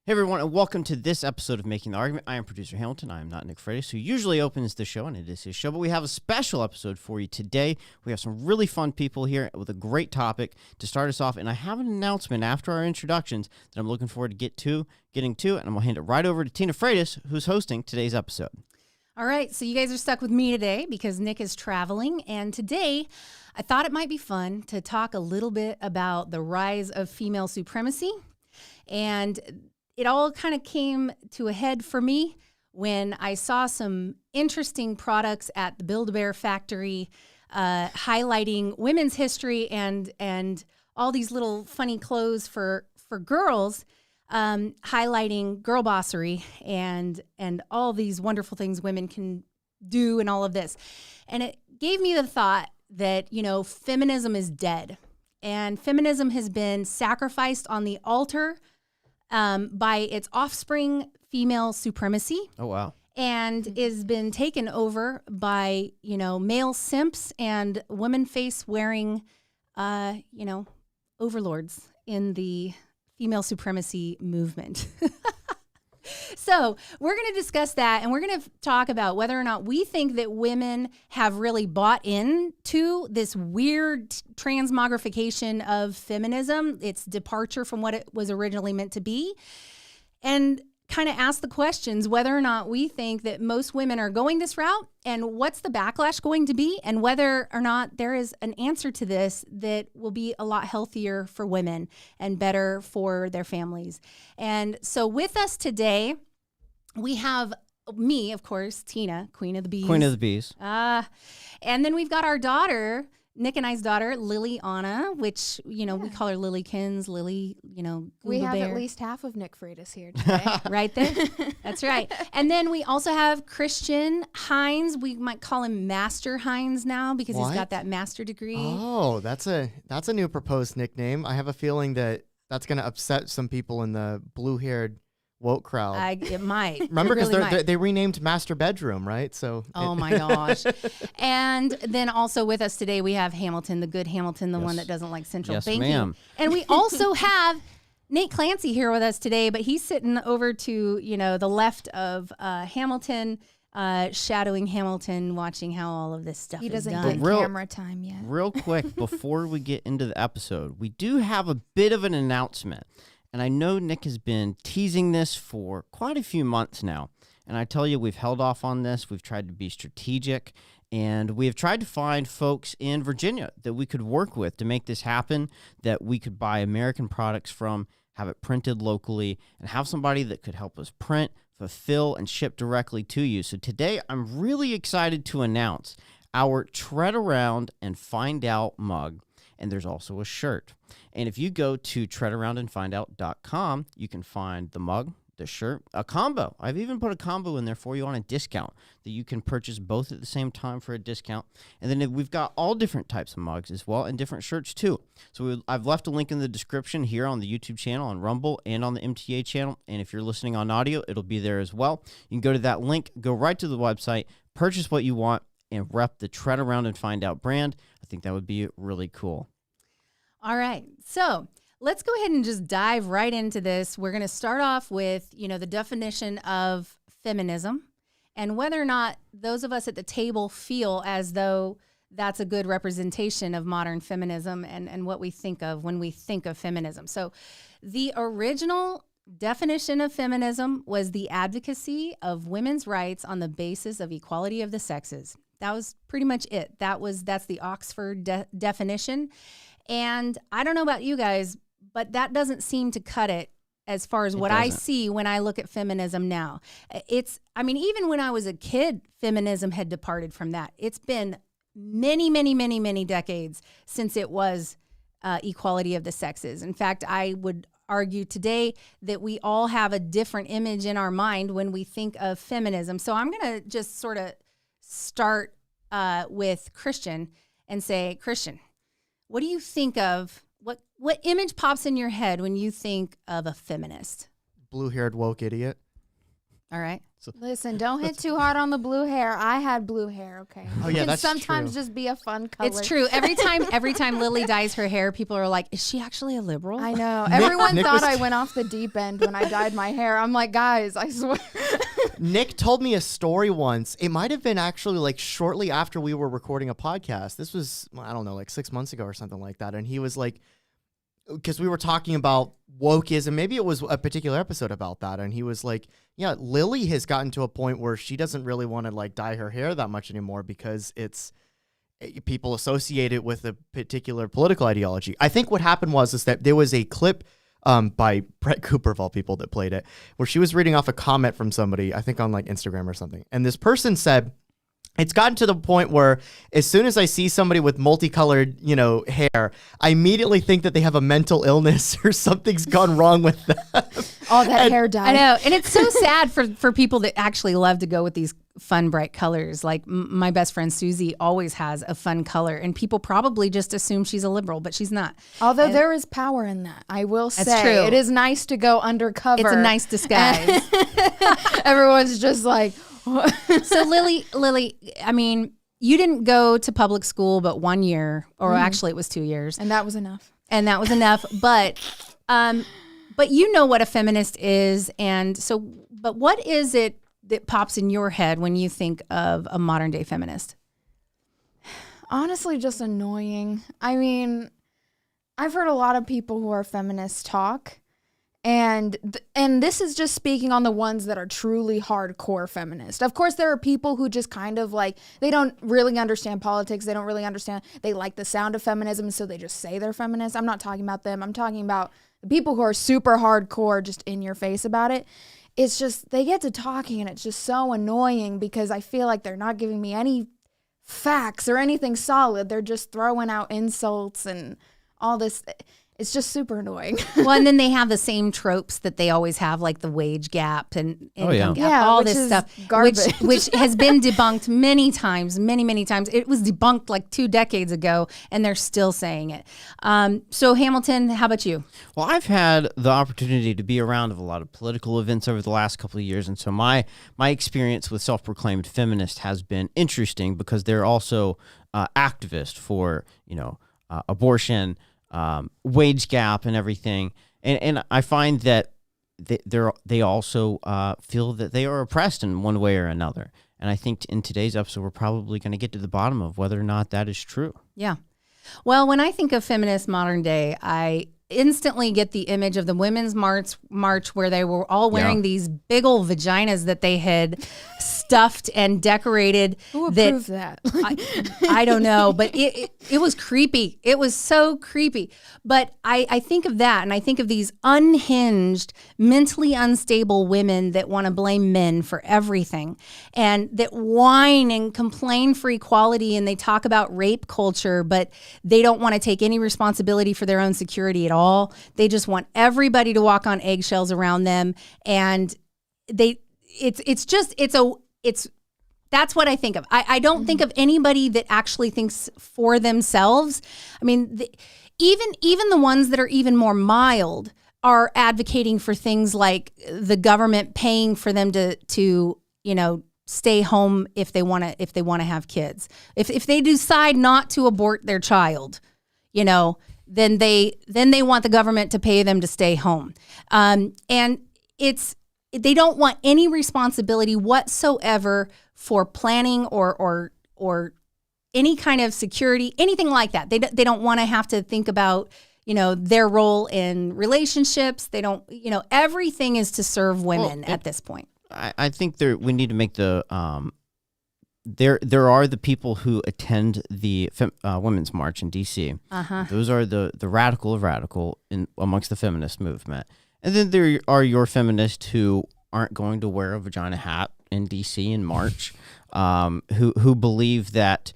Hey everyone, and welcome to this episode of Making the Argument. I am producer Hamilton. I am not Nick Freitas, who usually opens the show, and it is his show. But we have a special episode for you today. We have some really fun people here with a great topic to start us off. And I have an announcement after our introductions that I'm looking forward to getting to, and I'm going to hand it right over to Tina Freitas, who's hosting today's episode. All right, so you guys are stuck with me today because Nick is traveling. And today, I thought it might be fun to talk a little bit about the rise of female supremacy. And it all kind of came to a head for me when I saw some interesting products at the Build-A-Bear factory highlighting women's history and all these little funny clothes for girls, highlighting girl bossery and all these wonderful things women can do and all of this. And it gave me the thought that, feminism is dead. And feminism has been sacrificed on the altar by its offspring, female supremacy. Oh, wow. And has been taken over by, male simps and woman face wearing, overlords in the female supremacy movement. So we're going to discuss that, and we're going to talk about whether or not we think that women have really bought into this weird transmogrification of feminism, its departure from what it was originally meant to be, and kind of ask the questions whether or not we think that most women are going this route and what's the backlash going to be, and whether or not there is an answer to this that will be a lot healthier for women and better for their families. And so with us today, we have me, of course, Tina, Queen of the Bees. Queen of the Bees. And then we've got our daughter, Nick and I's daughter, Liliana, which, we call her Lilykins, Lily, we have Bear. At least half of Nick Freitas here today. Right there. That's right. And then we also have Christian Hines. We might call him Master Hines now because he's got that master degree. Oh, that's a new proposed nickname. I have a feeling that that's going to upset some people in the blue-haired woke crowd. It might. Remember, because really they renamed Master Bedroom, right? So. Oh my gosh. And then also with us today, we have Hamilton, the good Hamilton, the one that doesn't like central banking. Ma'am. And we also have Nate Clancy here with us today, but he's sitting over to, the left of Hamilton, shadowing Hamilton, watching how all of this stuff He is doesn't done. get camera time yet. Real quick, before we get into the episode, we do have a bit of an announcement. And I know Nick has been teasing this for quite a few months now. And I tell you, we've held off on this. We've tried to be strategic. And we have tried to find folks in Virginia that we could work with to make this happen, that we could buy American products from, have it printed locally, and have somebody that could help us print, fulfill, and ship directly to you. So today, I'm really excited to announce our Tread Around and Find Out mug. And there's also a shirt. And if you go to treadaroundandfindout.com, you can find the mug, the shirt, a combo. I've even put a combo in there for you on a discount that you can purchase both at the same time for a discount. And then we've got all different types of mugs as well and different shirts too. So I've left a link in the description here on the YouTube channel, on Rumble, and on the MTA channel. And if you're listening on audio, it'll be there as well. You can go to that link, go right to the website, purchase what you want, and rep the Tread Around and Find Out brand. I think that would be really cool. All right. So let's go ahead and just dive right into this. We're going to start off with, the definition of feminism and whether or not those of us at the table feel as though that's a good representation of modern feminism and what we think of when we think of feminism. So the original definition of feminism was the advocacy of women's rights on the basis of equality of the sexes. That was pretty much it. That's the Oxford definition. And I don't know about you guys, but that doesn't seem to cut it as far as what I see when I look at feminism now. Even when I was a kid, feminism had departed from that. It's been many, many, many, many decades since it was equality of the sexes. In fact, I would argue today that we all have a different image in our mind when we think of feminism. So I'm going to just sort of start with Christian and say, Christian, what do you think of, what image pops in your head when you think of a feminist? Blue-haired woke idiot. All right. Listen, don't hit too hard on the blue hair. I had blue hair, okay? Oh, It yeah, can that's sometimes true. just be a fun color. It's true. Every time Lily dyes her hair, people are like, "Is she actually a liberal?" I know. Everyone Nick thought was- I went off the deep end when I dyed my hair. I'm like, guys, I swear. Nick told me a story once. It might have been actually like shortly after we were recording a podcast. This was, I don't know, like 6 months ago or something like that. And he was like, because we were talking about wokeism, maybe it was a particular episode about that. And he was like, yeah, Lily has gotten to a point where she doesn't really want to like dye her hair that much anymore because it's people associate it with a particular political ideology. I think what happened was is that there was a clip by Brett Cooper, of all people, that played it, where she was reading off a comment from somebody, I think on like Instagram or something. And this person said, it's gotten to the point where as soon as I see somebody with multicolored, hair, I immediately think that they have a mental illness or something's gone wrong with them. All that hair dye. I know, and it's so sad for people that actually love to go with these fun, bright colors. Like my best friend Susie always has a fun color, and people probably just assume she's a liberal, but she's not. Although there is power in that, I will say. That's true. It is nice to go undercover. It's a nice disguise. Everyone's just like, So Lily, I mean, you didn't go to public school but 1 year, or actually it was 2 years, and that was enough. and that was enough. But you know what a feminist is, and so, but what is it that pops in your head when you think of a modern day feminist? Honestly, just annoying. I mean, I've heard a lot of people who are feminists talk, and this is just speaking on the ones that are truly hardcore feminist. Of course, there are people who just kind of like, they don't really understand politics. They don't really understand. They like the sound of feminism, so they just say they're feminists. I'm not talking about them. I'm talking about the people who are super hardcore, just in your face about it. It's just, they get to talking and it's just so annoying because I feel like they're not giving me any facts or anything solid. They're just throwing out insults and all this. It's just super annoying. Well, and then they have the same tropes that they always have, like the wage gap and income gap, Yeah, all which this is stuff, garbage. which has been debunked many times. It was debunked like 2 decades ago, and they're still saying it. So Hamilton, how about you? Well, I've had the opportunity to be around of a lot of political events over the last couple of years, and so my experience with self-proclaimed feminist has been interesting because they're also activists for abortion, wage gap, and everything. And I find that they also feel that they are oppressed in one way or another. And I think in today's episode, we're probably going to get to the bottom of whether or not that is true. Yeah. Well, when I think of feminist modern day, I instantly get the image of the women's march where they were all wearing these big old vaginas that they had stuffed and decorated. Who approved that? I don't know, but it was creepy. It was so creepy. But I think of that, and I think of these unhinged, mentally unstable women that want to blame men for everything, and that whine and complain for equality, and they talk about rape culture, but they don't want to take any responsibility for their own security at all. They just want everybody to walk on eggshells around them, and that's what I think of. I don't think of anybody that actually thinks for themselves. I mean, even the ones that are even more mild are advocating for things like the government paying for them to stay home if they want to have kids. If they decide not to abort their child, then they want the government to pay them to stay home. And they don't want any responsibility whatsoever for planning or any kind of security, anything like that. They don't want to have to think about, their role in relationships. They don't, everything is to serve women at this point. I think we need to make the there are the people who attend the Women's March in D.C. Those are the radical of radical amongst the feminist movement. And then there are your feminists who aren't going to wear a vagina hat in D.C. in March, who believe that,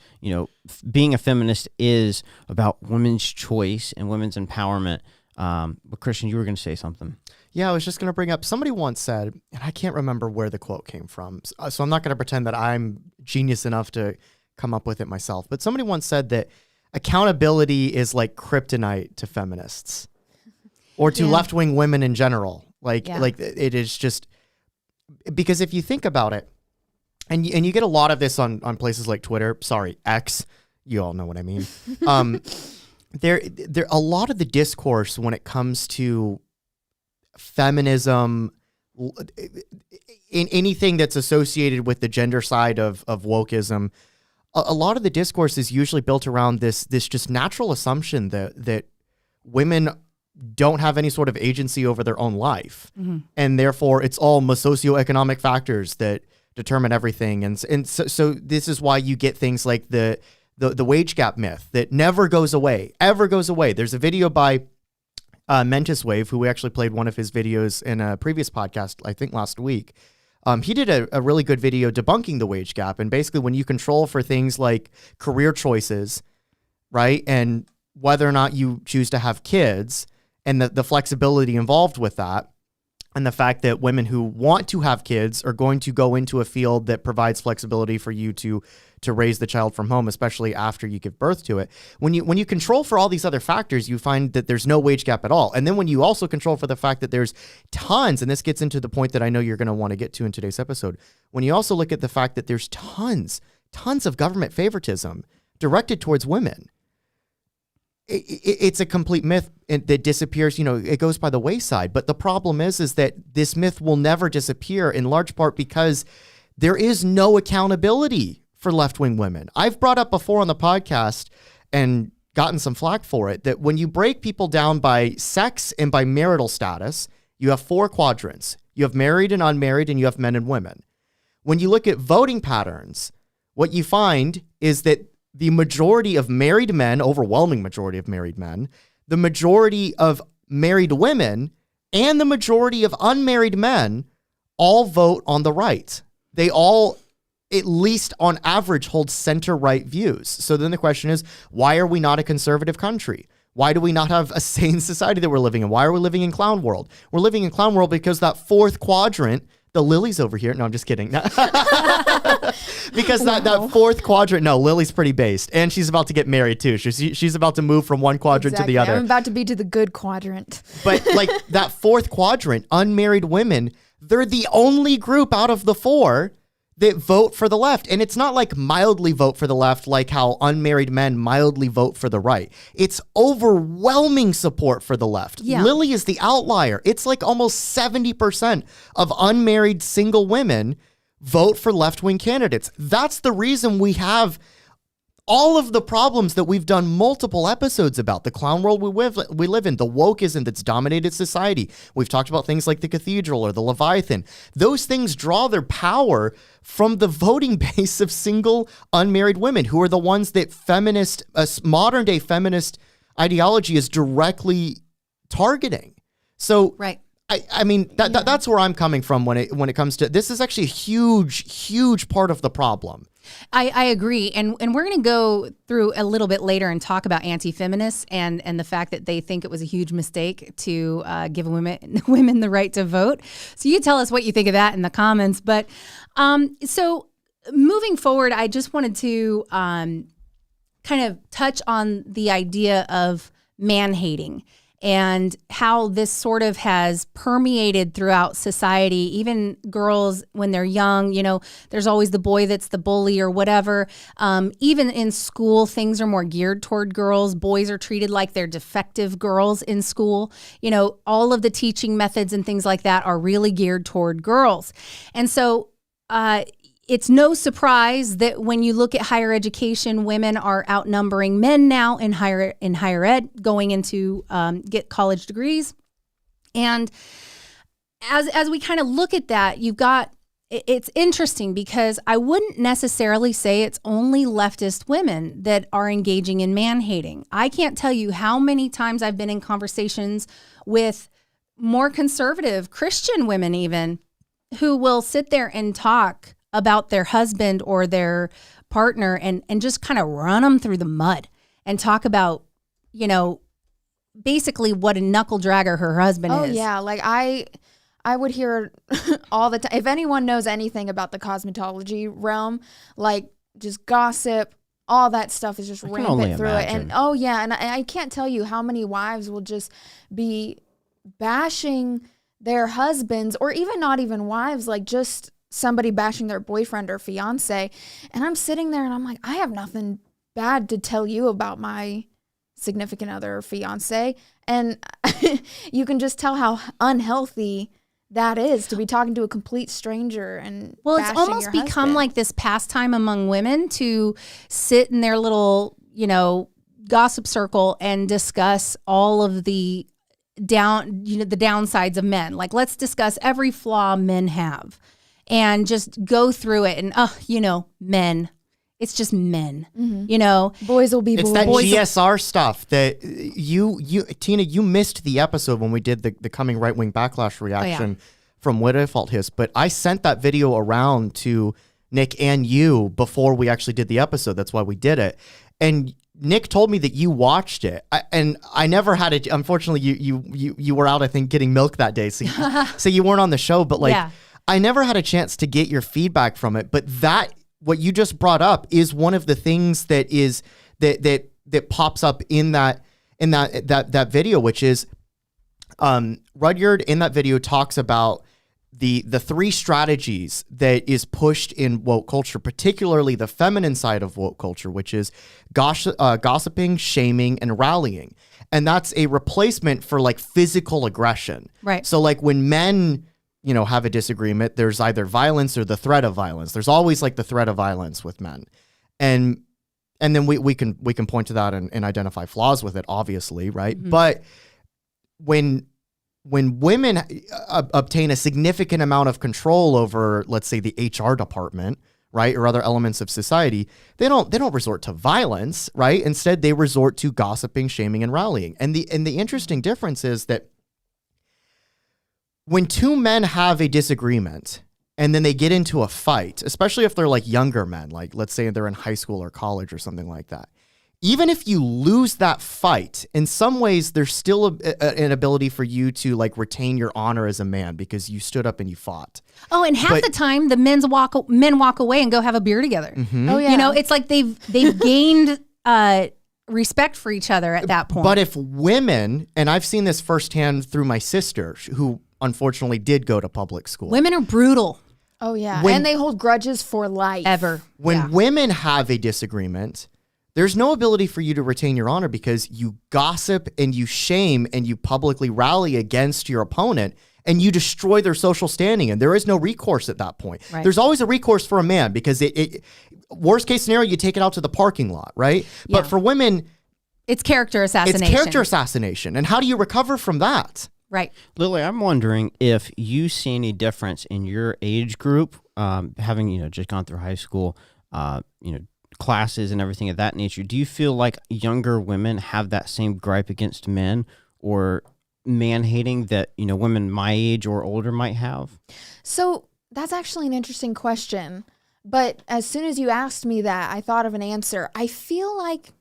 being a feminist is about women's choice and women's empowerment. But Christian, you were going to say something. Yeah, I was just going to bring up, somebody once said, and I can't remember where the quote came from, so I'm not going to pretend that I'm genius enough to come up with it myself, but somebody once said that accountability is like kryptonite to feminists or to left-wing women in general. Like it is just, because if you think about it, and you get a lot of this on places like Twitter, sorry, X, you all know what I mean. There a lot of the discourse when it comes to feminism, in anything that's associated with the gender side of wokeism, a lot of the discourse is usually built around this just natural assumption that women don't have any sort of agency over their own life. Mm-hmm. And therefore it's all socioeconomic factors that determine everything. And so this is why you get things like the wage gap myth that never goes away, ever goes away. There's a video by Mentis Wave, who we actually played one of his videos in a previous podcast, I think last week. He did a really good video debunking the wage gap. And basically when you control for things like career choices, right, and whether or not you choose to have kids and the flexibility involved with that, and the fact that women who want to have kids are going to go into a field that provides flexibility for you to raise the child from home, especially after you give birth to it. When you control for all these other factors, you find that there's no wage gap at all. And then when you also control for the fact that there's tons, and this gets into the point that I know you're going to want to get to in today's episode, when you also look at the fact that there's tons of government favoritism directed towards women, it's a complete myth that disappears. It goes by the wayside. But the problem is that this myth will never disappear, in large part because there is no accountability for left-wing women. I've brought up before on the podcast and gotten some flack for it that when you break people down by sex and by marital status, you have 4 quadrants. You have married and unmarried, and you have men and women. When you look at voting patterns, what you find is that the majority of married men, overwhelming majority of married men, the majority of married women, and the majority of unmarried men all vote on the right. They all, at least on average, hold center-right views. So then the question is, why are we not a conservative country? Why do we not have a sane society that we're living in? Why are we living in clown world? We're living in clown world because that 4th quadrant, the Lily's over here. No, I'm just kidding. Because that 4th quadrant, no, Lily's pretty based. And she's about to get married too. She's about to move from one quadrant to the other. I'm about to be to the good quadrant. But like that 4th quadrant, unmarried women, they're the only group out of the 4 that vote for the left. And it's not like mildly vote for the left, like how unmarried men mildly vote for the right. It's overwhelming support for the left. Yeah. Lily is the outlier. It's like almost 70% of unmarried single women vote for left-wing candidates. That's the reason we have all of the problems that we've done multiple episodes about. The clown world we live in, the wokeism that's dominated society. We've talked about things like the cathedral or the Leviathan. Those things draw their power from the voting base of single unmarried women, who are the ones that modern day feminist ideology is directly targeting. So right. I mean, that's where I'm coming from when it comes to this. Is actually a huge part of the problem. I agree. And we're going to go through a little bit later and talk about anti-feminists and the fact that they think it was a huge mistake to give women the right to vote. So you tell us what you think of that in the comments. But so moving forward, I just wanted to kind of touch on the idea of man-hating and how this sort of has permeated throughout society. Even girls, when they're young, there's always the boy that's the bully or whatever. Even in school, things are more geared toward girls. Boys are treated like they're defective girls in school. All of the teaching methods and things like that are really geared toward girls. And so it's no surprise that when you look at higher education, women are outnumbering men now in higher ed, going into get college degrees. And as we kind of look at that, it's interesting because I wouldn't necessarily say it's only leftist women that are engaging in man-hating. I can't tell you how many times I've been in conversations with more conservative Christian women even, who will sit there and talk about their husband or their partner and just kind of run them through the mud and talk about, basically what a knuckle dragger her husband is. Oh yeah, like I would hear all the time. If anyone knows anything about the cosmetology realm, like just gossip, all that stuff is just rampant through it. And oh yeah, and I can't tell you how many wives will just be bashing their husbands, or even not even wives, like just somebody bashing their boyfriend or fiance. And I'm sitting there and I'm like, I have nothing bad to tell you about my significant other or fiance. And you can just tell how unhealthy that is, to be talking to a complete stranger. And well, it's almost become like this pastime among women to sit in their little, gossip circle and discuss all of the the downsides of men. Like, let's discuss every flaw men have and just go through it. And, men. It's just men, Boys will be boys. It's that GSR stuff that Tina, you missed the episode when we did the coming right-wing backlash reaction from What If Alt His, but I sent that video around to Nick and you before we actually did the episode. That's why we did it. And Nick told me that you watched it, and I never had it. Unfortunately, you were out, I think, getting milk that day, so you weren't on the show. But I never had a chance to get your feedback from it. But what you just brought up is one of the things that pops up in that video, which is Rudyard in that video talks about the three strategies that is pushed in woke culture, particularly the feminine side of woke culture, which is gossiping, shaming, and rallying. And that's a replacement for like physical aggression. Right. So like when men have a disagreement, there's either violence or the threat of violence. There's always like the threat of violence with men. And then we can point to that and identify flaws with it, obviously, right? Mm-hmm. But when women obtain a significant amount of control over, let's say, the HR department, right, or other elements of society, they don't resort to violence, right? Instead, they resort to gossiping, shaming, and rallying. And the interesting difference is that when two men have a disagreement and then they get into a fight, especially if they're like younger men, like let's say they're in high school or college or something like that, even if you lose that fight, in some ways there's still an ability for you to like retain your honor as a man because you stood up and you fought. Oh, and half the time the men walk away and go have a beer together. Mm-hmm. Oh yeah, it's like they've gained respect for each other at that point. But if women, and I've seen this firsthand through my sister, who unfortunately did go to public school. Women are brutal. Oh yeah, and they hold grudges for life. Ever. When women have a disagreement, there's no ability for you to retain your honor because you gossip and you shame and you publicly rally against your opponent and you destroy their social standing, and there is no recourse at that point. Right. There's always a recourse for a man because it worst case scenario, you take it out to the parking lot, right? Yeah. But for women, it's character assassination. It's character assassination. And how do you recover from that? Right. Lily, I'm wondering if you see any difference in your age group, having, just gone through high school, classes and everything of that nature. Do you feel like younger women have that same gripe against men or man-hating that, women my age or older might have? So that's actually an interesting question. But as soon as you asked me that, I thought of an answer. I feel like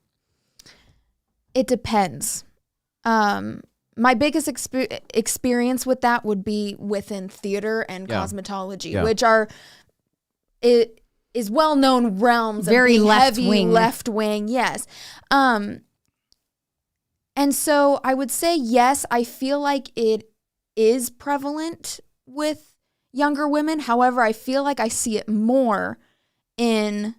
it depends. My biggest experience with that would be within theater and cosmetology, which is well-known realms very of left-wing. Heavy left-wing, yes. And so I would say, yes, I feel like it is prevalent with younger women. However, I feel like I see it more in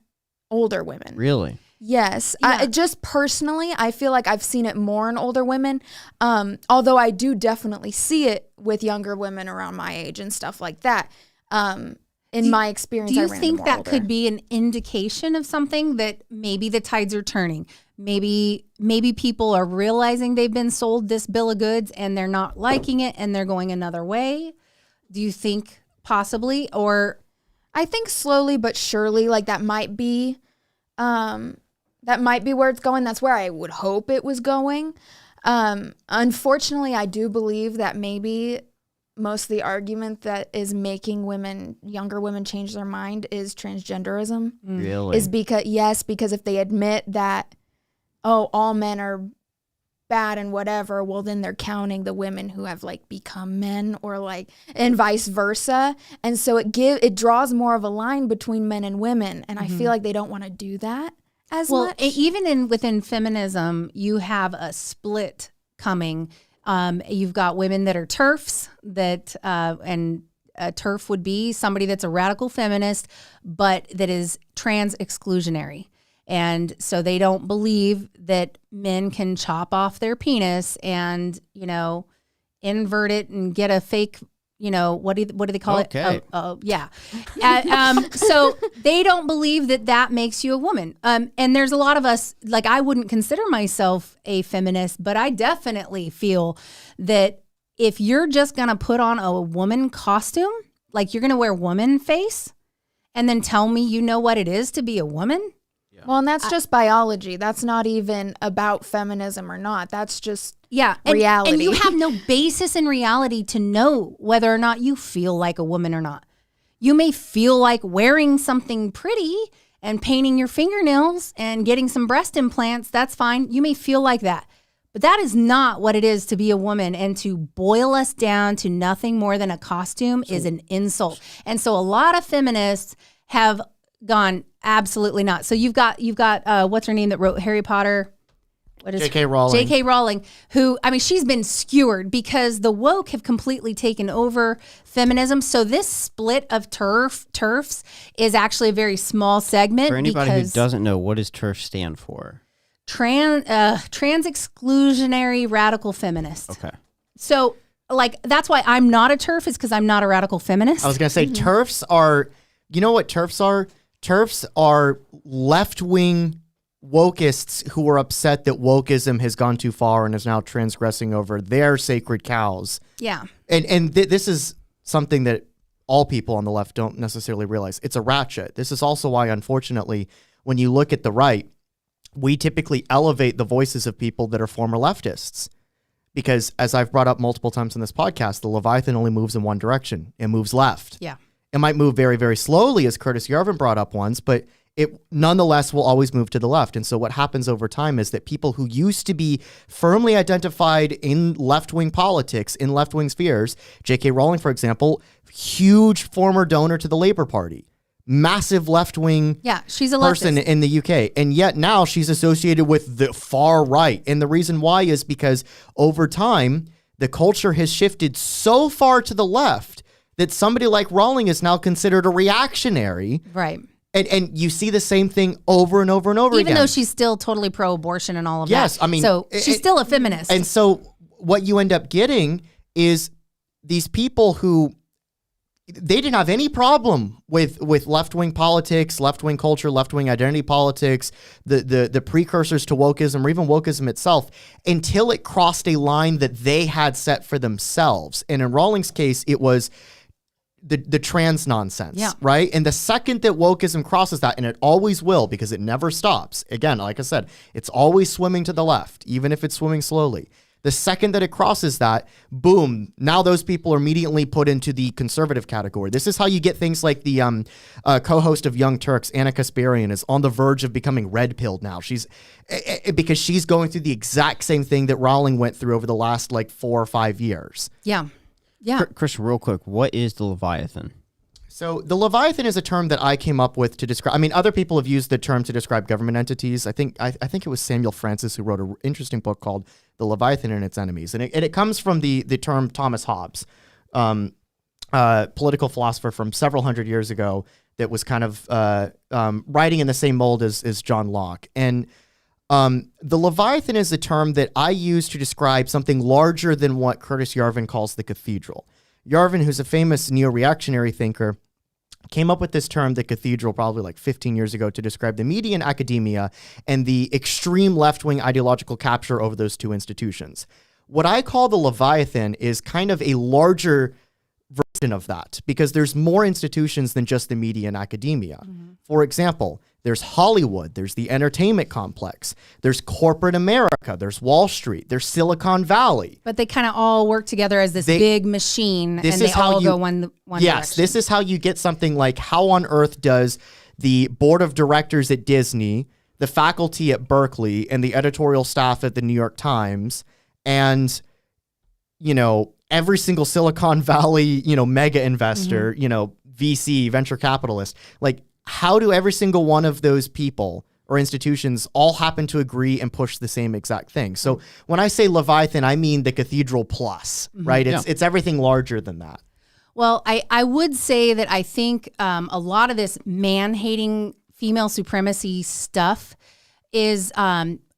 older women. Really? Yes. Yeah. Just personally, I feel like I've seen it more in older women, although I do definitely see it with younger women around my age and stuff like that. In my experience, do you I ran think that older. could be an indication of something, that maybe the tides are turning? Maybe people are realizing they've been sold this bill of goods and they're not liking it and they're going another way? Do you think possibly? Or I think slowly but surely, like that might be where it's going. That's where I would hope it was going. Unfortunately, I do believe that maybe most of the argument that is making younger women change their mind is transgenderism. Really? Is because if they admit that, all men are bad and whatever, well then they're counting the women who have like become men, or like, and vice versa. And so it draws more of a line between men and women. And I feel like they don't want to do that as much. Even within feminism, you have a split coming. You've got women that are TERFs and a TERF would be somebody that's a radical feminist, but that is trans exclusionary. And so they don't believe that men can chop off their penis and, invert it and get a fake, what do they call it? Yeah. So they don't believe that makes you a woman. And there's a lot of us, like I wouldn't consider myself a feminist, but I definitely feel that if you're just going to put on a woman costume, like you're going to wear woman face and then tell me you know what it is to be a woman. Yeah. Well, and that's just biology. That's not even about feminism or not. That's just reality. And you have no basis in reality to know whether or not you feel like a woman or not. You may feel like wearing something pretty and painting your fingernails and getting some breast implants. That's fine. You may feel like that. But that is not what it is to be a woman, and to boil us down to nothing more than a costume is an insult. And so a lot of feminists have gone absolutely not. So you've got what's her name that wrote Harry Potter? What is J.K. Rowling. J.K. Rowling, who, she's been skewered because the woke have completely taken over feminism. So this split of TERFs is actually a very small segment. For anybody who doesn't know, what does TERF stand for? Trans exclusionary radical feminist. Okay. So that's why I'm not a TERF, is because I'm not a radical feminist. I was going to say TERFs are, you know what TERFs are? TERFs are left-wing wokeists who are upset that wokeism has gone too far and is now transgressing over their sacred cows. Yeah. And this is something that all people on the left don't necessarily realize. It's a ratchet. This is also why, unfortunately, when you look at the right, we typically elevate the voices of people that are former leftists. Because as I've brought up multiple times in this podcast, the Leviathan only moves in one direction. It moves left. Yeah. It might move very, very slowly, as Curtis Yarvin brought up once, but it nonetheless will always move to the left. And so what happens over time is that people who used to be firmly identified in left-wing politics, in left-wing spheres, J.K. Rowling, for example, huge former donor to the Labour Party, massive left-wing she's a person leftist in the UK. And yet now she's associated with the far right. And the reason why is because over time, the culture has shifted so far to the left that somebody like Rowling is now considered a reactionary. Right. And you see the same thing over and over and over again. Even though she's still totally pro-abortion and all of that. Yes, so she's still a feminist. And so what you end up getting is these people who, they didn't have any problem with left-wing politics, left-wing culture, left-wing identity politics, the precursors to wokeism, or even wokeism itself, until it crossed a line that they had set for themselves. And in Rowling's case, it was the trans nonsense, right? And the second that wokeism crosses that, and it always will because it never stops. Again, like I said, it's always swimming to the left, even if it's swimming slowly. The second that it crosses that, boom, now those people are immediately put into the conservative category. This is how you get things like the co-host of Young Turks, Anna Kasparian, is on the verge of becoming red-pilled now. Because she's going through the exact same thing that Rowling went through over the last 4 or 5 years. Yeah. Yeah. Chris, real quick, what is the Leviathan? So the Leviathan is a term that I came up with to describe. Other people have used the term to describe government entities. I think it was Samuel Francis who wrote an interesting book called The Leviathan and Its Enemies, and it comes from the term Thomas Hobbes, political philosopher from several hundred years ago that was kind of writing in the same mold as John Locke. And the Leviathan is a term that I use to describe something larger than what Curtis Yarvin calls the cathedral. Yarvin, who's a famous neo-reactionary thinker, came up with this term, the cathedral, probably 15 years ago to describe the media and academia and the extreme left-wing ideological capture over those two institutions. What I call the Leviathan is kind of a larger version of that because there's more institutions than just the media and academia. Mm-hmm. For example, there's Hollywood, there's the entertainment complex, there's corporate America, there's Wall Street, there's Silicon Valley. But they kind of all work together as this big machine, and they all go one direction. Yes, this is how you get something like, how on earth does the board of directors at Disney, the faculty at Berkeley, and the editorial staff at the New York Times, and, every single Silicon Valley, mega investor, VC, venture capitalist, how do every single one of those people or institutions all happen to agree and push the same exact thing. So when I say Leviathan, I mean the cathedral plus, right? It's everything larger than that. Well, I would say that I think a lot of this man-hating female supremacy stuff is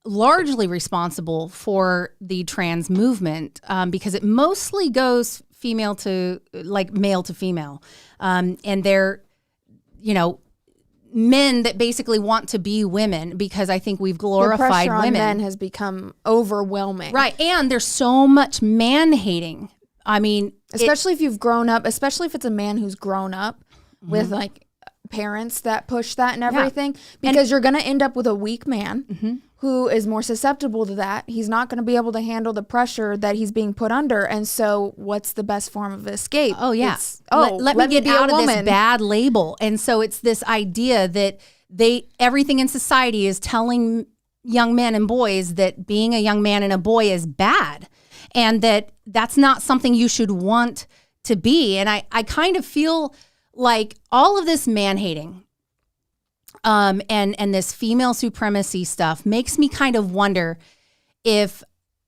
largely responsible for the trans movement because it mostly goes male to female. And they're, men that basically want to be women because I think we've glorified the pressure women. on men has become overwhelming. Right. And there's so much man-hating. I mean, especially if you've grown up, especially if it's a man who's grown up with like parents that push that and everything, because you're going to end up with a weak man who is more susceptible to that. He's not going to be able to handle the pressure that he's being put under. And so what's the best form of escape? Oh, yeah. Let me get out of this bad label. And so it's this idea that everything in society is telling young men and boys that being a young man and a boy is bad. And that's not something you should want to be. And I kind of feel like all of this man-hating and this female supremacy stuff makes me kind of wonder if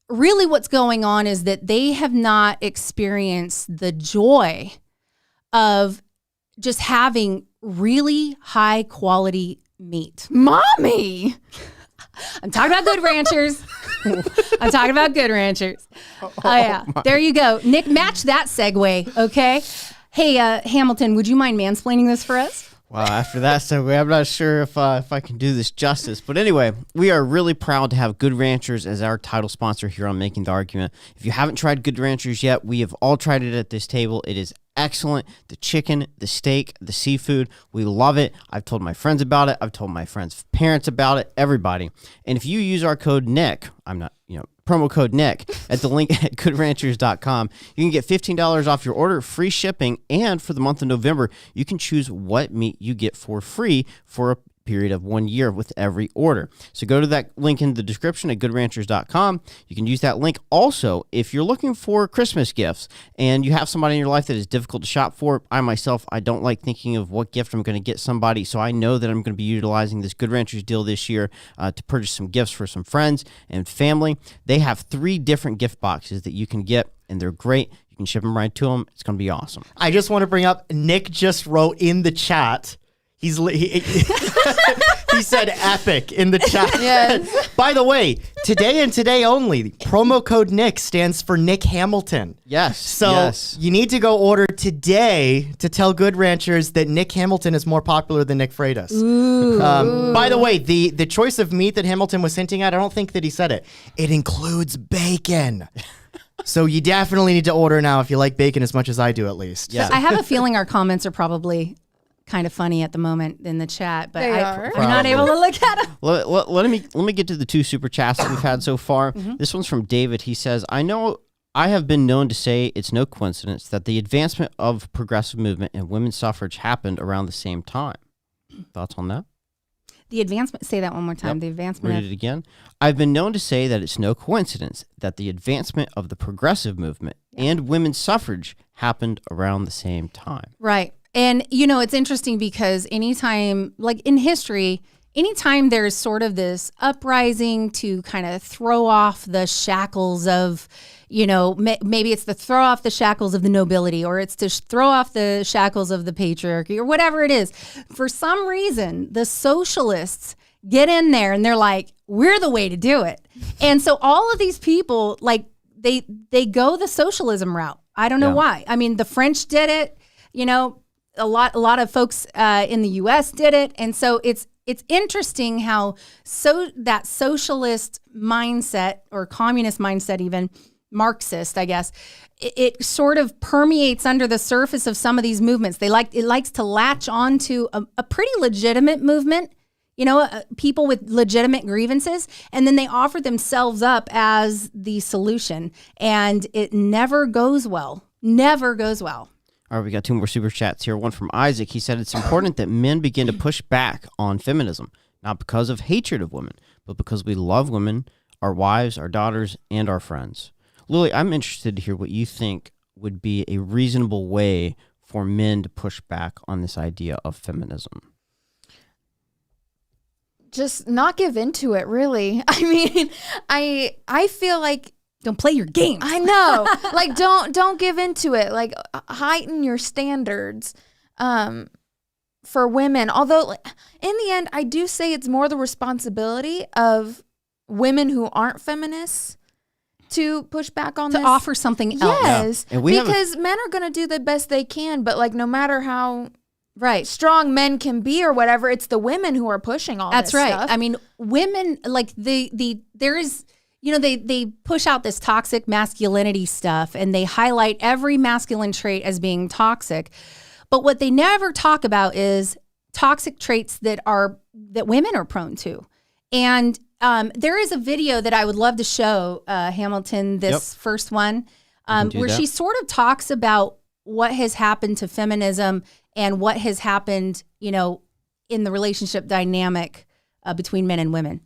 really what's going on is that they have not experienced the joy of just having really high-quality meat. Mommy! I'm talking about Good Ranchers. I'm talking about Good Ranchers. Oh, yeah. There you go. Nick, match that segue, okay? Hey, Hamilton, would you mind mansplaining this for us? Wow, after that segue, I'm not sure if I can do this justice. But anyway, we are really proud to have Good Ranchers as our title sponsor here on Making the Argument. If you haven't tried Good Ranchers yet, we have all tried it at this table. It is excellent. The chicken, the steak, the seafood, we love it. I've told my friends about it. I've told my friends' parents about it, everybody. And if you use our code Nick, promo code Nick at the link at goodranchers.com, you can get $15 off your order, free shipping, and for the month of November, you can choose what meat you get for free for a period of 1 year with every order. So go to that link in the description at goodranchers.com. You can use that link. Also, if you're looking for Christmas gifts and you have somebody in your life that is difficult to shop for, I myself, I don't like thinking of what gift I'm going to get somebody, so I know that I'm going to be utilizing this Good Ranchers deal this year to purchase some gifts for some friends and family. They have 3 different gift boxes that you can get, and they're great. You can ship them right to them. It's going to be awesome. I just want to bring up, Nick just wrote in the chat, he said epic in the chat. Yes. By the way, today and today only, promo code Nick stands for Nick Hamilton. Yes. So you need to go order today to tell Good Ranchers that Nick Hamilton is more popular than Nick Freitas. By the way, the choice of meat that Hamilton was hinting at, I don't think that he said it. It includes bacon. So you definitely need to order now if you like bacon as much as I do, at least. Yeah. I have a feeling our comments are probably kind of funny at the moment in the chat, but I'm not able to look at them. Let me get to the 2 super chats that we've had so far. This one's from David. He says, I have been known to say it's no coincidence that the advancement of progressive movement and women's suffrage happened around the same time. Thoughts on that? The advancement, say that one more time. Yep. The advancement. Read it again. I've been known to say that it's no coincidence that the advancement of the progressive movement and women's suffrage happened around the same time. Right. And, it's interesting because anytime, like in history, anytime there's sort of this uprising to kind of throw off the shackles of, maybe it's to throw off the shackles of the nobility, or it's to throw off the shackles of the patriarchy, or whatever it is. For some reason, the socialists get in there and they're like, we're the way to do it. And so all of these people, like, they go the socialism route. I don't know why. I mean, the French did it, a lot of folks in the U.S. did it, and so it's interesting how that socialist mindset or communist mindset, even Marxist, I guess, it sort of permeates under the surface of some of these movements. It likes to latch onto a pretty legitimate movement, people with legitimate grievances, and then they offer themselves up as the solution, and it never goes well. Never goes well. All right, we got 2 more super chats here. One from Isaac. He said it's important that men begin to push back on feminism, not because of hatred of women, but because we love women, our wives, our daughters, and our friends. Lily, I'm interested to hear what you think would be a reasonable way for men to push back on this idea of feminism. just not give into it, really. I mean, I feel like Don't play your games. I know. Like don't give into it. Like heighten your standards for women. Although in the end, I do say it's more the responsibility of women who aren't feminists to push back on to this. offer something else. Yes. Yeah. And we because men are going to do the best they can, but like no matter how Right. strong men can be or whatever, it's the women who are pushing all That's this right. stuff. I mean, women, like there is, you know, they push out this toxic masculinity stuff and they highlight every masculine trait as being toxic. But what they never talk about is toxic traits that women are prone to. And there is a video that I would love to show, Hamilton, this first one, where she sort of talks about what has happened to feminism and what has happened, you know, in the relationship dynamic between men and women.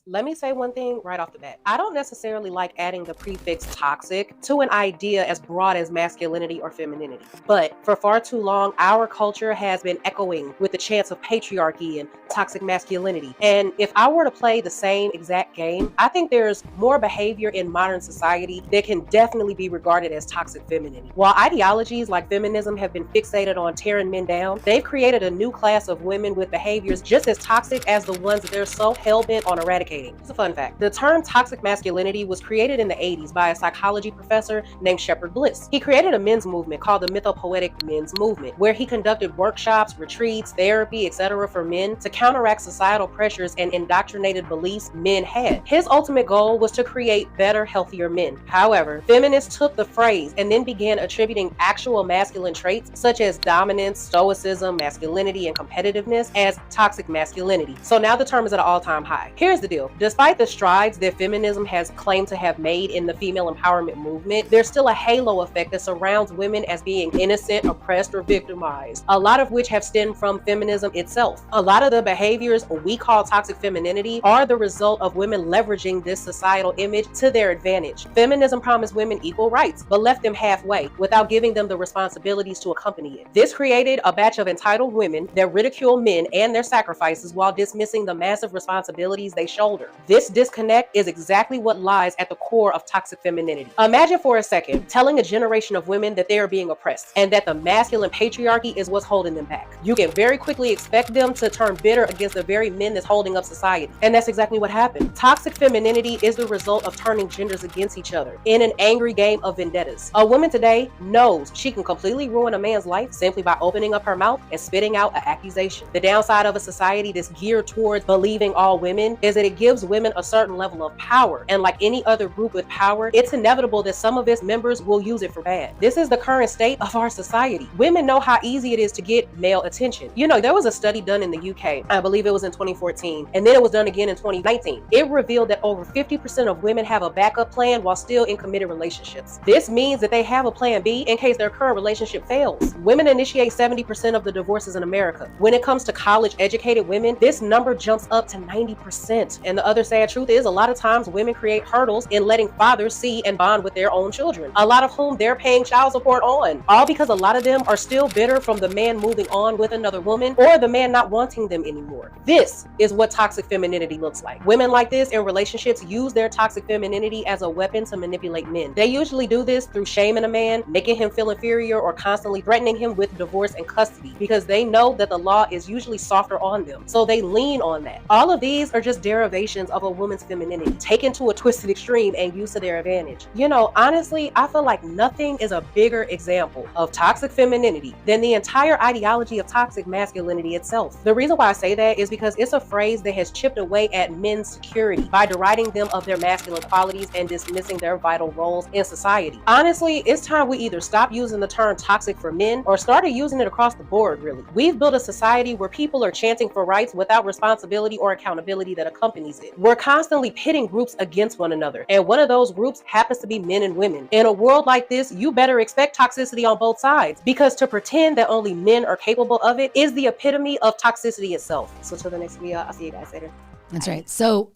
Let me say one thing right off the bat. I don't necessarily like adding the prefix toxic to an idea as broad as masculinity or femininity. But for far too long, our culture has been echoing with the chants of patriarchy and toxic masculinity. And if I were to play the same exact game, I think there's more behavior in modern society that can definitely be regarded as toxic femininity. While ideologies like feminism have been fixated on tearing men down, they've created a new class of women with behaviors just as toxic as the ones that they're so hell-bent on eradicating. It's a fun fact. The term toxic masculinity was created in the 80s by a psychology professor named Shepard Bliss. He created a men's movement called the mythopoetic men's movement, where he conducted workshops, retreats, therapy, etc. for men to counteract societal pressures and indoctrinated beliefs men had. His ultimate goal was to create better, healthier men. However, feminists took the phrase and then began attributing actual masculine traits such as dominance, stoicism, masculinity, and competitiveness as toxic masculinity. So now the term is at an all-time high. Here's the deal. Despite the strides that feminism has claimed to have made in the female empowerment movement, there's still a halo effect that surrounds women as being innocent, oppressed, or victimized, a lot of which have stemmed from feminism itself. A lot of the behaviors we call toxic femininity are the result of women leveraging this societal image to their advantage. Feminism promised women equal rights, but left them halfway without giving them the responsibilities to accompany it. This created a batch of entitled women that ridicule men and their sacrifices while dismissing the massive responsibilities they shoulder. This disconnect is exactly what lies at the core of toxic femininity. Imagine for a second telling a generation of women that they are being oppressed and that the masculine patriarchy is what's holding them back. You can very quickly expect them to turn bitter against the very men that's holding up society. And that's exactly what happened. Toxic femininity is the result of turning genders against each other in an angry game of vendettas. A woman today knows she can completely ruin a man's life simply by opening up her mouth and spitting out an accusation. The downside of a society that's geared towards believing all women is that it gives women a certain level of power. And like any other group with power, it's inevitable that some of its members will use it for bad. This is the current state of our society. Women know how easy it is to get male attention. You know, there was a study done in the UK, I believe it was in 2014, and then it was done again in 2019. It revealed that over 50% of women have a backup plan while still in committed relationships. This means that they have a plan B in case their current relationship fails. Women initiate 70% of the divorces in America. When it comes to college educated women, this number jumps up to 90%. And the other sad truth is a lot of times women create hurdles in letting fathers see and bond with their own children, a lot of whom they're paying child support on, all because a lot of them are still bitter from the man moving on with another woman or the man not wanting them anymore. This is what toxic femininity looks like. Women like this in relationships use their toxic femininity as a weapon to manipulate men. They usually do this through shaming a man, making him feel inferior, or constantly threatening him with divorce and custody because they know that the law is usually softer on them. So they lean on that. All of these are just derivations of a woman's femininity taken to a twisted extreme and used to their advantage. You know, honestly, I feel like nothing is a bigger example of toxic femininity than the entire ideology of toxic masculinity itself. The reason why I say that is because it's a phrase that has chipped away at men's security by deriding them of their masculine qualities and dismissing their vital roles in society. Honestly, it's time we either stop using the term toxic for men or started using it across the board, really. We've built a society where people are chanting for rights without responsibility or accountability that accompanies it. We're constantly pitting groups against one another, and one of those groups happens to be men and women. In a world like this, you better expect toxicity on both sides, because to pretend that only men are capable of it is the epitome of toxicity itself. So till the next video, I'll see you guys later. That's right. So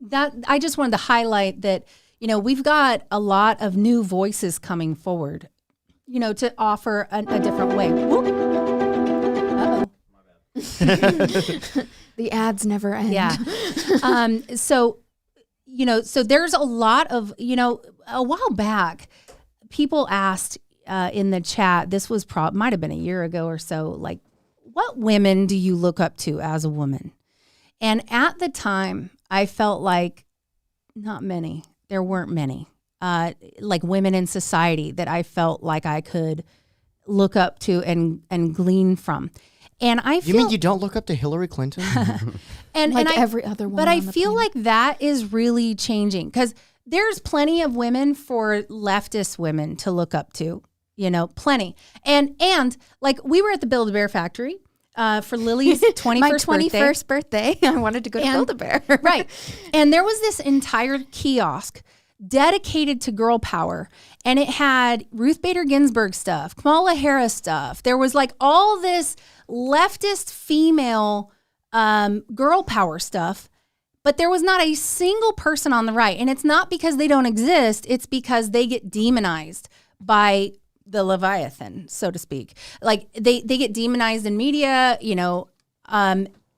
that I just wanted to highlight that, you know, we've got a lot of new voices coming forward, you know, to offer a different way. Uh-oh. The ads never end. Yeah. So there's a lot of, a while back, people asked in the chat, this was might have been a year ago or so, like, what women do you look up to as a woman? And at the time, I felt like not many. There weren't many, like women in society that I felt like I could look up to and glean from. And I feel, You mean you don't look up to Hillary Clinton? and every other woman. But I on the feel planet. like that is really changing, because there's plenty of women for leftist women to look up to, plenty. And like, we were at the Build-A-Bear factory for Lily's 21st my birthday. 21st birthday. I wanted to go to Build-A-Bear. Right. And there was this entire kiosk dedicated to girl power. And it had Ruth Bader Ginsburg stuff, Kamala Harris stuff. There was like all this leftist female girl power stuff, but there was not a single person on the right. And it's not because they don't exist. It's because they get demonized by the Leviathan, so to speak. Like they get demonized in media,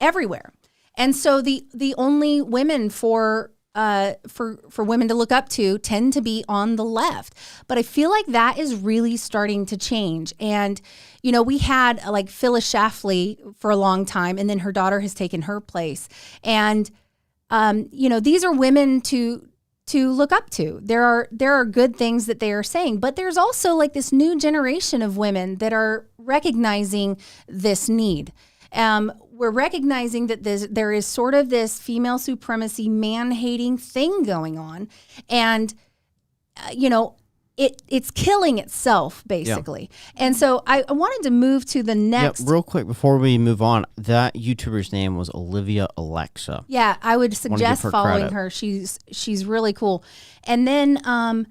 everywhere. And so the only women for women to look up to tend to be on the left. But I feel like that is really starting to change. And, we had like Phyllis Schlafly for a long time, and then her daughter has taken her place. And, these are women to look up to. There are good things that they are saying, but there's also like this new generation of women that are recognizing this need. We're recognizing that there is sort of this female supremacy, man-hating thing going on. And, it's killing itself, basically. Yeah. And so I wanted to move to the next. Yeah, real quick before we move on, that YouTuber's name was Olivia Alexa. Yeah, I would suggest following her. She's really cool. And then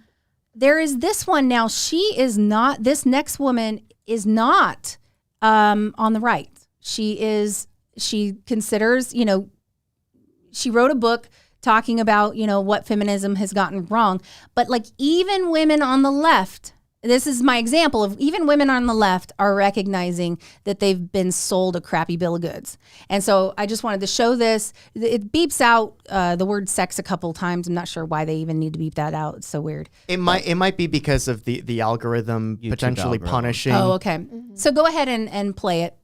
there is this one now. This next woman is not on the right. She considers, she wrote a book talking about, what feminism has gotten wrong. But like, even women on the left, this is my example of even women on the left are recognizing that they've been sold a crappy bill of goods. And so I just wanted to show this. It beeps out the word sex a couple of times. I'm not sure why they even need to beep that out. It's so weird. It might be because of the algorithm YouTube potentially algorithm. punishing. Oh, okay. So go ahead and play it.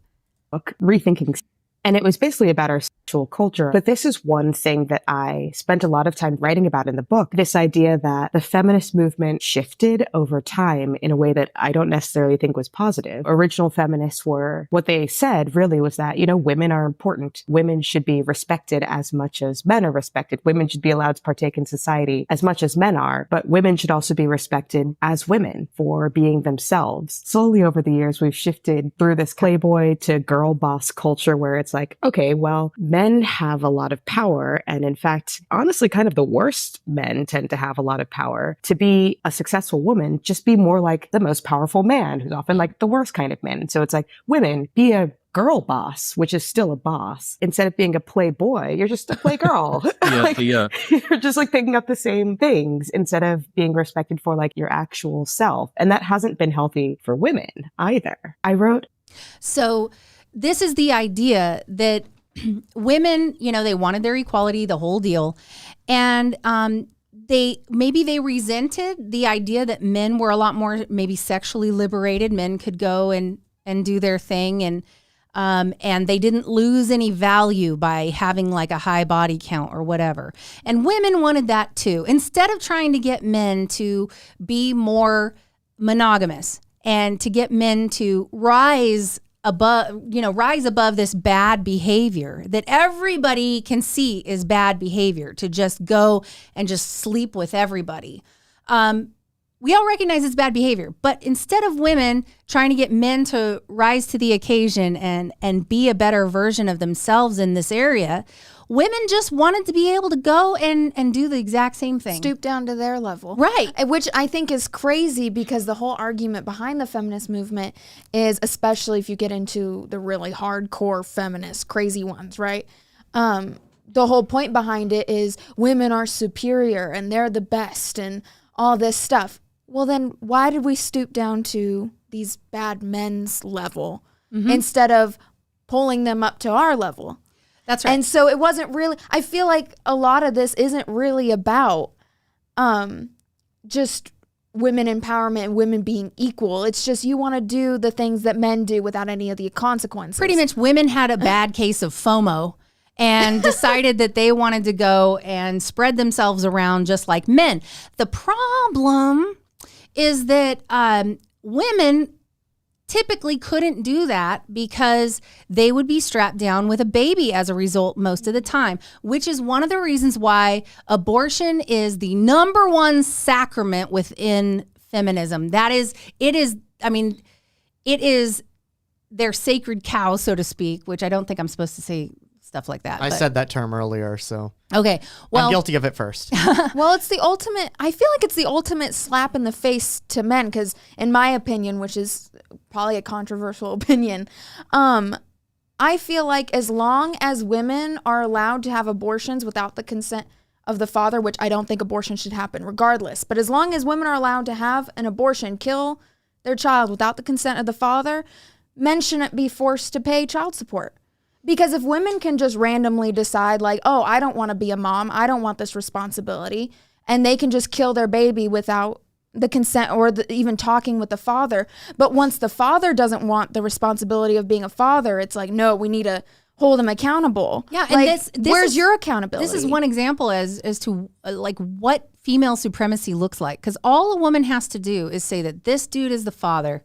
Book, Rethinking. And it was basically about our sexual culture. But this is one thing that I spent a lot of time writing about in the book. This idea that the feminist movement shifted over time in a way that I don't necessarily think was positive. Original feminists what they said really was that, women are important. Women should be respected as much as men are respected. Women should be allowed to partake in society as much as men are. But women should also be respected as women for being themselves. Slowly over the years, we've shifted through this playboy to girl boss culture where it's like, okay, well, men have a lot of power. And in fact, honestly, kind of the worst men tend to have a lot of power. To be a successful woman, just be more like the most powerful man, who's often like the worst kind of man. And so it's like, women, be a girl boss, which is still a boss. Instead of being a playboy, you're just a playgirl. You're just like picking up the same things instead of being respected for like your actual self. And that hasn't been healthy for women either. So this is the idea that women, they wanted their equality, the whole deal. And they resented the idea that men were a lot more maybe sexually liberated. Men could go and do their thing. And they didn't lose any value by having like a high body count or whatever. And women wanted that too. Instead of trying to get men to be more monogamous and to get men to rise above this bad behavior that everybody can see is bad behavior, to just go and just sleep with everybody. We all recognize it's bad behavior, but instead of women trying to get men to rise to the occasion and be a better version of themselves in this area, women just wanted to be able to go and do the exact same thing. Stoop down to their level. Right. Which I think is crazy, because the whole argument behind the feminist movement is, especially if you get into the really hardcore feminist, crazy ones, right? The whole point behind it is women are superior and they're the best and all this stuff. Well, then why did we stoop down to these bad men's level instead of pulling them up to our level? That's right. And so it wasn't really, I feel like a lot of this isn't really about just women empowerment and women being equal. It's just you want to do the things that men do without any of the consequences. Pretty much women had a bad case of FOMO and decided that they wanted to go and spread themselves around just like men. The problem is that women typically couldn't do that because they would be strapped down with a baby as a result most of the time, which is one of the reasons why abortion is the number one sacrament within feminism. It is their sacred cow, so to speak, which I don't think I'm supposed to say stuff like that. I said that term earlier, so okay. Well, I'm guilty of it first. Well, it's the ultimate, I feel like it's the ultimate slap in the face to men because in my opinion, which is probably a controversial opinion, I feel like as long as women are allowed to have abortions without the consent of the father, which I don't think abortion should happen regardless, but as long as women are allowed to have an abortion, kill their child without the consent of the father, men shouldn't be forced to pay child support. Because if women can just randomly decide like, oh, I don't want to be a mom, I don't want this responsibility, and they can just kill their baby without the consent or even talking with the father. But once the father doesn't want the responsibility of being a father, it's like, no, we need to hold him accountable. Yeah, like, and this where's is, your accountability? This is one example as to like what female supremacy looks like. Because all a woman has to do is say that this dude is the father.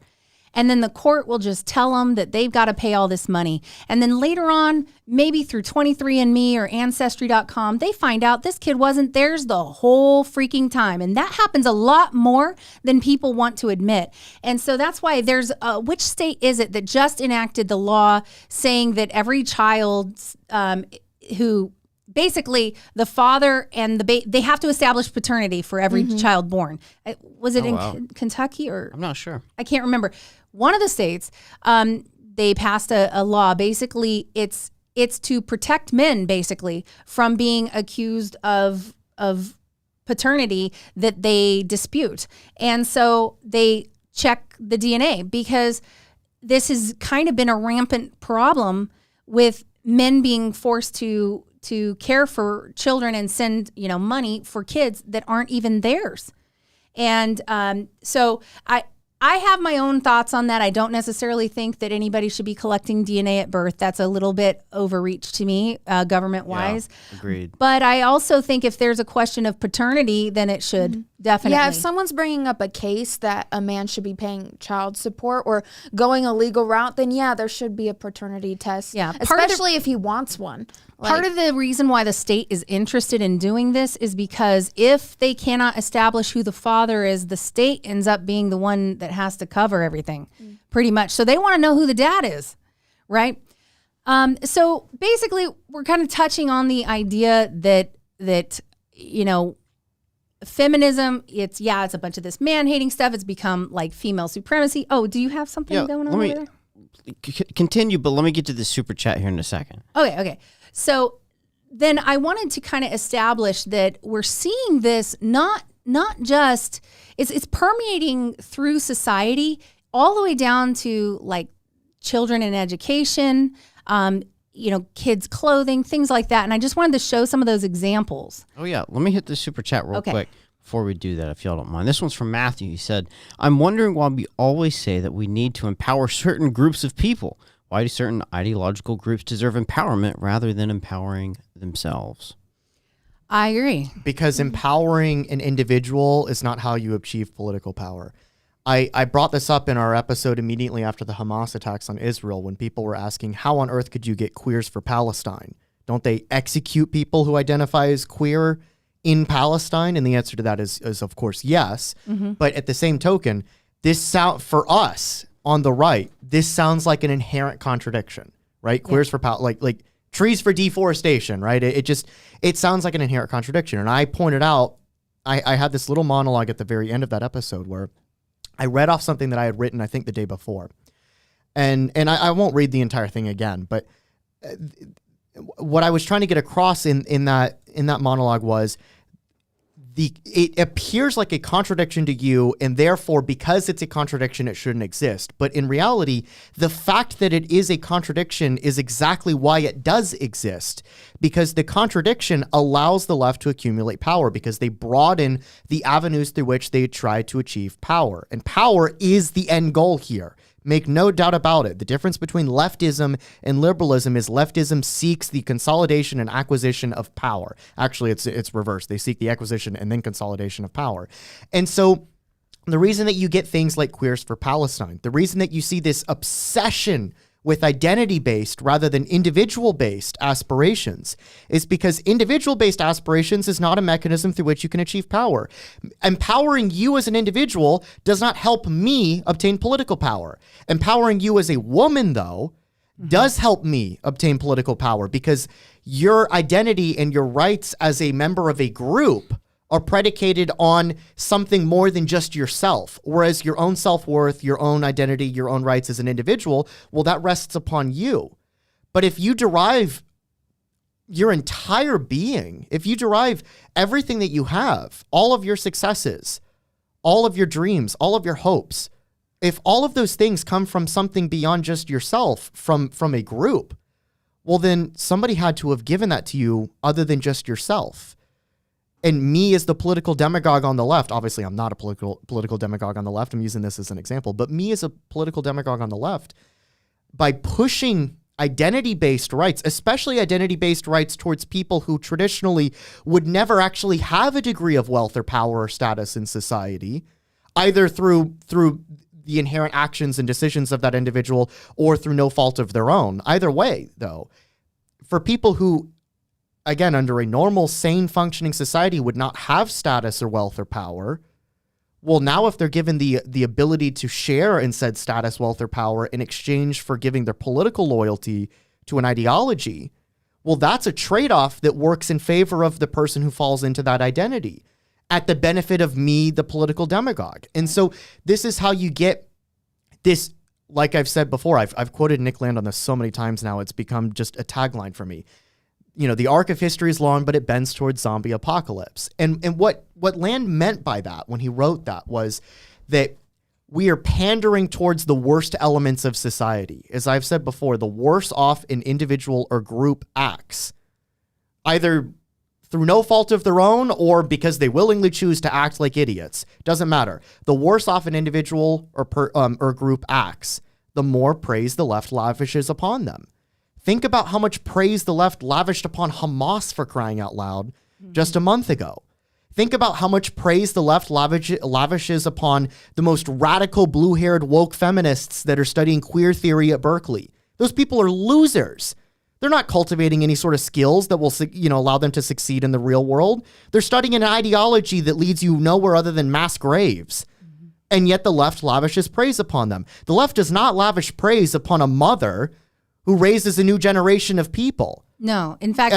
And then the court will just tell them that they've got to pay all this money. And then later on, maybe through 23andMe or Ancestry.com, they find out this kid wasn't theirs the whole freaking time. And that happens a lot more than people want to admit. And so that's why there's, which state is it that just enacted the law saying that every child who basically the father and they have to establish paternity for every child born. Was it Kentucky or? I'm not sure. I can't remember. One of the states, they passed a law. Basically, it's to protect men, basically, from being accused of paternity that they dispute. And so they check the DNA because this has kind of been a rampant problem with men being forced to care for children and send, money for kids that aren't even theirs. And so I have my own thoughts on that. I don't necessarily think that anybody should be collecting DNA at birth. That's a little bit overreach to me, government-wise. Yeah, agreed. But I also think if there's a question of paternity, then it should definitely. Yeah, if someone's bringing up a case that a man should be paying child support or going a legal route, then yeah, there should be a paternity test. Yeah, especially if he wants one. Part of the reason why the state is interested in doing this is because if they cannot establish who the father is, the state ends up being the one that has to cover everything, pretty much. So they want to know who the dad is, right? So basically, we're kind of touching on the idea that feminism, it's a bunch of this man-hating stuff. It's become like female supremacy. Oh, do you have something going on over there? Continue, but let me get to the super chat here in a second. Okay. So then I wanted to kind of establish that we're seeing this not just, it's permeating through society all the way down to like children in education, kids' clothing, things like that. And I just wanted to show some of those examples. Oh, yeah. Let me hit the super chat real quick before we do that, if y'all don't mind. This one's from Matthew. He said, I'm wondering why we always say that we need to empower certain groups of people. Why do certain ideological groups deserve empowerment rather than empowering themselves? I agree. Because empowering an individual is not how you achieve political power. I brought this up in our episode immediately after the Hamas attacks on Israel when people were asking, how on earth could you get queers for Palestine? Don't they execute people who identify as queer in Palestine? And the answer to that is of course, yes. But at the same token, for us on the right, this sounds like an inherent contradiction, right? Queers for like trees for deforestation, right? It sounds like an inherent contradiction. And I pointed out, I had this little monologue at the very end of that episode where I read off something that I had written, I think the day before. And I won't read the entire thing again, but what I was trying to get across in that monologue was it appears like a contradiction to you, and therefore, because it's a contradiction, it shouldn't exist. But in reality, the fact that it is a contradiction is exactly why it does exist, because the contradiction allows the left to accumulate power, because they broaden the avenues through which they try to achieve power. And power is the end goal here. Make no doubt about it. The difference between leftism and liberalism is leftism seeks the consolidation and acquisition of power. Actually, it's reversed. They seek the acquisition and then consolidation of power. And so the reason that you get things like Queers for Palestine, the reason that you see this obsession with identity-based rather than individual-based aspirations is because individual-based aspirations is not a mechanism through which you can achieve power. Empowering you as an individual does not help me obtain political power. Empowering you as a woman, though, does help me obtain political power, because your identity and your rights as a member of a group are predicated on something more than just yourself. Whereas your own self-worth, your own identity, your own rights as an individual, well, that rests upon you. But if you derive your entire being, if you derive everything that you have, all of your successes, all of your dreams, all of your hopes, if all of those things come from something beyond just yourself, from a group, well, then somebody had to have given that to you other than just yourself. And me as the political demagogue on the left, obviously I'm not a political demagogue on the left, I'm using this as an example, but me as a political demagogue on the left, by pushing identity-based rights, especially identity-based rights towards people who traditionally would never actually have a degree of wealth or power or status in society, either through the inherent actions and decisions of that individual or through no fault of their own. Either way, though, for people who, again, under a normal, sane, functioning society would not have status or wealth or power, well, now if they're given the ability to share in said status, wealth, or power in exchange for giving their political loyalty to an ideology, well, that's a trade-off that works in favor of the person who falls into that identity at the benefit of me, the political demagogue. And so this is how you get this, like I've said before, I've quoted Nick Land on this so many times now, it's become just a tagline for me. You know, the arc of history is long, but it bends towards zombie apocalypse. And what Land meant by that when he wrote that was that we are pandering towards the worst elements of society. As I've said before, the worse off an individual or group acts, either through no fault of their own or because they willingly choose to act like idiots. Doesn't matter. The worse off an individual or group acts, the more praise the left lavishes upon them. Think about how much praise the left lavished upon Hamas, for crying out loud, just a month ago. Think about how much praise the left lavishes upon the most radical, blue-haired, woke feminists that are studying queer theory at Berkeley. Those people are losers. They're not cultivating any sort of skills that will, allow them to succeed in the real world. They're studying an ideology that leads you nowhere other than mass graves. And yet the left lavishes praise upon them. The left does not lavish praise upon a mother who raises a new generation of people. No, in fact,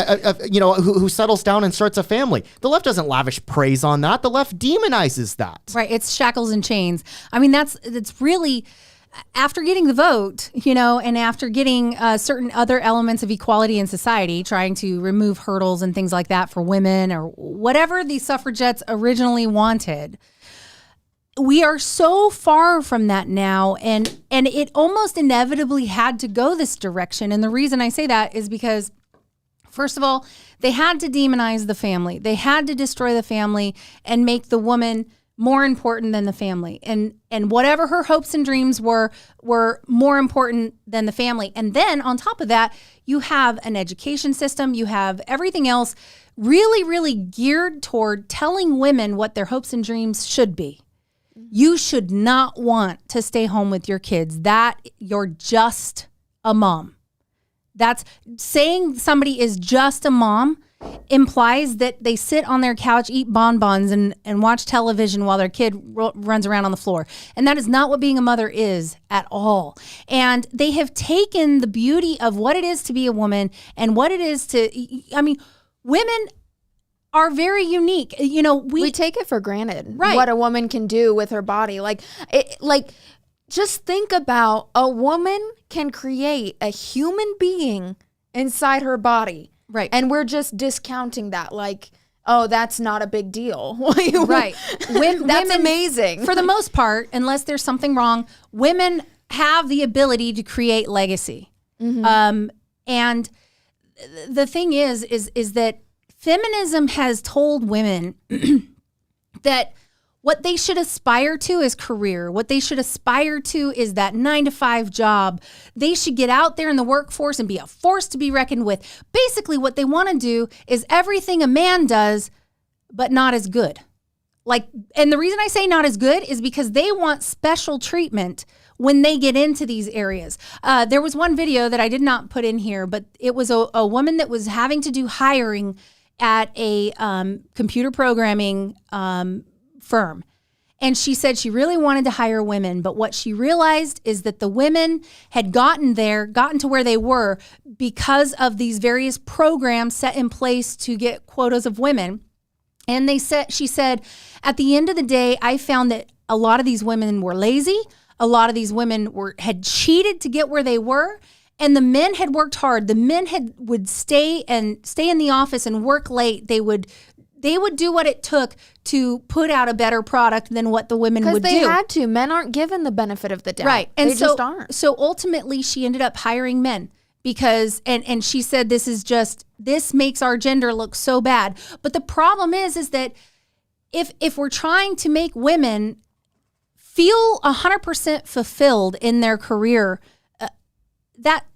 who settles down and starts a family. The left doesn't lavish praise on that. The left demonizes that. Right. It's shackles and chains. I mean, that's really, after getting the vote, and after getting certain other elements of equality in society, trying to remove hurdles and things like that for women or whatever the suffragettes originally wanted. We are so far from that now, and it almost inevitably had to go this direction. And the reason I say that is because, first of all, they had to demonize the family. They had to destroy the family and make the woman more important than the family. And whatever her hopes and dreams were more important than the family. And then on top of that, you have an education system. You have everything else really, really geared toward telling women what their hopes and dreams should be. You should not want to stay home with your kids. That you're just a mom. That's saying somebody is just a mom implies that they sit on their couch, eat bonbons, and watch television while their kid runs around on the floor. And that is not what being a mother is at all. And they have taken the beauty of what it is to be a woman and what it is women are very unique. We take it for granted, right? What a woman can do with her body. Just think about a woman can create a human being inside her body. Right. And we're just discounting that. oh, that's not a big deal. Right. That's women, amazing. For the most part, unless there's something wrong, women have the ability to create legacy. And the thing is that feminism has told women that what they should aspire to is career. What they should aspire to is that 9-to-5 job. They should get out there in the workforce and be a force to be reckoned with. Basically, what they want to do is everything a man does, but not as good. And the reason I say not as good is because they want special treatment when they get into these areas. There was one video that I did not put in here, but it was a woman that was having to do hiring at a computer programming firm. And she said she really wanted to hire women, but what she realized is that the women had gotten to where they were because of these various programs set in place to get quotas of women. And she said, at the end of the day, I found that a lot of these women were lazy. A lot of these women had cheated to get where they were. And the men had worked hard. The men would stay in the office and work late. They would do what it took to put out a better product than what the women would do. Because they had to. Men aren't given the benefit of the doubt. Right. And they just aren't. So ultimately, she ended up hiring men because, and she said, this makes our gender look so bad. But the problem is that if we're trying to make women feel 100% fulfilled in their career, that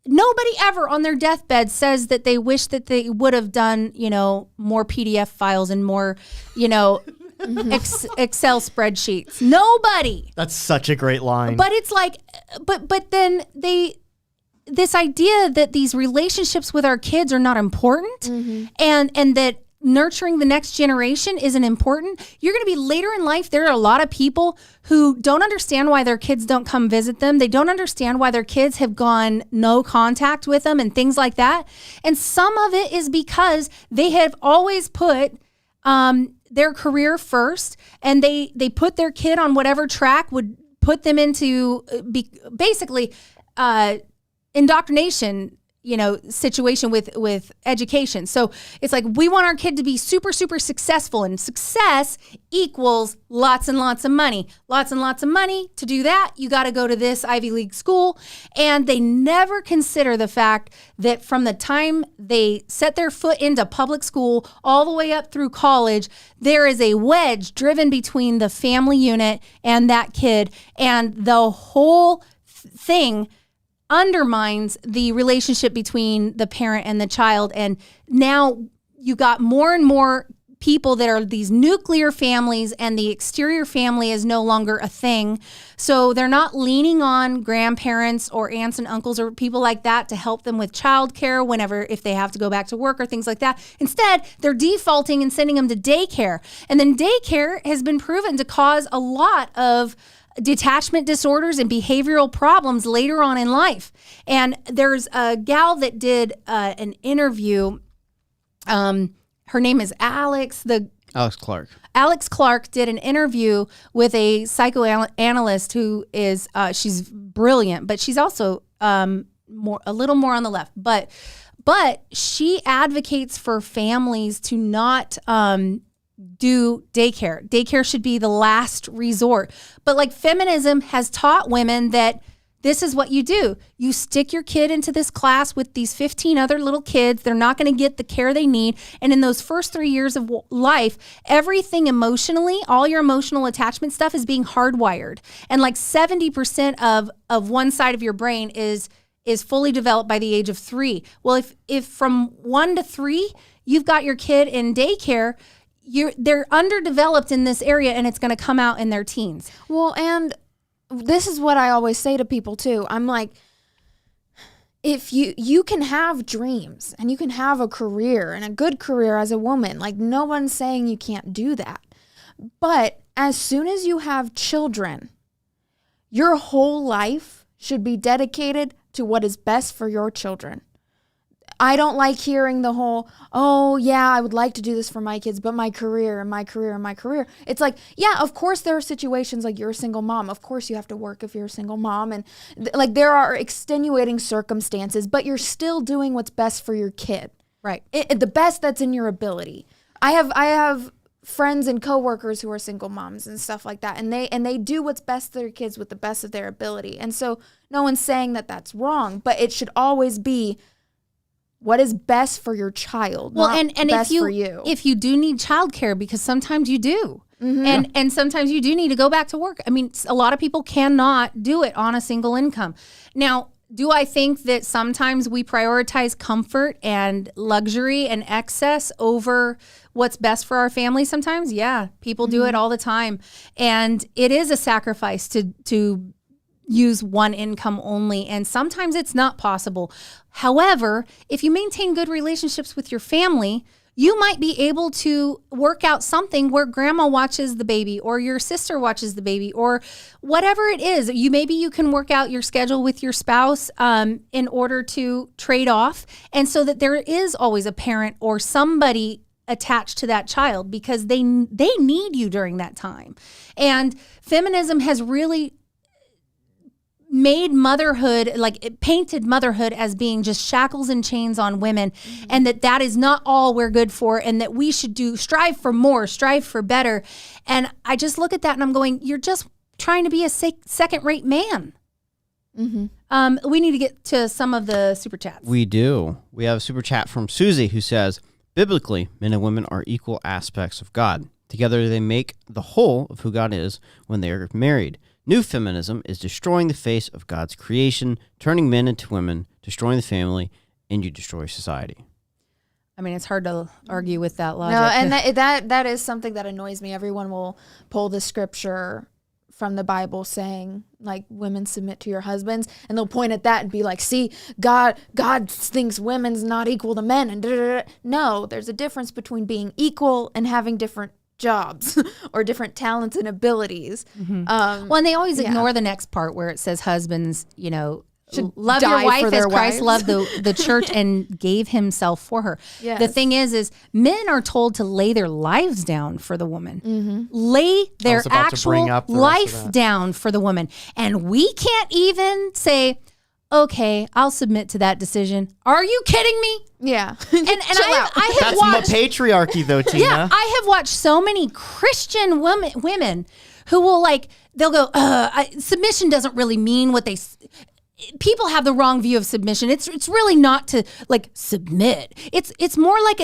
nobody ever on their deathbed says that they wish that they would have done, more PDF files and more, Excel spreadsheets. Nobody. That's such a great line. But it's like, but then this idea that these relationships with our kids are not important, and that nurturing the next generation isn't important. You're going to be later in life. There are a lot of people who don't understand why their kids don't come visit them. They don't understand why their kids have gone no contact with them and things like that. And some of it is because they have always put their career first, and they put their kid on whatever track would put them into basically indoctrination situation with education. So it's like, we want our kid to be super, super successful, and success equals lots and lots of money. Lots and lots of money. To do that, you got to go to this Ivy League school. And they never consider the fact that from the time they set their foot into public school all the way up through college, there is a wedge driven between the family unit and that kid. And the whole thing undermines the relationship between the parent and the child. And now you got more and more people that are these nuclear families, and the exterior family is no longer a thing. So they're not leaning on grandparents or aunts and uncles or people like that to help them with childcare if they have to go back to work or things like that. Instead, they're defaulting and sending them to daycare. And then daycare has been proven to cause a lot of detachment disorders and behavioral problems later on in life. And there's a gal that did an interview. Her name is Alex Clark. Alex Clark did an interview with a psychoanalyst who is she's brilliant, but she's also a little more on the left. But she advocates for families to not do daycare. Daycare should be the last resort. But feminism has taught women that this is what you do. You stick your kid into this class with these 15 other little kids. They're not going to get the care they need. And in those first 3 years of life, everything emotionally, all your emotional attachment stuff is being hardwired. And 70% of one side of your brain is fully developed by the age of 3. Well, if from 1 to 3, you've got your kid in daycare, they're underdeveloped in this area, and it's going to come out in their teens. Well, and this is what I always say to people too. I'm like, if you can have dreams and you can have a career and a good career as a woman, no one's saying you can't do that. But as soon as you have children, your whole life should be dedicated to what is best for your children. I don't like hearing the whole, oh yeah, I would like to do this for my kids, but my career and my career and my career. It's like, yeah, of course there are situations like you're a single mom. Of course you have to work if you're a single mom. And there are extenuating circumstances, but you're still doing what's best for your kid. Right. The best that's in your ability. I have friends and coworkers who are single moms and stuff like that, and they do what's best for their kids with the best of their ability. And so no one's saying that that's wrong, but it should always be what is best for your child, Well, not and best if for you. if you do need childcare, because sometimes you do. And sometimes you do need to go back to work. I mean, a lot of people cannot do it on a single income. Now, do I think that sometimes we prioritize comfort and luxury and excess over what's best for our family sometimes? Yeah, people do it all the time. And it is a sacrifice to use one income only. And sometimes it's not possible. However, if you maintain good relationships with your family, you might be able to work out something where grandma watches the baby or your sister watches the baby or whatever it is. Maybe you can work out your schedule with your spouse in order to trade off, and so that there is always a parent or somebody attached to that child, because they need you during that time. And feminism has really made motherhood, like it painted motherhood as being just shackles and chains on women, and that is not all we're good for, and that we should strive for more, strive for better. And I just look at that and I'm going, you're just trying to be a second-rate man. We need to get to some of the super chats. We do. We have a super chat from Susie who says, biblically, men and women are equal aspects of God. Together they make the whole of who God is when they are married. New feminism is destroying the face of God's creation, turning men into women, destroying the family, and you destroy society. I mean, it's hard to argue with that logic. No, and that is something that annoys me. Everyone will pull the scripture from the Bible saying, like, women submit to your husbands, and they'll point at that and be like, see, God thinks women's not equal to men, and da-da-da. No, there's a difference between being equal and having different jobs or different talents and abilities. Well, and they always ignore the next part where it says husbands, Should love die your for wife as their Christ wives. loved the church and gave himself for her. Yes. The thing is men are told to lay their lives down for the woman. Lay their was about to bring actual up the rest of life that. down for the woman. And we can't even say, okay, I'll submit to that decision. Are you kidding me? Yeah. And I have That's watched patriarchy, though, Tina. yeah, I have watched so many Christian women who will they'll go, submission doesn't really mean what they. People have the wrong view of submission. It's really not to submit. It's more like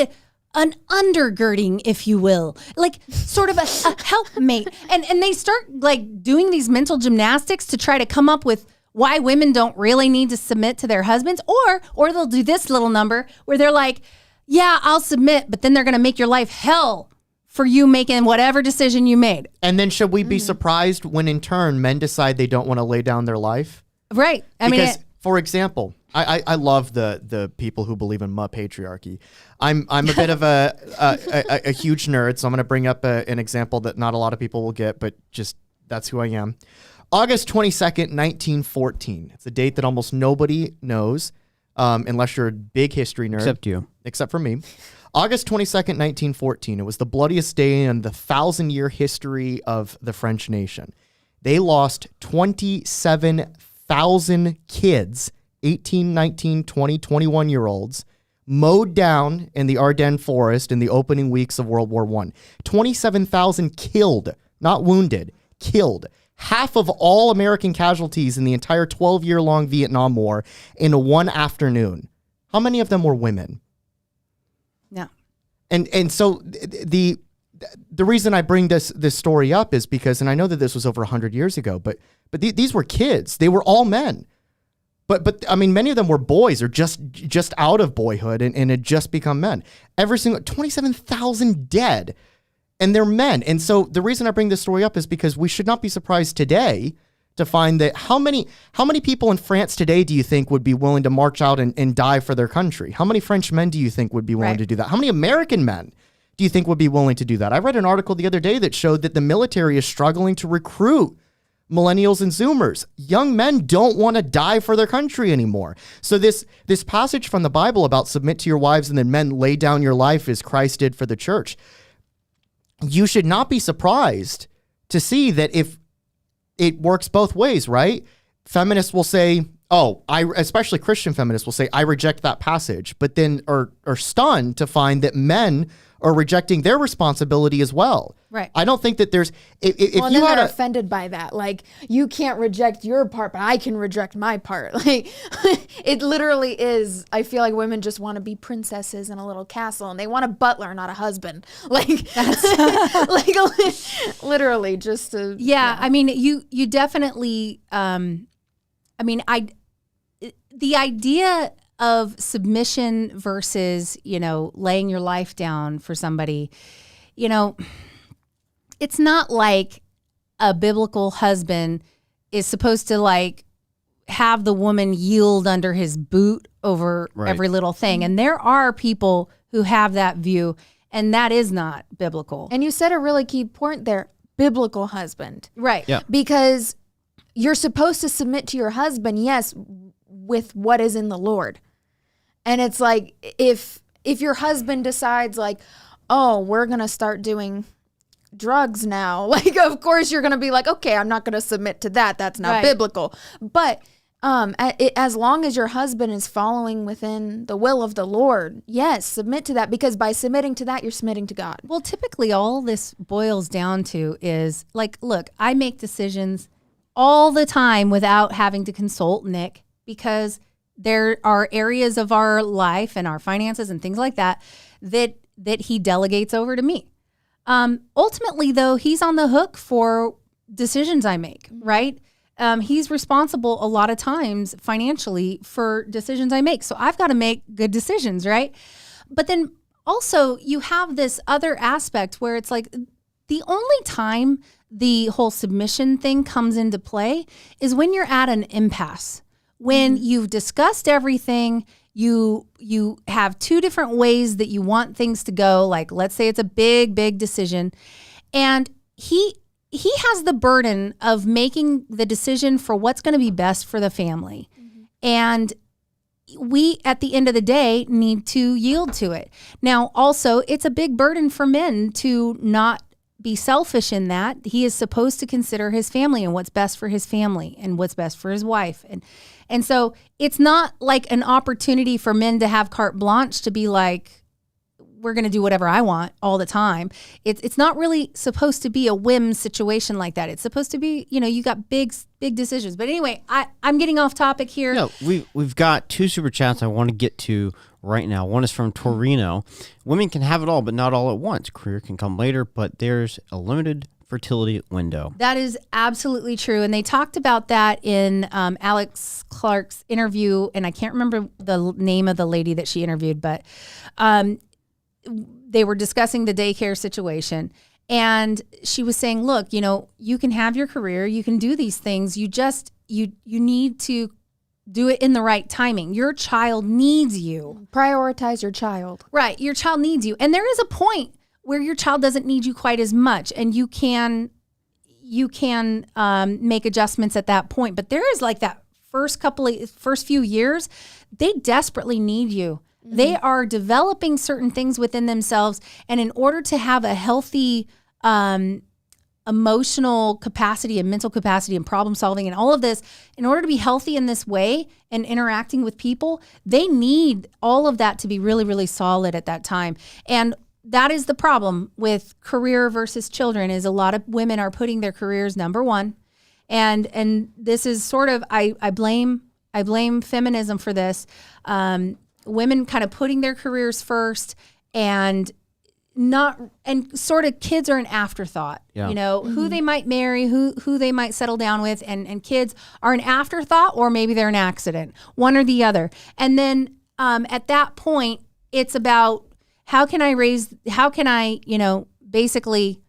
an undergirding, if you will, like sort of a helpmate. And they start doing these mental gymnastics to try to come up with why women don't really need to submit to their husbands, or they'll do this little number where they're like, yeah, I'll submit, but then they're going to make your life hell for you making whatever decision you made. And then should we be surprised when in turn men decide they don't want to lay down their life? Right. Because, for example, I love the people who believe in patriarchy. I'm a bit of a huge nerd, so I'm going to bring up an example that not a lot of people will get, but just that's who I am. August 22nd, 1914. It's a date that almost nobody knows, unless you're a big history nerd. Except you. Except for me. August 22nd, 1914. It was the bloodiest day in the 1,000-year history of the French nation. They lost 27,000 kids, 18, 19, 20, 21-year-olds, mowed down in the Ardennes forest in the opening weeks of World War I. 27,000 killed, not wounded, killed. Half of all American casualties in the entire 12-year-long Vietnam War in one afternoon. How many of them were women? No. And so the reason I bring this story up is because, and I know that this was over 100 years ago, but these were kids. They were all men. But I mean, many of them were boys or just out of boyhood and had just become men. Every single 27,000 dead. And they're men. And so the reason I bring this story up is because we should not be surprised today to find that how many people in France today do you think would be willing to march out and die for their country? How many French men do you think would be willing to do that? How many American men do you think would be willing to do that? I read an article the other day that showed that the military is struggling to recruit millennials and Zoomers. Young men don't want to die for their country anymore. So this passage from the Bible about submit to your wives and then men lay down your life as Christ did for the church, you should not be surprised to see that if it works both ways, right? Feminists will say, especially Christian feminists will say, I reject that passage, but then are stunned to find that men are rejecting their responsibility as well. Right. I don't think that there's, if Well, and you then had they're a, offended by that. Like, you can't reject your part, but I can reject my part. Like, it literally is. I feel like women just want to be princesses in a little castle, and they want a butler, not a husband. Like, like literally just to. Yeah, I mean, you definitely. The idea of submission versus, laying your life down for somebody, it's not like a biblical husband is supposed to like have the woman yield under his boot over every little thing. And there are people who have that view, and that is not biblical. And you said a really key point there, biblical husband. Right. Yeah. Because you're supposed to submit to your husband, yes, with what is in the Lord. And it's like, if your husband decides like, oh, we're going to start doing drugs now, like, of course you're going to be like, okay, I'm not going to submit to that. That's not biblical. But as long as your husband is following within the will of the Lord, yes, submit to that, because by submitting to that, you're submitting to God. Well, typically all this boils down to is like, look, I make decisions all the time without having to consult Nick, because there are areas of our life and our finances and things like that he delegates over to me. Ultimately, though, he's on the hook for decisions I make, right? He's responsible a lot of times financially for decisions I make. So I've got to make good decisions, right? But then also you have this other aspect where it's like the only time the whole submission thing comes into play is when you're at an impasse. When you've discussed everything, you have two different ways that you want things to go. Like, let's say it's a big, big decision. And he has the burden of making the decision for what's going to be best for the family. And we, at the end of the day, need to yield to it. Now, also, it's a big burden for men to not be selfish in that. He is supposed to consider his family and what's best for his family and what's best for his wife. And so it's not like an opportunity for men to have carte blanche to be like, we're going to do whatever I want all the time. It's not really supposed to be a whim situation like that. It's supposed to be, you got big decisions. But anyway, I'm getting off topic here. No, we've got two super chats I want to get to right now. One is from Torino. Women can have it all, but not all at once. Career can come later, but there's a limited fertility window. That is absolutely true. And they talked about that in Alex Clark's interview. And I can't remember the name of the lady that she interviewed, but they were discussing the daycare situation. And she was saying, look, you can have your career, you can do these things. You just, you need to do it in the right timing. Your child needs you. Prioritize your child. Right. Your child needs you. And there is a point where your child doesn't need you quite as much, and you can make adjustments at that point. But there is like that first few years, they desperately need you. Mm-hmm. They are developing certain things within themselves, and in order to have a healthy emotional capacity and mental capacity and problem solving and all of this, in order to be healthy in this way and interacting with people, they need all of that to be really, really solid at that time. And that is the problem with career versus children, is a lot of women are putting their careers number one. And this is sort of, I blame feminism for this. Women kind of putting their careers first, and sort of kids are an afterthought. Yeah. Who they might marry, who they might settle down with, and kids are an afterthought, or maybe they're an accident, one or the other. And then at that point, it's about how can I basically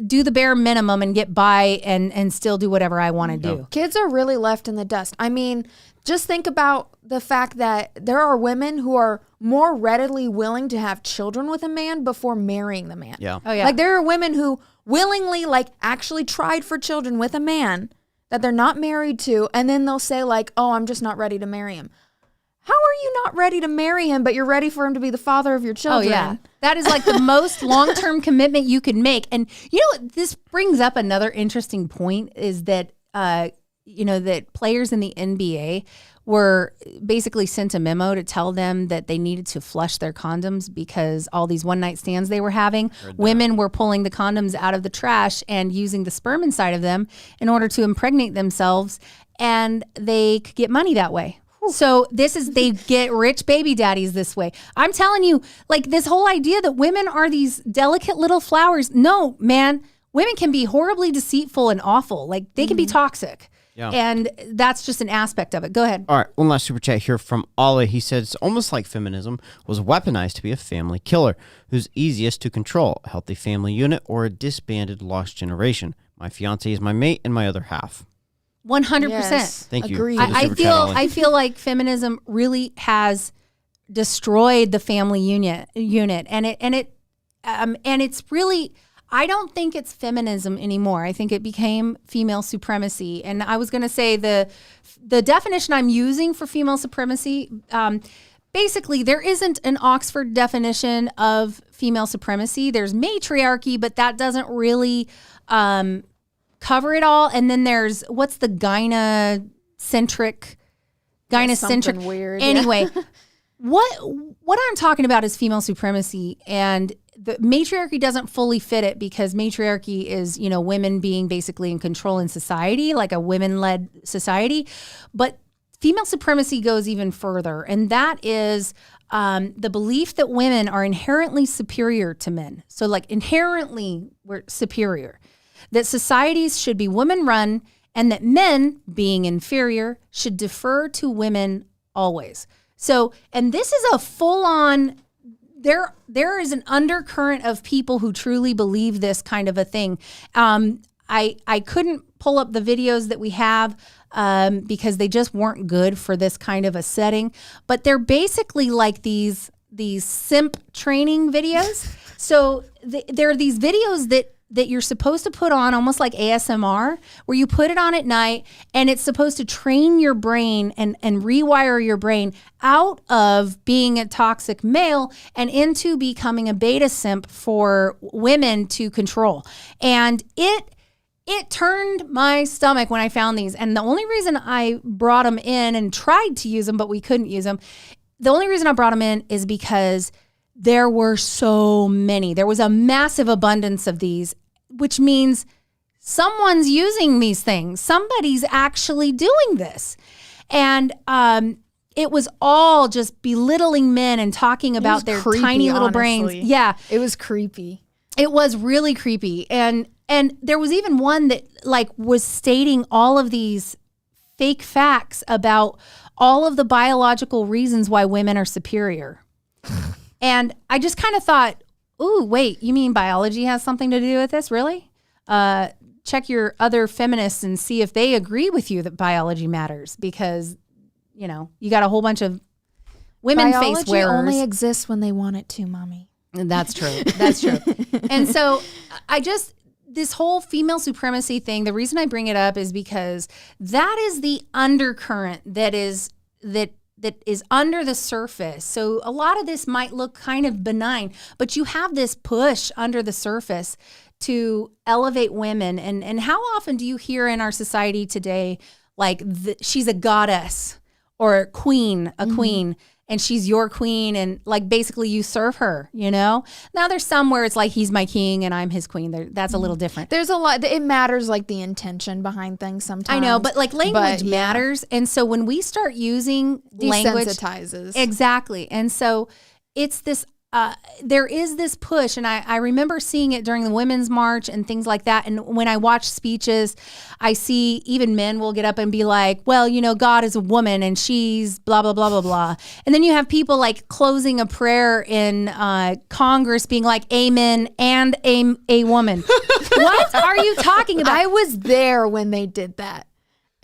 do the bare minimum and get by and still do whatever I want to do. Kids are really left in the dust. I mean, just think about the fact that there are women who are more readily willing to have children with a man before marrying the man. Yeah. Oh, yeah. Like, there are women who willingly, actually tried for children with a man that they're not married to, and then they'll say, oh, I'm just not ready to marry him. How are you not ready to marry him, but you're ready for him to be the father of your children? Oh, yeah. That is like the most long-term commitment you can make. And this brings up another interesting point, is that that players in the NBA were basically sent a memo to tell them that they needed to flush their condoms because all these one-night stands they were having, women were pulling the condoms out of the trash and using the sperm inside of them in order to impregnate themselves, and they could get money that way. So they get rich baby daddies this way. I'm telling you, like, this whole idea that women are these delicate little flowers. No, man, women can be horribly deceitful and awful. Like, they can be toxic. Yeah. And that's just an aspect of it. Go ahead. All right, one last super chat here from Ollie. He said, it's almost like feminism was weaponized to be a family killer who's easiest to control, a healthy family unit or a disbanded lost generation. My fiance is my mate and my other half. 100%. Yes. Thank you. Agreed. for the super chat, Ollie. I feel like feminism really has destroyed the family unit, and it's really, I don't think it's feminism anymore. I think it became female supremacy. And I was going to say the definition I'm using for female supremacy, basically there isn't an Oxford definition of female supremacy. There's matriarchy, but that doesn't really cover it all. And then there's, what's the gynocentric weird. Anyway, what I'm talking about is female supremacy, and the matriarchy doesn't fully fit it because matriarchy is, women being basically in control in society, like a women-led society. But female supremacy goes even further, and that is the belief that women are inherently superior to men. So, like, inherently we're superior. That societies should be women-run, and that men, being inferior, should defer to women always. So, and this is a full-on, there is an undercurrent of people who truly believe this kind of a thing. I couldn't pull up the videos that we have because they just weren't good for this kind of a setting, but they're basically like these simp training videos. So there are these videos that you're supposed to put on almost like ASMR, where you put it on at night and it's supposed to train your brain and rewire your brain out of being a toxic male and into becoming a beta simp for women to control. And it turned my stomach when I found these. And the only reason I brought them in and tried to use them, but we couldn't use them, the only reason I brought them in is because there were so many. There was a massive abundance of these, which means someone's using these things. Somebody's actually doing this. And it was all just belittling men and talking about their creepy, tiny little honestly. brains. Yeah. It was creepy. It was really creepy. And there was even one that was stating all of these fake facts about all of the biological reasons why women are superior. And I just kind of thought, ooh, wait, you mean biology has something to do with this? Really? Check your other feminists and see if they agree with you that biology matters, because, you got a whole bunch of women face wearers. Biology only exists when they want it to, mommy. And that's true. That's true. And so this whole female supremacy thing, the reason I bring it up is because that is the undercurrent that is under the surface. So a lot of this might look kind of benign, but you have this push under the surface to elevate women. And how often do you hear in our society today, she's a goddess or a queen, and she's your queen, and basically you serve her, Now there's some where it's like he's my king and I'm his queen. That's a little different. There's a lot. It matters, the intention behind things sometimes. I know, but language matters. And so when we start using language, desensitizes. Exactly. And so it's this, there is this push, and I remember seeing it during the Women's March and things like that. And when I watch speeches, I see even men will get up and be like, well, God is a woman and she's blah, blah, blah, blah, blah. And then you have people closing a prayer in Congress being like, amen, and a woman. What are you talking about? I was there when they did that.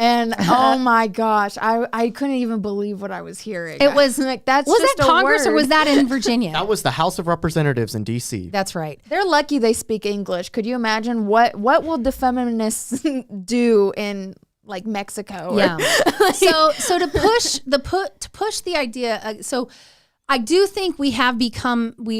And oh my gosh, I couldn't even believe what I was hearing. It was that's was just that Congress or was that in Virginia? That was the House of Representatives in D.C. That's right. They're lucky they speak English. Could you imagine what will the feminists do in Mexico? Yeah. So to push the idea. So I do think we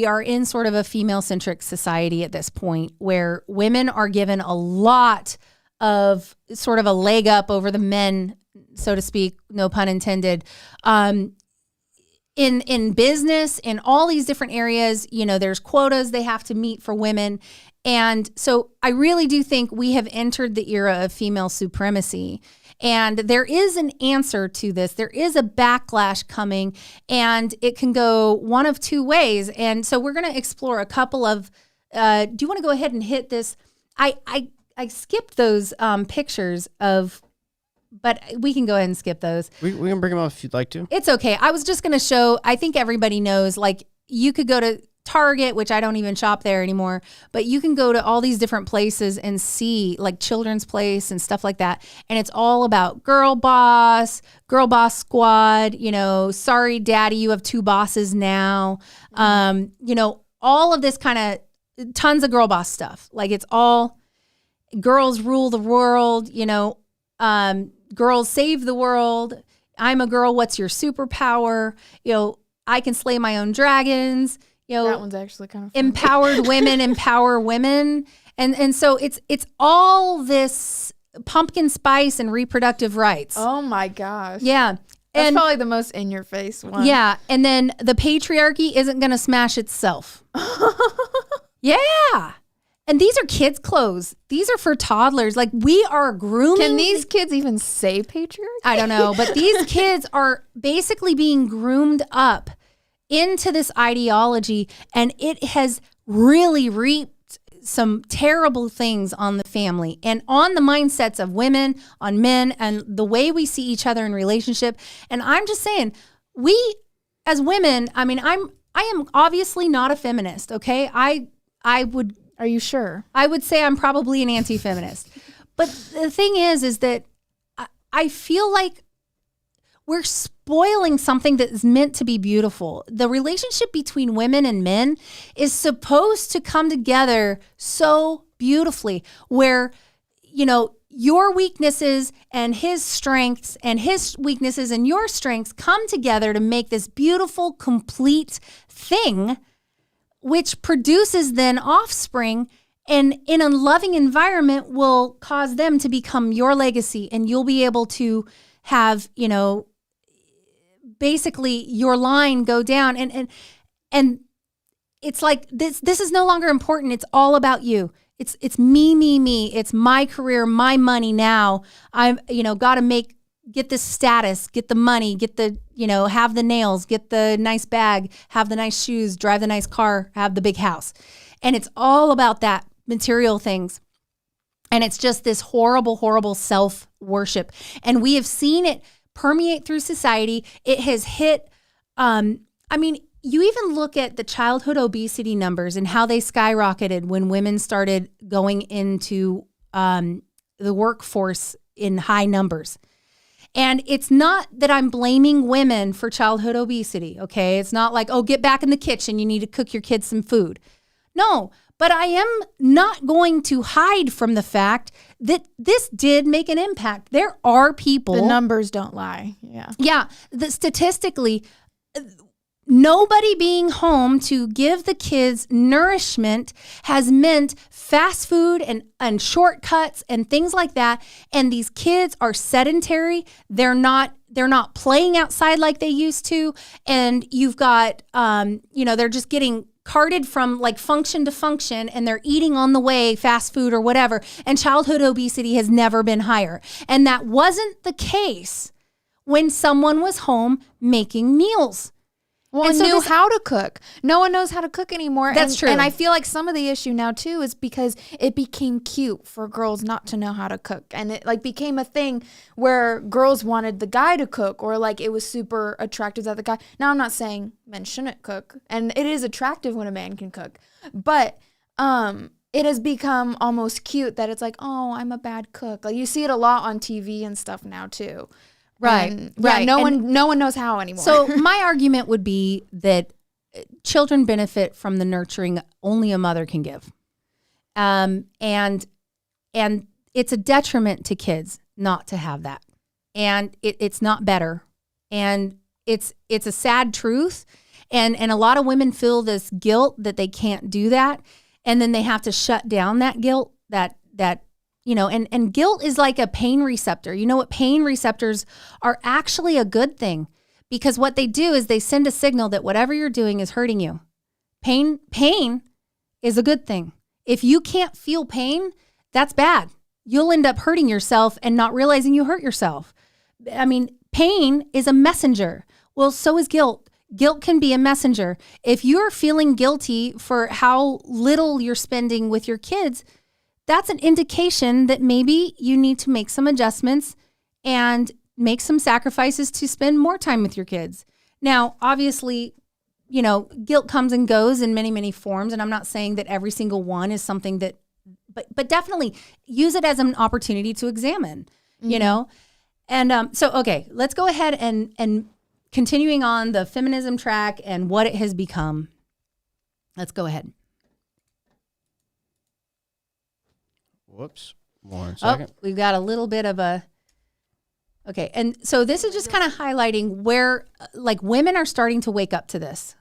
are in sort of a female centric society at this point where women are given a lot sort of a leg up over the men, so to speak, no pun intended. In business, in all these different areas, there's quotas they have to meet for women. And so I really do think we have entered the era of female supremacy. And there is an answer to this. There is a backlash coming, and it can go one of two ways. And so we're going to explore a couple of, do you want to go ahead and hit this? I skipped those pictures of, but we can go ahead and skip those. We can bring them up if you'd like to. It's okay. I was just going to show, I think everybody knows, like you could go to Target, which I don't even shop there anymore, but you can go to all these different places and see like Children's Place and stuff like that. And it's all about girl boss squad, sorry, daddy, you have two bosses now. All of this kind of tons of girl boss stuff. Like it's all girls rule the world, girls save the world. I'm a girl. What's your superpower? I can slay my own dragons. That one's actually kind of funny. Empowered women empower women. And so it's all this pumpkin spice and reproductive rights. Oh my gosh. Yeah. That's probably the most in your face one. Yeah. And then the patriarchy isn't going to smash itself. Yeah. And these are kids' clothes. These are for toddlers. Like we are grooming. Can these kids even say patriarchy? I don't know. But these kids are basically being groomed up into this ideology, and it has really reaped some terrible things on the family and on the mindsets of women, on men, and the way we see each other in relationship. And I'm just saying, we as women, I am obviously not a feminist, okay? I would. Are you sure? I would say I'm probably an anti-feminist. But the thing is that I feel like we're spoiling something that is meant to be beautiful. The relationship between women and men is supposed to come together so beautifully where, your weaknesses and his strengths and his weaknesses and your strengths come together to make this beautiful, complete thing, which produces then offspring, and in a loving environment will cause them to become your legacy, and you'll be able to have, basically your line go down, and it's like this is no longer important. It's all about you. It's me. It's my career, my money now. I'm, got to get this status, get the money, get the, have the nails, get the nice bag, have the nice shoes, drive the nice car, have the big house. And it's all about that material things. And it's just this horrible, horrible self-worship. And we have seen it permeate through society. It has hit, you even look at the childhood obesity numbers and how they skyrocketed when women started going into the workforce in high numbers. And it's not that I'm blaming women for childhood obesity, okay? It's not like, oh, get back in the kitchen, you need to cook your kids some food. No, but I am not going to hide from the fact that this did make an impact. There are people. The numbers don't lie. Yeah. Yeah. Statistically, nobody being home to give the kids nourishment has meant fast food and shortcuts and things like that. And these kids are sedentary. They're not playing outside like they used to. And you've got, they're just getting carted from like function to function, and they're eating on the way fast food or whatever. And childhood obesity has never been higher. And that wasn't the case when someone was home making meals. Well, and and so knew this- how to cook. No one knows how to cook anymore. That's true. And I feel like some of the issue now too is because it became cute for girls not to know how to cook. And it like became a thing where girls wanted the guy to cook, or like it was super attractive that the guy. Now I'm not saying men shouldn't cook, and it is attractive when a man can cook. But it has become almost cute that it's like, oh, I'm a bad cook. Like you see it a lot on TV and stuff now too. Right, And, right. Yeah, And no one knows how anymore. So my argument would be that children benefit from the nurturing only a mother can give. And it's a detriment to kids not to have that. And it's not better. And it's a sad truth. And a lot of women feel this guilt that they can't do that. And then they have to shut down that guilt, that and guilt is like a pain receptor. You know what? Pain receptors are actually a good thing, because what they do is they send a signal that whatever you're doing is hurting you. Pain is a good thing. If you can't feel pain, that's bad. You'll end up hurting yourself and not realizing you hurt yourself. I mean, pain is a messenger. Well, so is guilt. Guilt can be a messenger. If you're feeling guilty for how little you're spending with your kids, that's an indication that maybe you need to make some adjustments and make some sacrifices to spend more time with your kids. Now, obviously, guilt comes and goes in many, many forms. And I'm not saying that every single one is something that, but definitely use it as an opportunity to examine, And so, okay, let's go ahead and continuing on the feminism track and what it has become. Let's go ahead. Whoops. One second. We've got a little bit of a... Okay, and so this is just kind of highlighting where, women are starting to wake up to this.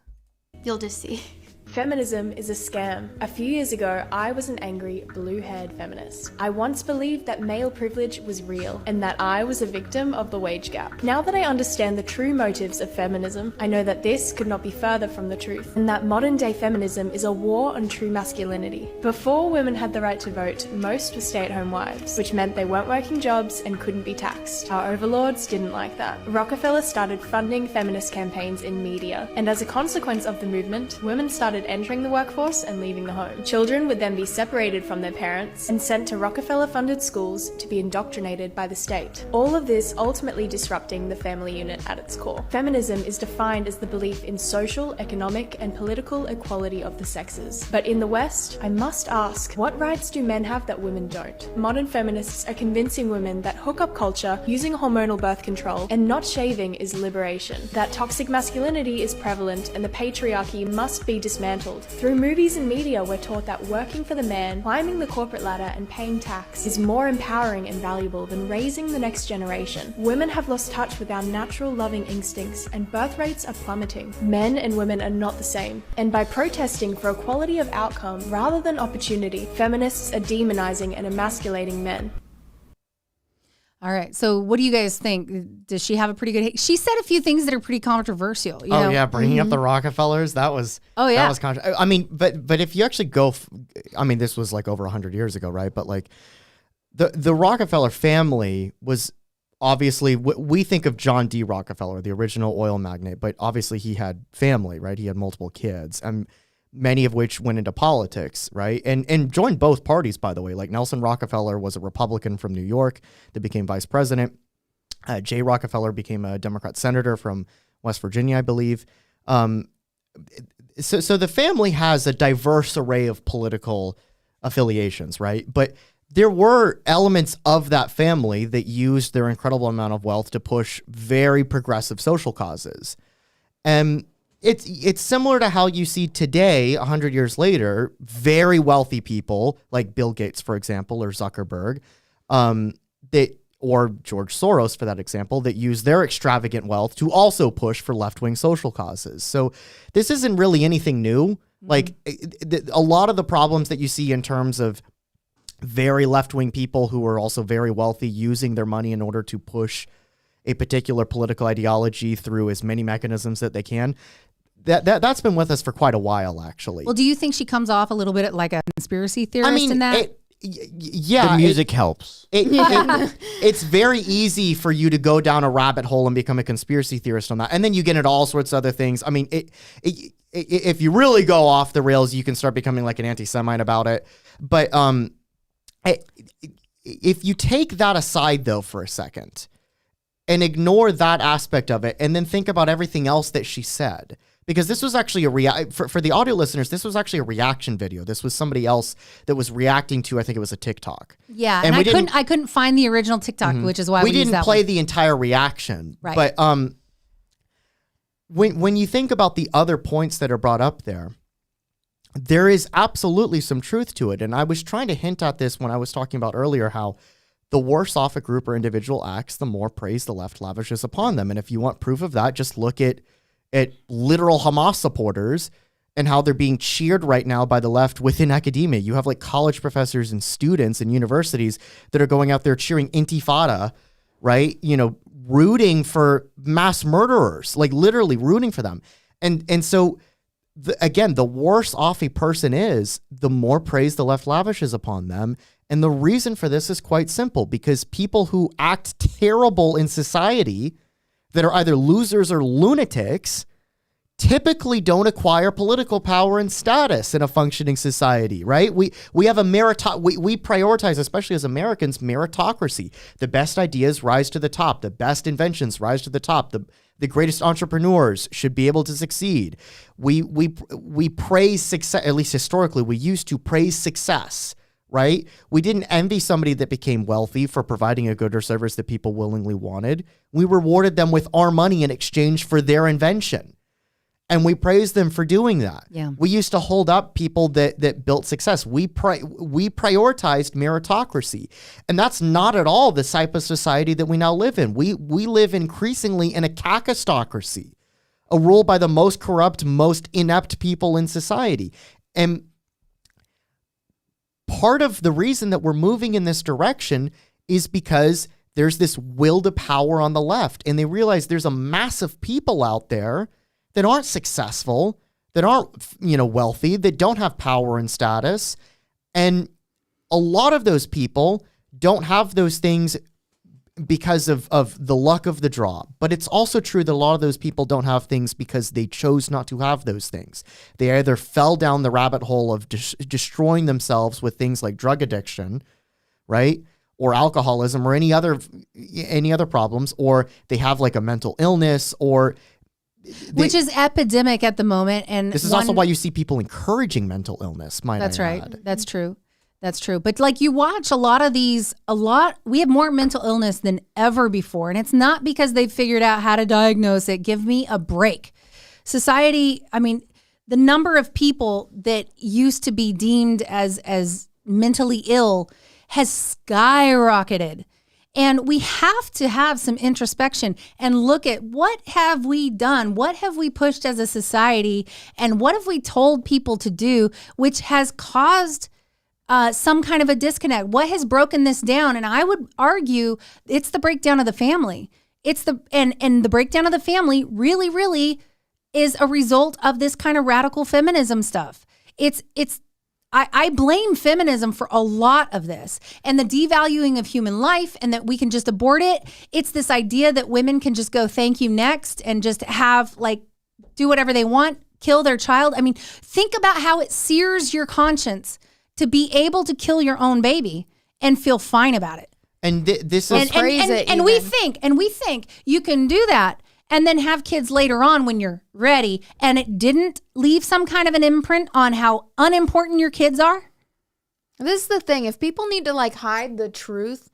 You'll just see. Feminism is a scam. A few years ago, I was an angry, blue-haired feminist. I once believed that male privilege was real and that I was a victim of the wage gap. Now that I understand the true motives of feminism, I know that this could not be further from the truth, and that modern-day feminism is a war on true masculinity. Before women had the right to vote, most were stay-at-home wives, which meant they weren't working jobs and couldn't be taxed. Our overlords didn't like that. Rockefeller started funding feminist campaigns in media, and as a consequence of the movement, women started entering the workforce and leaving the home. Children would then be separated from their parents and sent to Rockefeller-funded schools to be indoctrinated by the state. All of this ultimately disrupting the family unit at its core. Feminism is defined as the belief in social, economic, and political equality of the sexes. But in the West, I must ask, what rights do men have that women don't? Modern feminists are convincing women that hookup culture, using hormonal birth control, and not shaving is liberation. That toxic masculinity is prevalent and the patriarchy must be dismantled. Through movies and media, we're taught that working for the man, climbing the corporate ladder, and paying tax is more empowering and valuable than raising the next generation. Women have lost touch with our natural loving instincts, and birth rates are plummeting. Men and women are not the same. And by protesting for equality of outcome rather than opportunity, feminists are demonizing and emasculating men. All right. So what do you guys think? Does she have a pretty good... She said a few things that are pretty controversial. You know? Yeah. Bringing up the Rockefellers. That was... Oh, yeah. That was controversial. I mean, but if you actually go... this was like over 100 years ago, right? But like the Rockefeller family was obviously... We think of John D. Rockefeller, the original oil magnate, but obviously he had family, right? He had multiple kids. And many of which went into politics, right? And joined both parties, by the way. Like Nelson Rockefeller was a Republican from New York that became vice president. Jay Rockefeller became a Democrat senator from West Virginia, I believe. So the family has a diverse array of political affiliations, right? But there were elements of that family that used their incredible amount of wealth to push very progressive social causes. And it's similar to how you see today, 100 years later, very wealthy people like Bill Gates, for example, or Zuckerberg, or George Soros, for that example, that use their extravagant wealth to also push for left-wing social causes. So this isn't really anything new. Mm-hmm. Like a lot of the problems that you see in terms of very left-wing people who are also very wealthy using their money in order to push a particular political ideology through as many mechanisms that they can, that's been with us for quite a while, actually. Well, do you think she comes off a little bit like a conspiracy theorist in that? The music helps. It's very easy for you to go down a rabbit hole and become a conspiracy theorist on that. And then you get into all sorts of other things. I mean, if you really go off the rails, you can start becoming like an anti-Semite about it. But if you take that aside, though, for a second and ignore that aspect of it and then think about everything else that she said, because this was actually for the audio listeners, this was actually a reaction video. This was somebody else that was reacting to, I think it was a TikTok. Yeah, and I couldn't find the original TikTok, which is why we didn't play the entire reaction. Right. But when you think about the other points that are brought up there is absolutely some truth to it. And I was trying to hint at this when I was talking about earlier how the worse off a group or individual acts, the more praise the left lavishes upon them. And if you want proof of that, just look at literal Hamas supporters and how they're being cheered right now by the left within academia. You have like college professors and students and universities that are going out there cheering Intifada, right? You know, rooting for mass murderers, like literally rooting for them. And so, again, the worse off a person is, the more praise the left lavishes upon them. And the reason for this is quite simple, because people who act terrible in society, that are either losers or lunatics, typically don't acquire political power and status in a functioning society, right? We have a we prioritize, especially as Americans, meritocracy. The best ideas rise to the top. The best inventions rise to the top. The greatest entrepreneurs should be able to succeed. We praise success, at least historically, we used to praise success, right? We didn't envy somebody that became wealthy for providing a good or service that people willingly wanted. We rewarded them with our money in exchange for their invention. And we praise them for doing that. Yeah. We used to hold up people that built success. We prioritized meritocracy. And that's not at all the type of society that we now live in. We live increasingly in a kakistocracy, a rule by the most corrupt, most inept people in society. And part of the reason that we're moving in this direction is because there's this will to power on the left. And they realize there's a mass of people out there that aren't successful, that aren't, wealthy, that don't have power and status. And a lot of those people don't have those things because of the luck of the draw. But it's also true that a lot of those people don't have things because they chose not to have those things. They either fell down the rabbit hole of destroying themselves with things like drug addiction, right? Or alcoholism or any other problems, or they have like a mental illness, or which is epidemic at the moment. And this is also why you see people encouraging mental illness. That's right. That's true. That's true. But like you watch we have more mental illness than ever before. And it's not because they've figured out how to diagnose it. Give me a break. Society, I mean, the number of people that used to be deemed as mentally ill has skyrocketed. And we have to have some introspection and look at what have we done? What have we pushed as a society? And what have we told people to do, which has caused some kind of a disconnect? What has broken this down? And I would argue it's the breakdown of the family. And the breakdown of the family really, really is a result of this kind of radical feminism stuff. I blame feminism for a lot of this, and the devaluing of human life, and that we can just abort it. It's this idea that women can just go thank you next and just have do whatever they want, kill their child. I mean, think about how it sears your conscience to be able to kill your own baby and feel fine about it. And this is and we think you can do that and then have kids later on when you're ready, and it didn't leave some kind of an imprint on how unimportant your kids are? This is the thing. If people need to hide the truth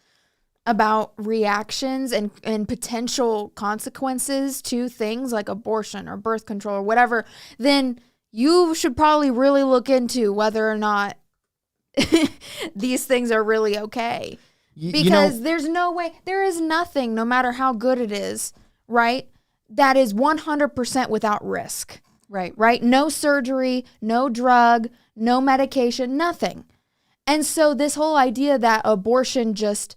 about reactions and potential consequences to things like abortion or birth control or whatever, then you should probably really look into whether or not these things are really okay. Because there's no way, there is nothing, no matter how good it is, right, that is 100% without risk. Right? No surgery, no drug, no medication, nothing. And so this whole idea that abortion just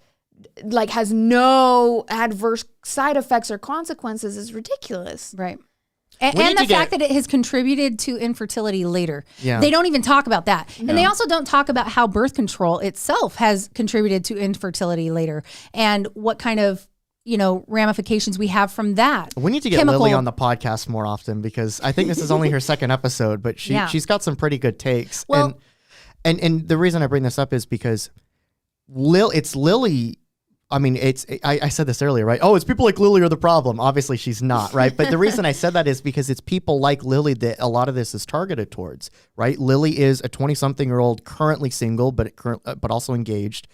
has no adverse side effects or consequences is ridiculous. Right. And the fact that it has contributed to infertility later. Yeah. They don't even talk about that. And they also don't talk about how birth control itself has contributed to infertility later, and what kind of ramifications we have from that. We need to get Lily on the podcast more often, because I think this is only her second episode, but she's got some pretty good takes. Well, and the reason I bring this up is because it's Lily. I mean, I said this earlier, right? Oh, it's people like Lily are the problem. Obviously, she's not, right? But the reason I said that is because it's people like Lily that a lot of this is targeted towards, right? Lily is a 20-something-year-old, currently single, but also engaged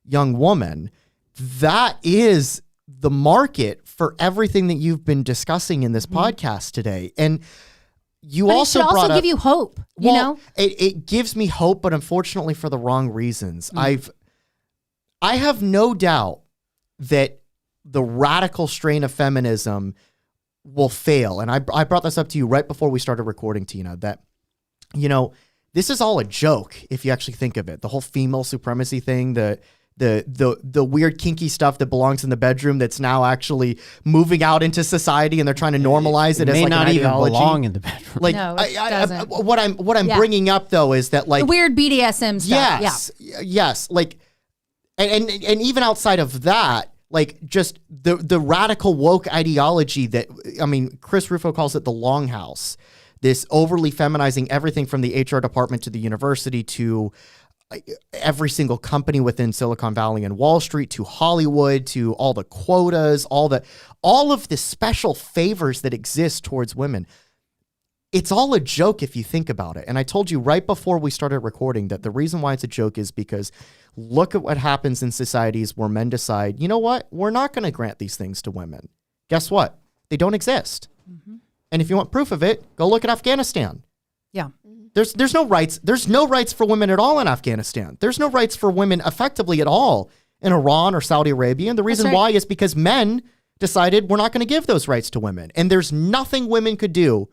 young woman. That is the market for everything that you've been discussing in this podcast today. And you but also it should also give you hope, It gives me hope, but unfortunately for the wrong reasons. I have no doubt that the radical strain of feminism will fail. And I brought this up to you right before we started recording, Tina, that you know, this is all a joke if you actually think of it. The whole female supremacy thing, the weird kinky stuff that belongs in the bedroom that's now actually moving out into society, and they're trying to normalize it as may like not an even ideology. belong in the bedroom. Like, No, it doesn't. what I'm bringing up though is that, like, The weird BDSM stuff. yes, like, and even outside of that, like, just the radical woke ideology that, I mean, Chris Rufo calls it the longhouse. This overly feminizing everything from the HR department to the university to every single company within Silicon Valley and Wall Street to Hollywood to all the quotas, all of the special favors that exist towards women. It's all a joke if you think about it. And I told you right before we started recording that the reason why it's a joke is because look at what happens in societies where men decide, you know what, we're not going to grant these things to women. Guess what? They don't exist. Mm-hmm. And if you want proof of it, go look at Afghanistan. Yeah. There's no rights. There's no rights for women at all in Afghanistan. There's no rights for women effectively at all in Iran or Saudi Arabia. And the reason why is because men decided we're not going to give those rights to women. And there's nothing women could do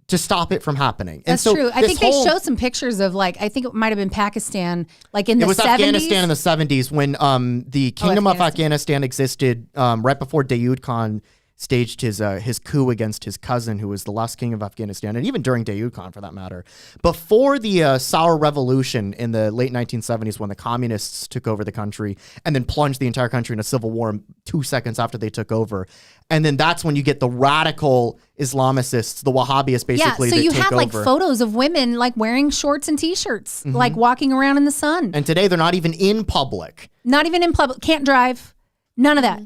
to stop it from happening. That's and so true. I think they showed some pictures of, like, I think it might have been Pakistan, like in the 70s. It was Afghanistan in the 70s when the Kingdom of Afghanistan existed right before Daoud Khan staged his coup against his cousin, who was the last king of Afghanistan, and even during Daoud Khan, for that matter. Before the Sour Revolution in the late 1970s, when the communists took over the country and then plunged the entire country in a civil war 2 seconds after they took over. And then that's when you get the radical Islamicists, the Wahhabists, basically. Yeah, so you have like over. photos of women like wearing shorts and t-shirts, like walking around in the sun. And today they're not even in public. Not even in public. Can't drive. None of that.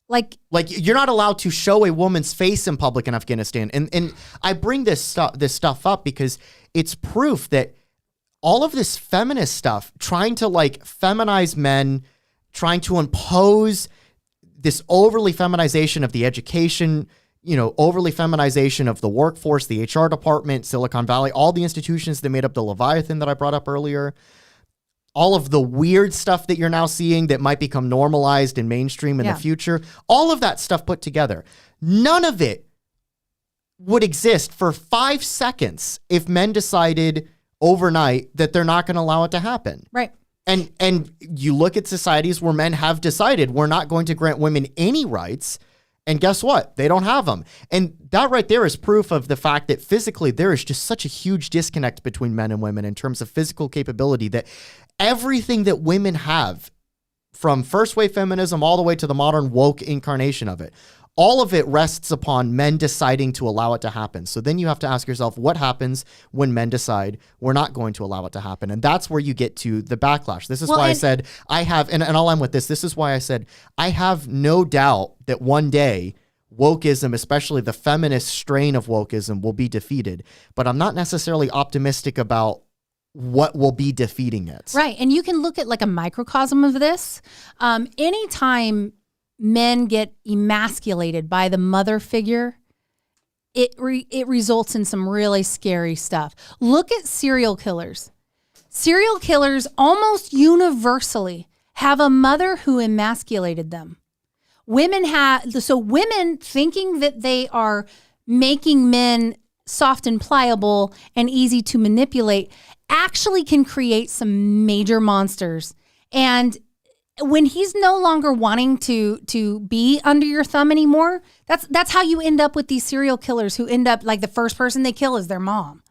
Like you're not allowed to show a woman's face in public in Afghanistan. And I bring this stuff up because it's proof that all of this feminist stuff, trying to like feminize men, trying to impose this overly feminization of the education, overly feminization of the workforce, the HR department, Silicon Valley, all the institutions that made up the Leviathan that I brought up earlier. All of the weird stuff that you're now seeing that might become normalized and mainstream in the future, all of that stuff put together, none of it would exist for 5 seconds if men decided overnight that they're not going to allow it to happen. Right. And you look at societies where men have decided we're not going to grant women any rights, and guess what? They don't have them. And that right there is proof of the fact that physically there is just such a huge disconnect between men and women in terms of physical capability that everything that women have, from first wave feminism all the way to the modern woke incarnation of it, all of it rests upon men deciding to allow it to happen. So then you have to ask yourself, what happens when men decide we're not going to allow it to happen? And that's where you get to the backlash. This is why I said I have, and I'll end with this. This is why I said I have no doubt that one day wokeism, especially the feminist strain of wokeism, will be defeated. But I'm not necessarily optimistic about what will be defeating it. Right. And you can look at like a microcosm of this. Anytime men get emasculated by the mother figure, it results in some really scary stuff. Look at serial killers. Serial killers almost universally have a mother who emasculated them. Women thinking that they are making men soft and pliable and easy to manipulate actually can create some major monsters. And when he's no longer wanting to be under your thumb anymore, that's how you end up with these serial killers who end up like the first person they kill is their mom,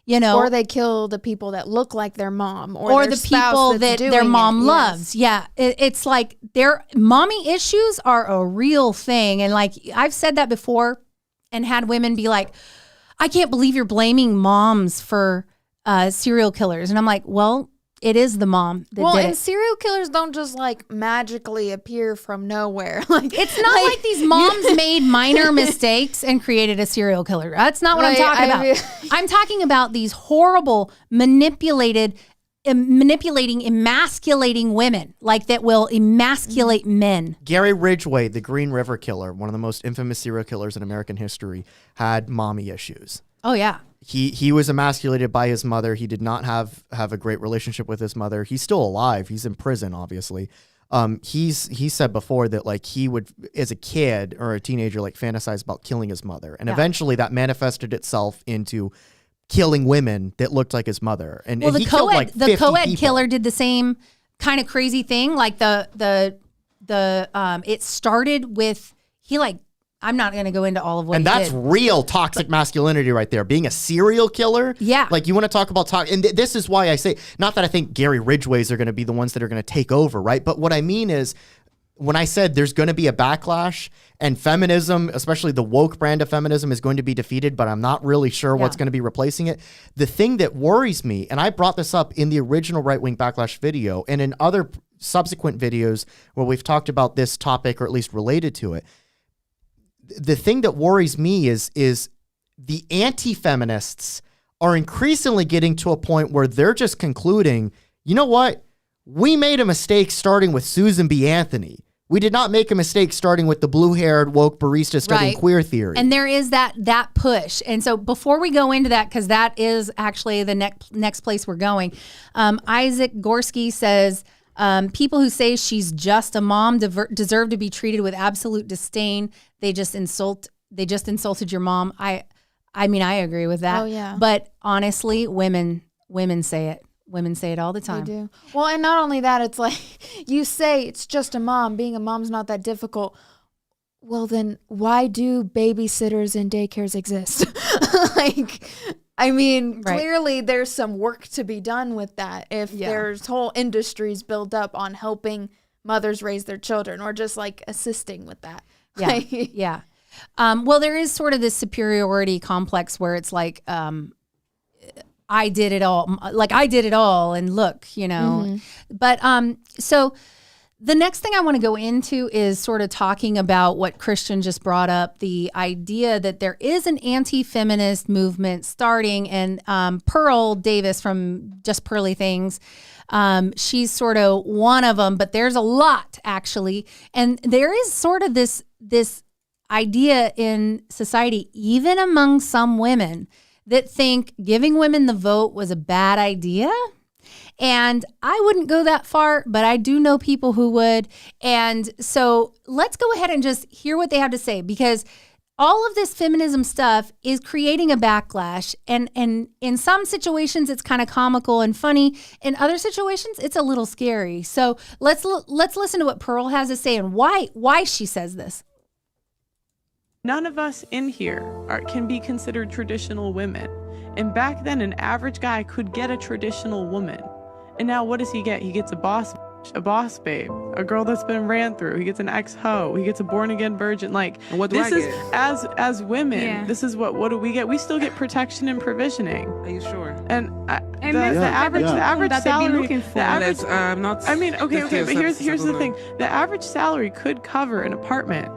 or they kill the people that look like their mom, or the people that their mom loves. Yeah, it's like their mommy issues are a real thing, and like I've said that before, and had women be like, "I can't believe you're blaming moms for serial killers," and I'm like, well. It is the mom that did it. And serial killers don't just like magically appear from nowhere. Like it's not like these moms made minor mistakes and created a serial killer. That's not what I'm talking about. I'm talking about these horrible, manipulating, emasculating women, like that will emasculate men. Gary Ridgway, the Green River Killer, one of the most infamous serial killers in American history, had mommy issues. Oh yeah. He was emasculated by his mother. He did not have a great relationship with his mother. He's still alive. He's in prison, obviously. He said before that like he would, as a kid or a teenager, like fantasize about killing his mother, and eventually that manifested itself into killing women that looked like his mother. And, well, and the he killed like 50 people. killer did the same kind of crazy thing. Like it started with, I'm not going to go into all of what and he that's did. real toxic masculinity right there. Being a serial killer. Yeah. Like you want to talk about and this is why I say, not that I think Gary Ridgways are going to be the ones that are going to take over, right? But what I mean is, when I said there's going to be a backlash and feminism, especially the woke brand of feminism, is going to be defeated, but I'm not really sure what's going to be replacing it. The thing that worries me, and I brought this up in the original Right-Wing Backlash video and in other subsequent videos where we've talked about this topic or at least related to it, the thing that worries me is the anti-feminists are increasingly getting to a point where they're just concluding, you know what? We made a mistake starting with Susan B. Anthony. We did not make a mistake starting with the blue-haired woke barista studying queer theory. And there is that push. And so before we go into that, because that is actually the next place we're going, Isaac Gorski says, people who say she's just a mom deserve to be treated with absolute disdain. They just insulted your mom. I mean, I agree with that. Oh, yeah. But honestly, women say it. Women say it all the time. They do. Well, and not only that, it's like you say it's just a mom. Being a mom's not that difficult. Well, then why do babysitters and daycares exist? Clearly there's some work to be done with that. If there's whole industries built up on helping mothers raise their children or just like assisting with that. Yeah. Well, there is sort of this superiority complex where it's like, I did it all. And look, But so the next thing I want to go into is sort of talking about what Christian just brought up, the idea that there is an anti-feminist movement starting, and Pearl Davis from Just Pearly Things, she's sort of one of them, but there's a lot actually. And there is sort of this idea in society, even among some women, that think giving women the vote was a bad idea. And I wouldn't go that far, but I do know people who would. And so let's go ahead and just hear what they have to say, because all of this feminism stuff is creating a backlash. And in some situations, it's kind of comical and funny. In other situations, it's a little scary. So let's listen to what Pearl has to say and why she says this. None of us in here can be considered traditional women. And back then, an average guy could get a traditional woman. And now what does he get? He gets a boss babe, a girl that's been ran through. He gets an ex-hoe. He gets a born-again virgin. Like, and what do this I is, get? as women, this is what do we get? We still get protection and provisioning. Are you sure? And the average salary, but here's the thing. The average salary could cover an apartment.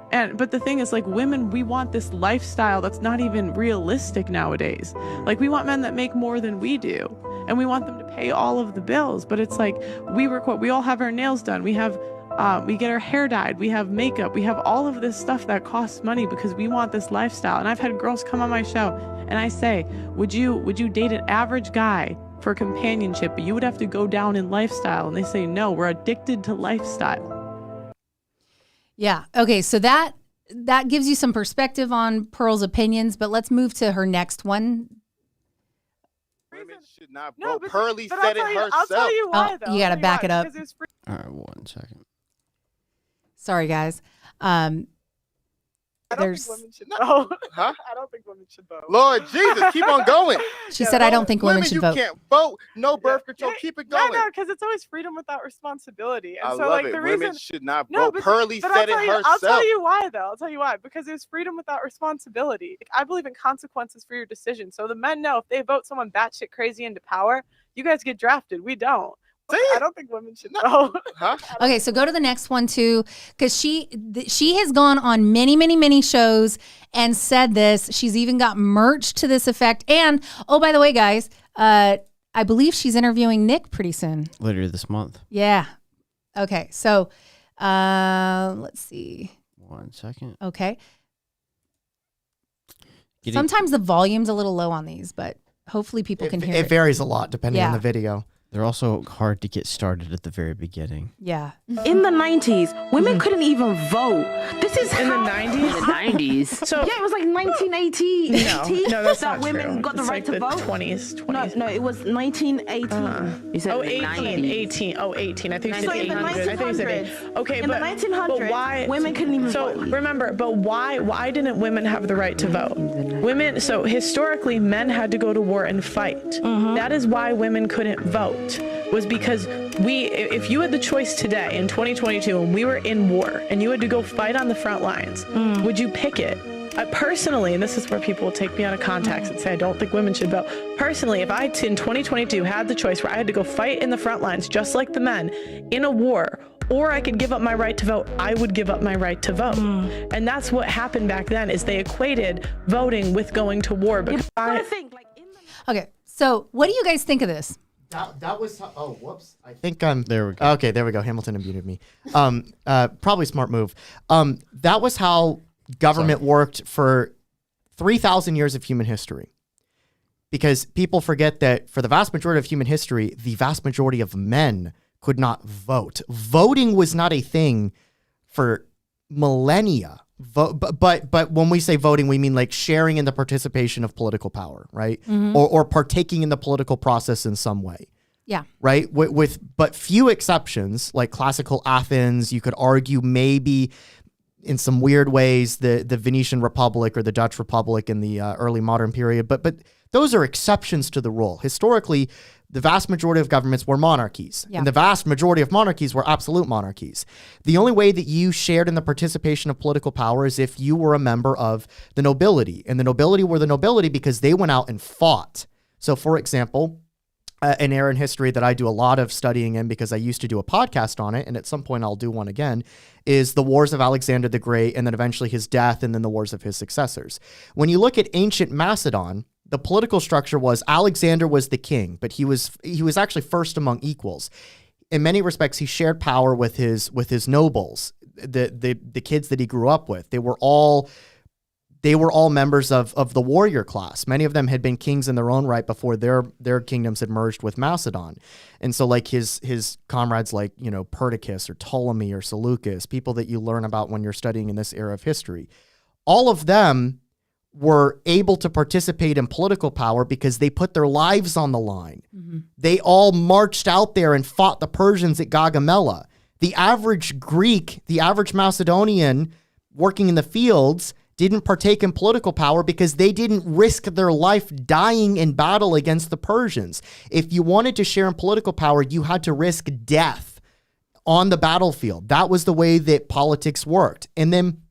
But the thing is, like, women, we want this lifestyle that's not even realistic nowadays. Like, we want men that make more than we do, and we want them to pay all of the bills. But it's like, we all have our nails done. We have, we get our hair dyed. We have makeup. We have all of this stuff that costs money because we want this lifestyle. And I've had girls come on my show, and I say, would you date an average guy for companionship? But you would have to go down in lifestyle. And they say, no, we're addicted to lifestyle. Yeah. Okay. So that gives you some perspective on Pearl's opinions, but let's move to her next one. Women should not vote. Pearly said it herself. I'll tell you why, though. You got to back it up. All right, 1 second. Sorry, guys. I don't think women should vote. Huh? I don't think women should vote. Lord Jesus, keep on going. She said, I don't think women should vote. You can't vote. No birth control. Keep it going. No, because it's always freedom without responsibility. And I so, love like, it. the Women reason should not vote. Pearly said it herself. I'll tell you why, though. I'll tell you why. Because there's freedom without responsibility. Like, I believe in consequences for your decision. So the men know if they vote someone batshit crazy into power, you guys get drafted. We don't. I don't think women should know. Huh? Okay, so go to the next one too, because she has gone on many shows and said this. She's even got merch to this effect. And oh, by the way, guys, I believe she's interviewing Nick pretty soon. Later this month. Yeah. Okay, so let's see. 1 second. Okay. Sometimes the volume's a little low on these, but hopefully people can hear it. It varies a lot depending on the video. They're also hard to get started at the very beginning. Yeah. In the 90s, women couldn't even vote. This is In the how- 90s? In the 90s. So Yeah, it was like 1980. no, that's that not women true. got the It's right like to the vote. 20s. No, it was 1918. You said Oh, in the 18, 90s. 18. Oh, 18. I think you So said in the 800. I think you said 1900s, okay, in the but 1900s, but why women couldn't even so vote. remember, but why didn't women have the right to vote? Women. So historically, men had to go to war and fight. That is why women couldn't vote. Was because if you had the choice today in 2022 and we were in war and you had to go fight on the front lines, would you pick it? Personally, and this is where people will take me out of context and say I don't think women should vote. Personally, if I in 2022 had the choice where I had to go fight in the front lines just like the men in a war, or I could give up my right to vote, I would give up my right to vote. And that's what happened back then is they equated voting with going to war. Because Okay. So what do you guys think of this? That was whoops. I think I'm There we go. Okay, there we go. Hamilton unmuted me. Probably smart move. That was how government worked for 3,000 years of human history. Because people forget that for the vast majority of human history, the vast majority of men could not vote. Voting was not a thing for millennia. But when we say voting, we mean like sharing in the participation of political power, right? Or partaking in the political process in some way. Yeah. Right? With but few exceptions, like classical Athens, you could argue maybe in some weird ways the Venetian Republic or the Dutch Republic in the early modern period. But those are exceptions to the rule. Historically, the vast majority of governments were monarchies. Yeah. And the vast majority of monarchies were absolute monarchies. The only way that you shared in the participation of political power is if you were a member of the nobility. And the nobility were the nobility because they went out and fought. So, for example, an era in history that I do a lot of studying in because I used to do a podcast on it, and at some point I'll do one again, is the wars of Alexander the Great, and then eventually his death, and then the wars of his successors. When you look at ancient Macedon, the political structure was Alexander was the king, but he was actually first among equals. In many respects, he shared power with his nobles, the kids that he grew up with. They were all members of the warrior class. Many of them had been kings in their own right before their kingdoms had merged with Macedon. And so like his comrades like, Perdiccas or Ptolemy or Seleucus, people that you learn about when you're studying in this era of history, all of them were able to participate in political power because they put their lives on the line. They all marched out there and fought the Persians at Gaugamela. The average Greek, the average Macedonian working in the fields didn't partake in political power because they didn't risk their life dying in battle against the Persians. If you wanted to share in political power, you had to risk death on the battlefield. That was the way that politics worked. And then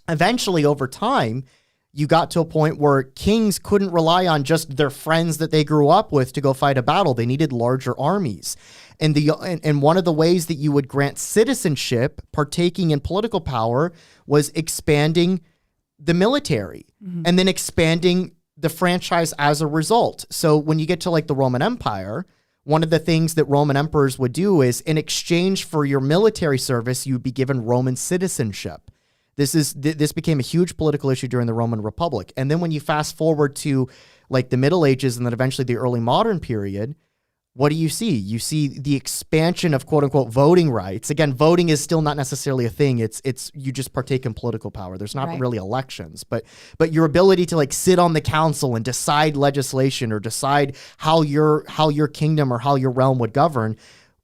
eventually over time, you got to a point where kings couldn't rely on just their friends that they grew up with to go fight a battle. They needed larger armies. And one of the ways that you would grant citizenship, partaking in political power, was expanding the military and then expanding the franchise as a result. So when you get to like the Roman Empire, one of the things that Roman emperors would do is in exchange for your military service, you'd be given Roman citizenship. This became a huge political issue during the Roman Republic. And then when you fast forward to like the Middle Ages and then eventually the early modern period, what do you see? You see the expansion of quote unquote voting rights. Again, voting is still not necessarily a thing. It's you just partake in political power. There's not really elections, but your ability to like sit on the council and decide legislation or decide how your kingdom or how your realm would govern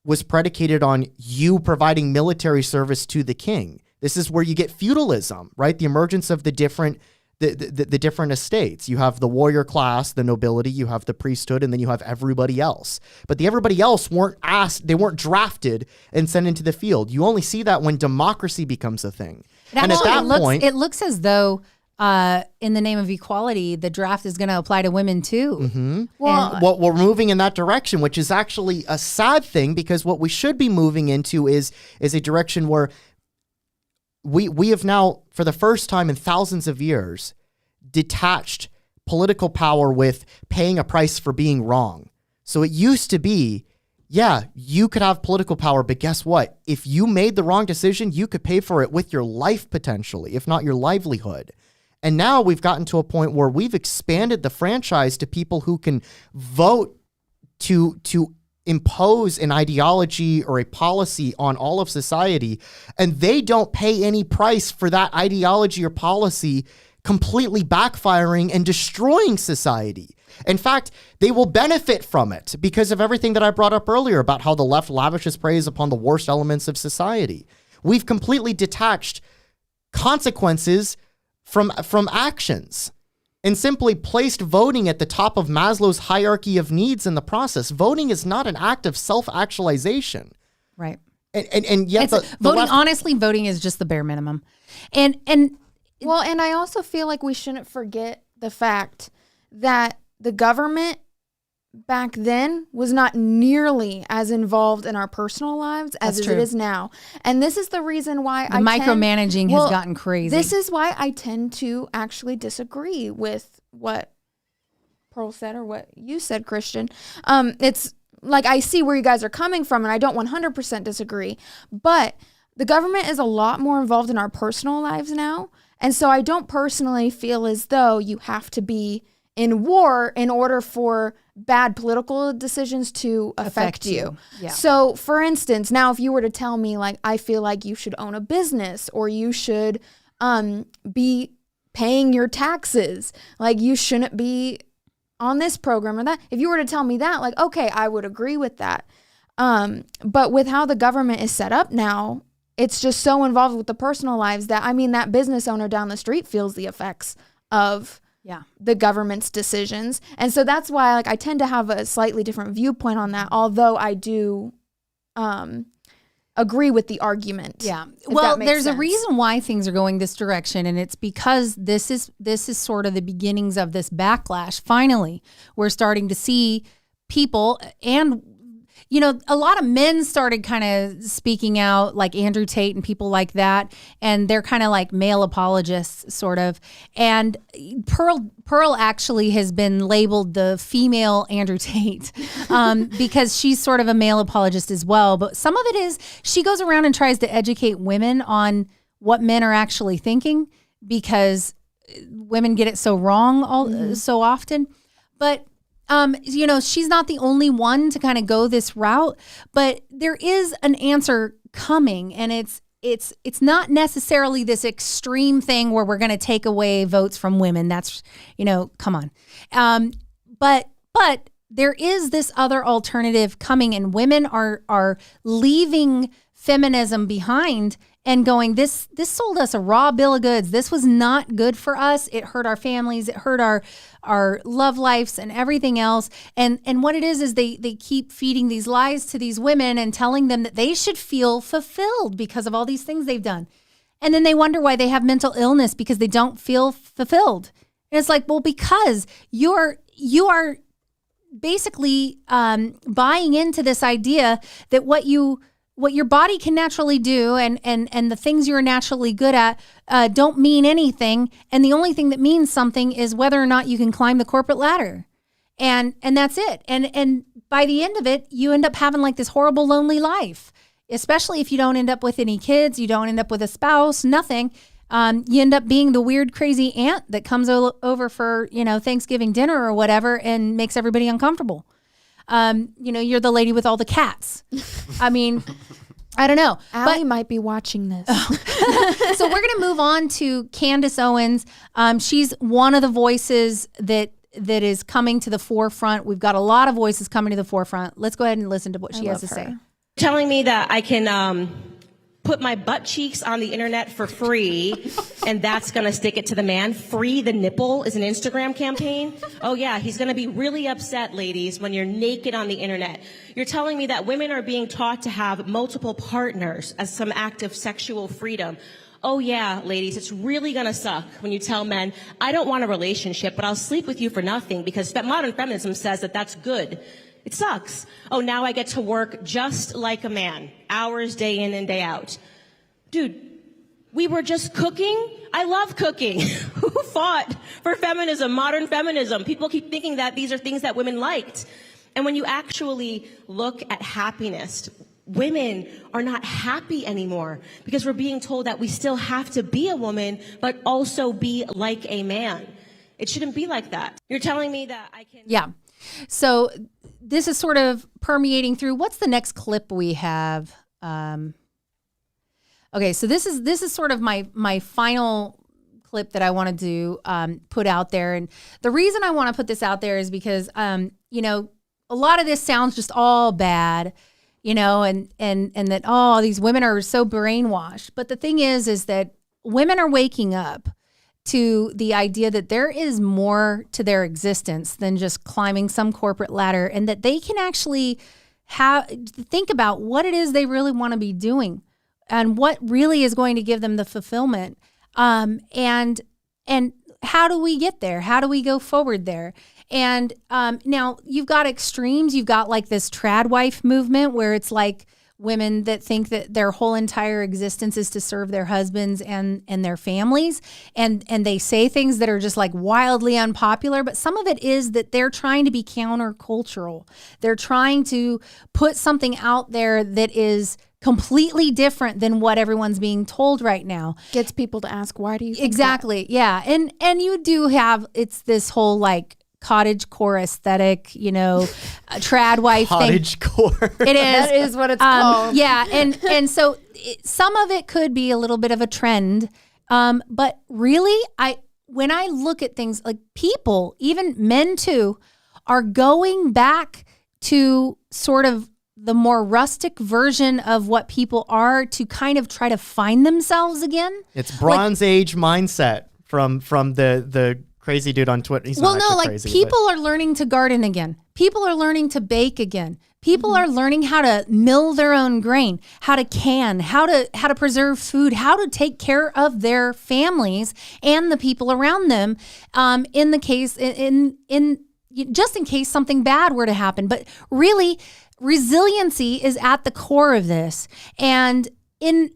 was predicated on you providing military service to the king. This is where you get feudalism, right? The emergence of the different estates. You have the warrior class, the nobility, you have the priesthood, and then you have everybody else. But the everybody else weren't drafted and sent into the field. You only see that when democracy becomes a thing. And at that point, it looks as though in the name of equality, the draft is going to apply to women too. Well, we're moving in that direction, which is actually a sad thing because what we should be moving into is a direction where we have now, for the first time in thousands of years, detached political power with paying a price for being wrong. So it used to be, yeah, you could have political power, but guess what? If you made the wrong decision, you could pay for it with your life potentially, if not your livelihood. And now we've gotten to a point where we've expanded the franchise to people who can vote to impose an ideology or a policy on all of society, and they don't pay any price for that ideology or policy completely backfiring and destroying society. In fact, they will benefit from it because of everything that I brought up earlier about how the left lavishes praise upon the worst elements of society. We've completely detached consequences from actions and simply placed voting at the top of Maslow's hierarchy of needs in the process. Voting is not an act of self-actualization. Right. And yet voting, honestly, voting is just the bare minimum. And I also feel like we shouldn't forget the fact that the government back then was not nearly as involved in our personal lives as it is now. And this is the reason why micromanaging has gotten crazy. This is why I tend to actually disagree with what Pearl said or what you said, Christian. It's like, I see where you guys are coming from, and I don't 100% disagree, but the government is a lot more involved in our personal lives now. And so I don't personally feel as though you have to be in war in order for bad political decisions to affect you. Yeah. So, for instance, now if you were to tell me, like, I feel like you should own a business, or you should be paying your taxes, like, you shouldn't be on this program or that. If you were to tell me that, like, okay, I would agree with that. But with how the government is set up now, it's just so involved with the personal lives that, I mean, that business owner down the street feels the effects of the government's decisions. And so that's why, like, I tend to have a slightly different viewpoint on that, although I do agree with the argument. Yeah. Well, there's a reason why things are going this direction, and it's because this is sort of the beginnings of this backlash. Finally, we're starting to see people, and you know, a lot of men started kind of speaking out, like Andrew Tate and people like that, and they're kind of like male apologists, sort of. And Pearl actually has been labeled the female Andrew Tate because she's sort of a male apologist as well. But some of it is she goes around and tries to educate women on what men are actually thinking, because women get it so wrong so often. But you know, she's not the only one to kind of go this route, but there is an answer coming, and it's not necessarily this extreme thing where we're going to take away votes from women. That's, you know, come on. But there is this other alternative coming, and women are leaving feminism behind and going, this sold us a raw bill of goods. This was not good for us. It hurt our families. It hurt our love lives and everything else. And what it is they keep feeding these lies to these women and telling them that they should feel fulfilled because of all these things they've done. And then they wonder why they have mental illness, because they don't feel fulfilled. And it's like, well, because you are basically buying into this idea that what your body can naturally do and the things you're naturally good at don't mean anything. And the only thing that means something is whether or not you can climb the corporate ladder. And that's it. And by the end of it, you end up having like this horrible, lonely life, especially if you don't end up with any kids, you don't end up with a spouse, nothing. You end up being the weird, crazy aunt that comes over for, you know, Thanksgiving dinner or whatever and makes everybody uncomfortable. You know, you're the lady with all the cats. I mean, I don't know. Allie might be watching this. So we're going to move on to Candace Owens. She's one of the voices that is coming to the forefront. We've got a lot of voices coming to the forefront. Let's go ahead and listen to what she has to say. Telling me that I can put my butt cheeks on the internet for free, and that's going to stick it to the man. Free the nipple is an Instagram campaign. Oh yeah, he's going to be really upset, ladies, when you're naked on the internet. You're telling me that women are being taught to have multiple partners as some act of sexual freedom. Oh yeah, ladies, it's really going to suck when you tell men, I don't want a relationship, but I'll sleep with you for nothing, because modern feminism says that that's good. It sucks. Oh, now I get to work just like a man, hours day in and day out. Dude, we were just cooking. I love cooking. Who fought for feminism, modern feminism? People keep thinking that these are things that women liked. And when you actually look at happiness, women are not happy anymore because we're being told that we still have to be a woman, but also be like a man. It shouldn't be like that. You're telling me that I can... Yeah. So this is sort of permeating through. What's the next clip we have? Okay, so this is sort of my final clip that I want to put out there. And the reason I want to put this out there is because, you know, a lot of this sounds just all bad, you know, and that, oh, these women are so brainwashed. But the thing is that women are waking up to the idea that there is more to their existence than just climbing some corporate ladder, and that they can actually think about what it is they really want to be doing and what really is going to give them the fulfillment. And how do we get there? How do we go forward there? And now you've got extremes. You've got like this trad wife movement where it's like women that think that their whole entire existence is to serve their husbands and their families. And they say things that are just like wildly unpopular, but some of it is that they're trying to be countercultural. They're trying to put something out there that is completely different than what everyone's being told right now. Gets people to ask, why do you think exactly that? Yeah. And you do have, it's this whole like cottage core aesthetic, you know, trad wife cottage thing. core. It is. That is what it's called. Yeah. And so some of it could be a little bit of a trend. But really, when I look at things like people, even men too, are going back to sort of the more rustic version of what people are to kind of try to find themselves again. It's Bronze Age mindset from the crazy dude on Twitter. He's not actually crazy, people are learning to garden again. People are learning to bake again. People are learning how to mill their own grain, how to can, how to preserve food, how to take care of their families and the people around them. In the case just in case something bad were to happen. But really, resiliency is at the core of this. And in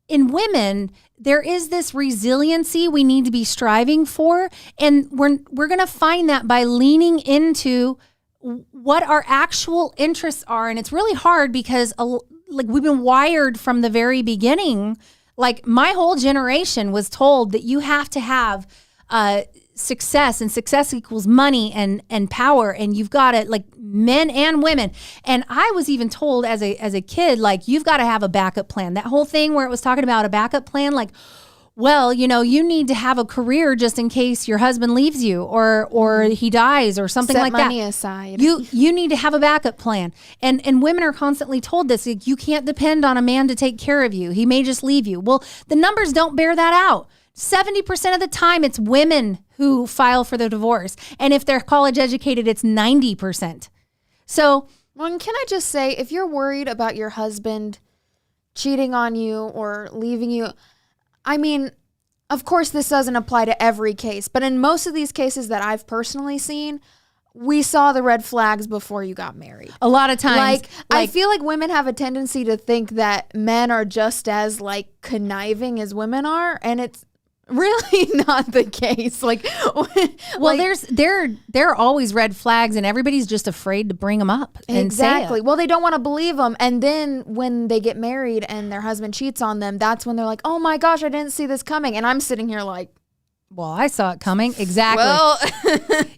women, there is this resiliency we need to be striving for. And we're going to find that by leaning into what our actual interests are. And it's really hard because like we've been wired from the very beginning. Like my whole generation was told that you have to have success, and success equals money and power, and you've got to, like, men and women. And I was even told as a kid, like, you've got to have a backup plan. That whole thing where it was talking about a backup plan, like, well, you know, you need to have a career just in case your husband leaves you or he dies or something like that. Set money aside. You need to have a backup plan. And women are constantly told this. Like, you can't depend on a man to take care of you. He may just leave you. Well, the numbers don't bear that out. 70% of the time, it's women who file for the divorce. And if they're college educated, it's 90%. So, well, can I just say, if you're worried about your husband cheating on you or leaving you, I mean, of course, this doesn't apply to every case, but in most of these cases that I've personally seen, we saw the red flags before you got married. A lot of times. Like, I feel like women have a tendency to think that men are just as, like, conniving as women are, and it's really not the case. Like, well, there are always red flags, and everybody's just afraid to bring them up. Exactly. And say it. Well, they don't want to believe them, and then when they get married and their husband cheats on them, that's when they're like, "Oh my gosh, I didn't see this coming." And I'm sitting here like, well, I saw it coming. Exactly. Well,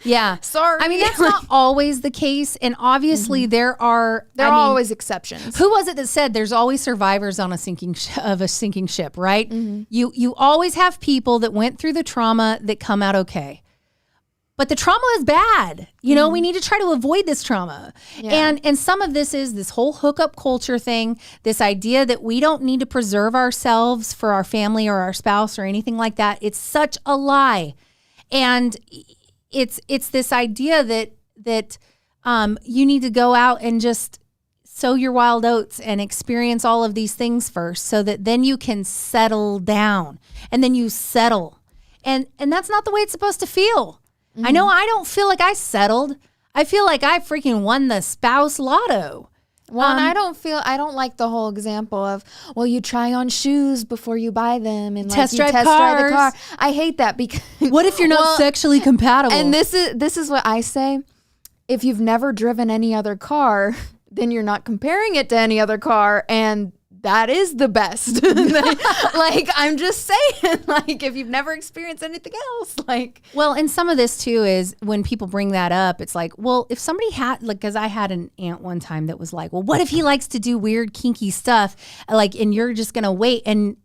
yeah. Sorry. I mean, that's not always the case. And obviously there are always exceptions. Who was it that said there's always survivors on a sinking ship, right? Mm-hmm. You always have people that went through the trauma that come out okay. But the trauma is bad. You know, we need to try to avoid this trauma. Yeah. And some of this is this whole hookup culture thing, this idea that we don't need to preserve ourselves for our family or our spouse or anything like that. It's such a lie. And it's this idea that you need to go out and just sow your wild oats and experience all of these things first so that then you can settle down and then you settle. And that's not the way it's supposed to feel. Mm-hmm. I know I don't feel like I settled. I feel like I freaking won the spouse lotto. Well, and I don't like the whole example of, well, you try on shoes before you buy them and test like, drive the car. I hate that because what if you're not sexually compatible? And this is what I say. If you've never driven any other car, then you're not comparing it to any other car, and that is the best. Like, I'm just saying, like, if you've never experienced anything else, like. Well, and some of this too is when people bring that up, it's like, well, if somebody had, like, because I had an aunt one time that was like, well, what if he likes to do weird, kinky stuff? Like, and you're just going to wait and,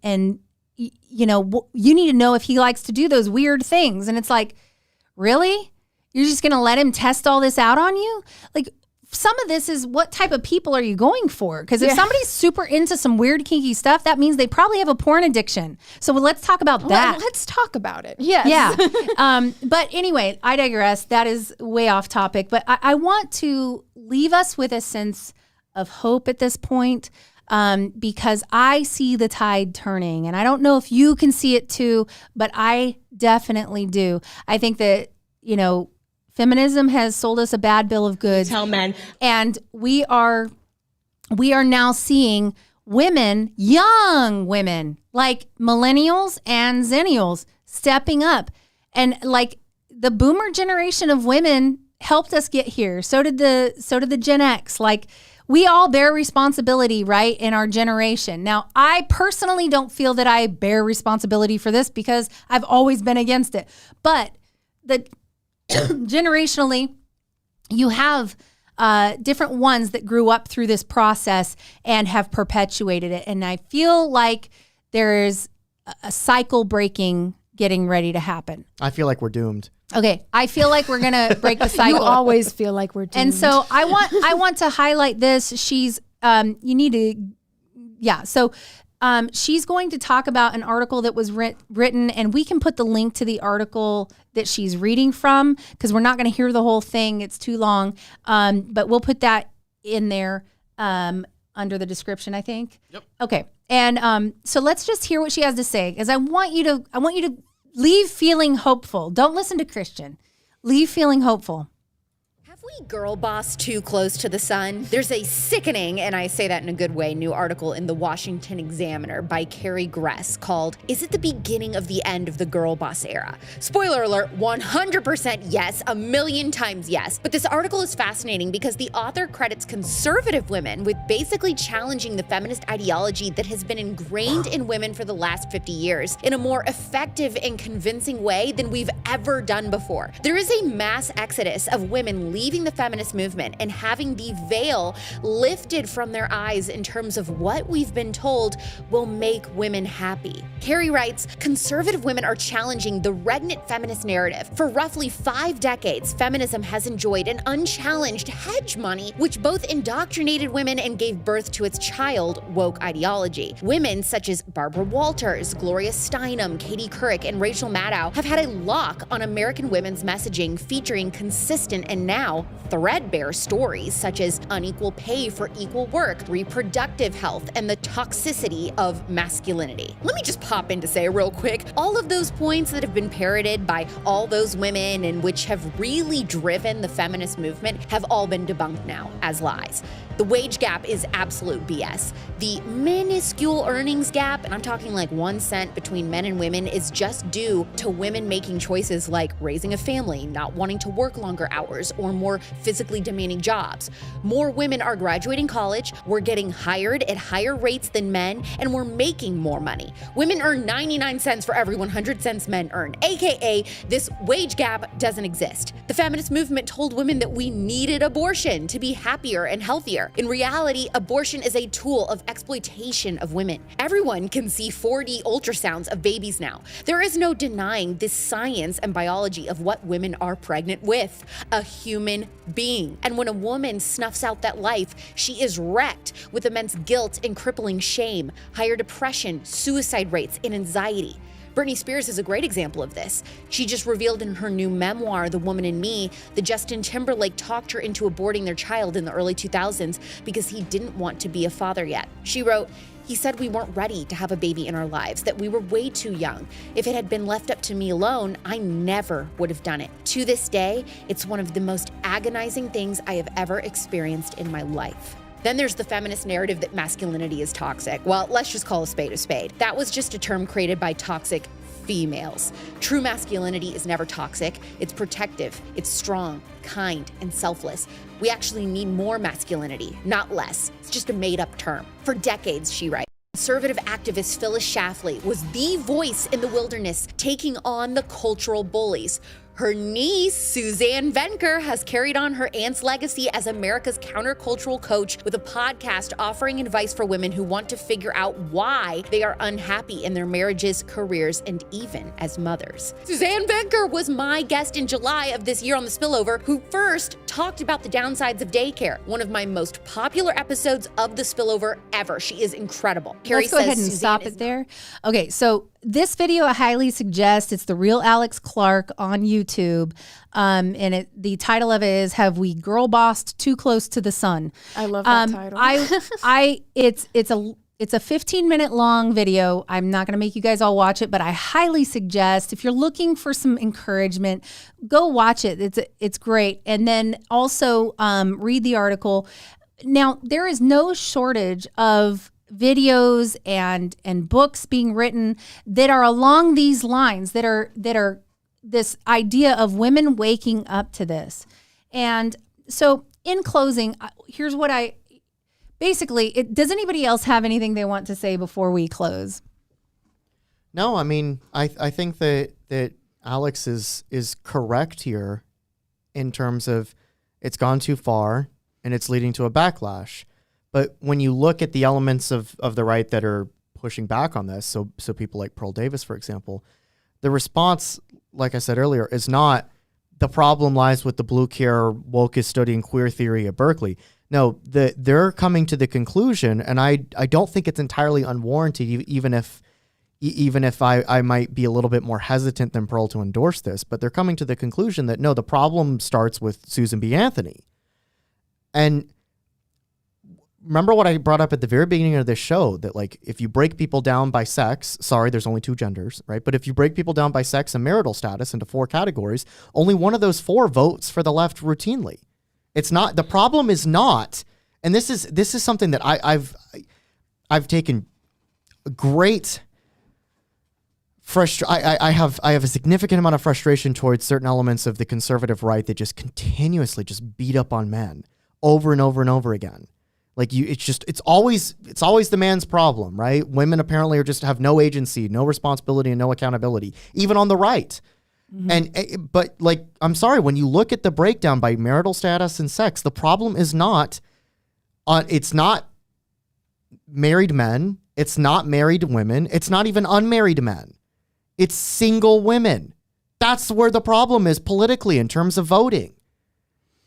you know, you need to know if he likes to do those weird things. And it's like, really? You're just going to let him test all this out on you? Like, some of this is what type of people are you going for? Because if somebody's super into some weird kinky stuff, that means they probably have a porn addiction. So let's talk about that. Let's talk about it. Yes. Yeah. But anyway, I digress. That is way off topic. But I want to leave us with a sense of hope at this point, because I see the tide turning. And I don't know if you can see it too, but I definitely do. I think that, you know, feminism has sold us a bad bill of goods. Tell men. And we are now seeing women, young women, like millennials and zennials, stepping up. And like the boomer generation of women helped us get here. So did the Gen X. Like, we all bear responsibility, right, in our generation. Now, I personally don't feel that I bear responsibility for this because I've always been against it. But generationally, you have different ones that grew up through this process and have perpetuated it. And I feel like there's a cycle breaking getting ready to happen. I feel like we're doomed. Okay, I feel like we're gonna break the cycle. You always feel like we're doomed. And so I want to highlight this. She's she's going to talk about an article that was written, and we can put the link to the article that she's reading from because we're not going to hear the whole thing. It's too long. But we'll put that in there under the description, I think. Yep. Okay. And so let's just hear what she has to say, because I want you to leave feeling hopeful. Don't listen to Christian. Leave feeling hopeful. Have we girl boss too close to the sun? There's a sickening, and I say that in a good way, new article in the Washington Examiner by Carrie Gress called, "Is it the beginning of the end of the girl boss era?" Spoiler alert, 100% yes, a million times yes. But this article is fascinating because the author credits conservative women with basically challenging the feminist ideology that has been ingrained in women for the last 50 years in a more effective and convincing way than we've ever done before. There is a mass exodus of women leaving the feminist movement and having the veil lifted from their eyes in terms of what we've been told will make women happy. Carrie writes, conservative women are challenging the regnant feminist narrative. For roughly 5 decades, feminism has enjoyed an unchallenged hegemony, which both indoctrinated women and gave birth to its child, woke ideology. Women such as Barbara Walters, Gloria Steinem, Katie Couric, and Rachel Maddow have had a lock on American women's messaging, featuring consistent and now threadbare stories such as unequal pay for equal work, reproductive health, and the toxicity of masculinity. Let me just pop in to say real quick, all of those points that have been parroted by all those women and which have really driven the feminist movement have all been debunked now as lies. The wage gap is absolute BS. The minuscule earnings gap, and I'm talking like 1 cent between men and women, is just due to women making choices like raising a family, not wanting to work longer hours, or more physically demanding jobs. More women are graduating college, we're getting hired at higher rates than men, and we're making more money. Women earn 99 cents for every 100 cents men earn, aka this wage gap doesn't exist. The feminist movement told women that we needed abortion to be happier and healthier. In reality, abortion is a tool of exploitation of women. Everyone can see 4D ultrasounds of babies now. There is no denying the science and biology of what women are pregnant with, a human being. And when a woman snuffs out that life, she is wrecked with immense guilt and crippling shame, higher depression, suicide rates, and anxiety. Britney Spears is a great example of this. She just revealed in her new memoir, The Woman in Me, that Justin Timberlake talked her into aborting their child in the early 2000s because he didn't want to be a father yet. She wrote, "He said we weren't ready to have a baby in our lives, that we were way too young. If it had been left up to me alone, I never would have done it. To this day, it's one of the most agonizing things I have ever experienced in my life." Then there's the feminist narrative that masculinity is toxic. Well, let's just call a spade a spade. That was just a term created by toxic females. True masculinity is never toxic. It's protective, it's strong, kind, and selfless. We actually need more masculinity, not less. It's just a made-up term. For decades, she writes, conservative activist Phyllis Schlafly was the voice in the wilderness, taking on the cultural bullies. Her niece, Suzanne Venker, has carried on her aunt's legacy as America's countercultural coach with a podcast offering advice for women who want to figure out why they are unhappy in their marriages, careers, and even as mothers. Suzanne Venker was my guest in July of this year on The Spillover, who first talked about the downsides of daycare, one of my most popular episodes of The Spillover ever. She is incredible. Let's go ahead and stop it there. Okay, so this video I highly suggest. It's The Real Alex Clark on YouTube. And the title of it is "Have We Girl Bossed Too Close to the Sun?" I love that title. It's a 15-minute long video. I'm not going to make you guys all watch it, but I highly suggest if you're looking for some encouragement, go watch it. It's great. And then also read the article. Now, there is no shortage of videos and books being written that are along these lines, that are this idea of women waking up to this. And so in closing, here's what does anybody else have anything they want to say before we close? No, I mean, I think that Alex is correct here in terms of it's gone too far and it's leading to a backlash. But when you look at the elements of the right that are pushing back on this, so people like Pearl Davis, for example, the response, like I said earlier, is not the problem lies with the blue care woke is studying queer theory at Berkeley. No, they're coming to the conclusion, and I don't think it's entirely unwarranted, even if I might be a little bit more hesitant than Pearl to endorse this, but they're coming to the conclusion that no, the problem starts with Susan B. Anthony. And remember what I brought up at the very beginning of this show, that like if you break people down by sex, sorry, there's only 2 genders, right? But if you break people down by sex and marital status into 4 categories, only one of those 4 votes for the left routinely. It's not, the problem is not, and this is something that I've taken great I have a significant amount of frustration towards certain elements of the conservative right that just continuously just beat up on men over and over and over again. Like it's always the man's problem, right? Women apparently have no agency, no responsibility, and no accountability, even on the right. Mm-hmm. But like, I'm sorry, when you look at the breakdown by marital status and sex, the problem is not, it's not married men, it's not married women, it's not even unmarried men. It's single women. That's where the problem is politically in terms of voting.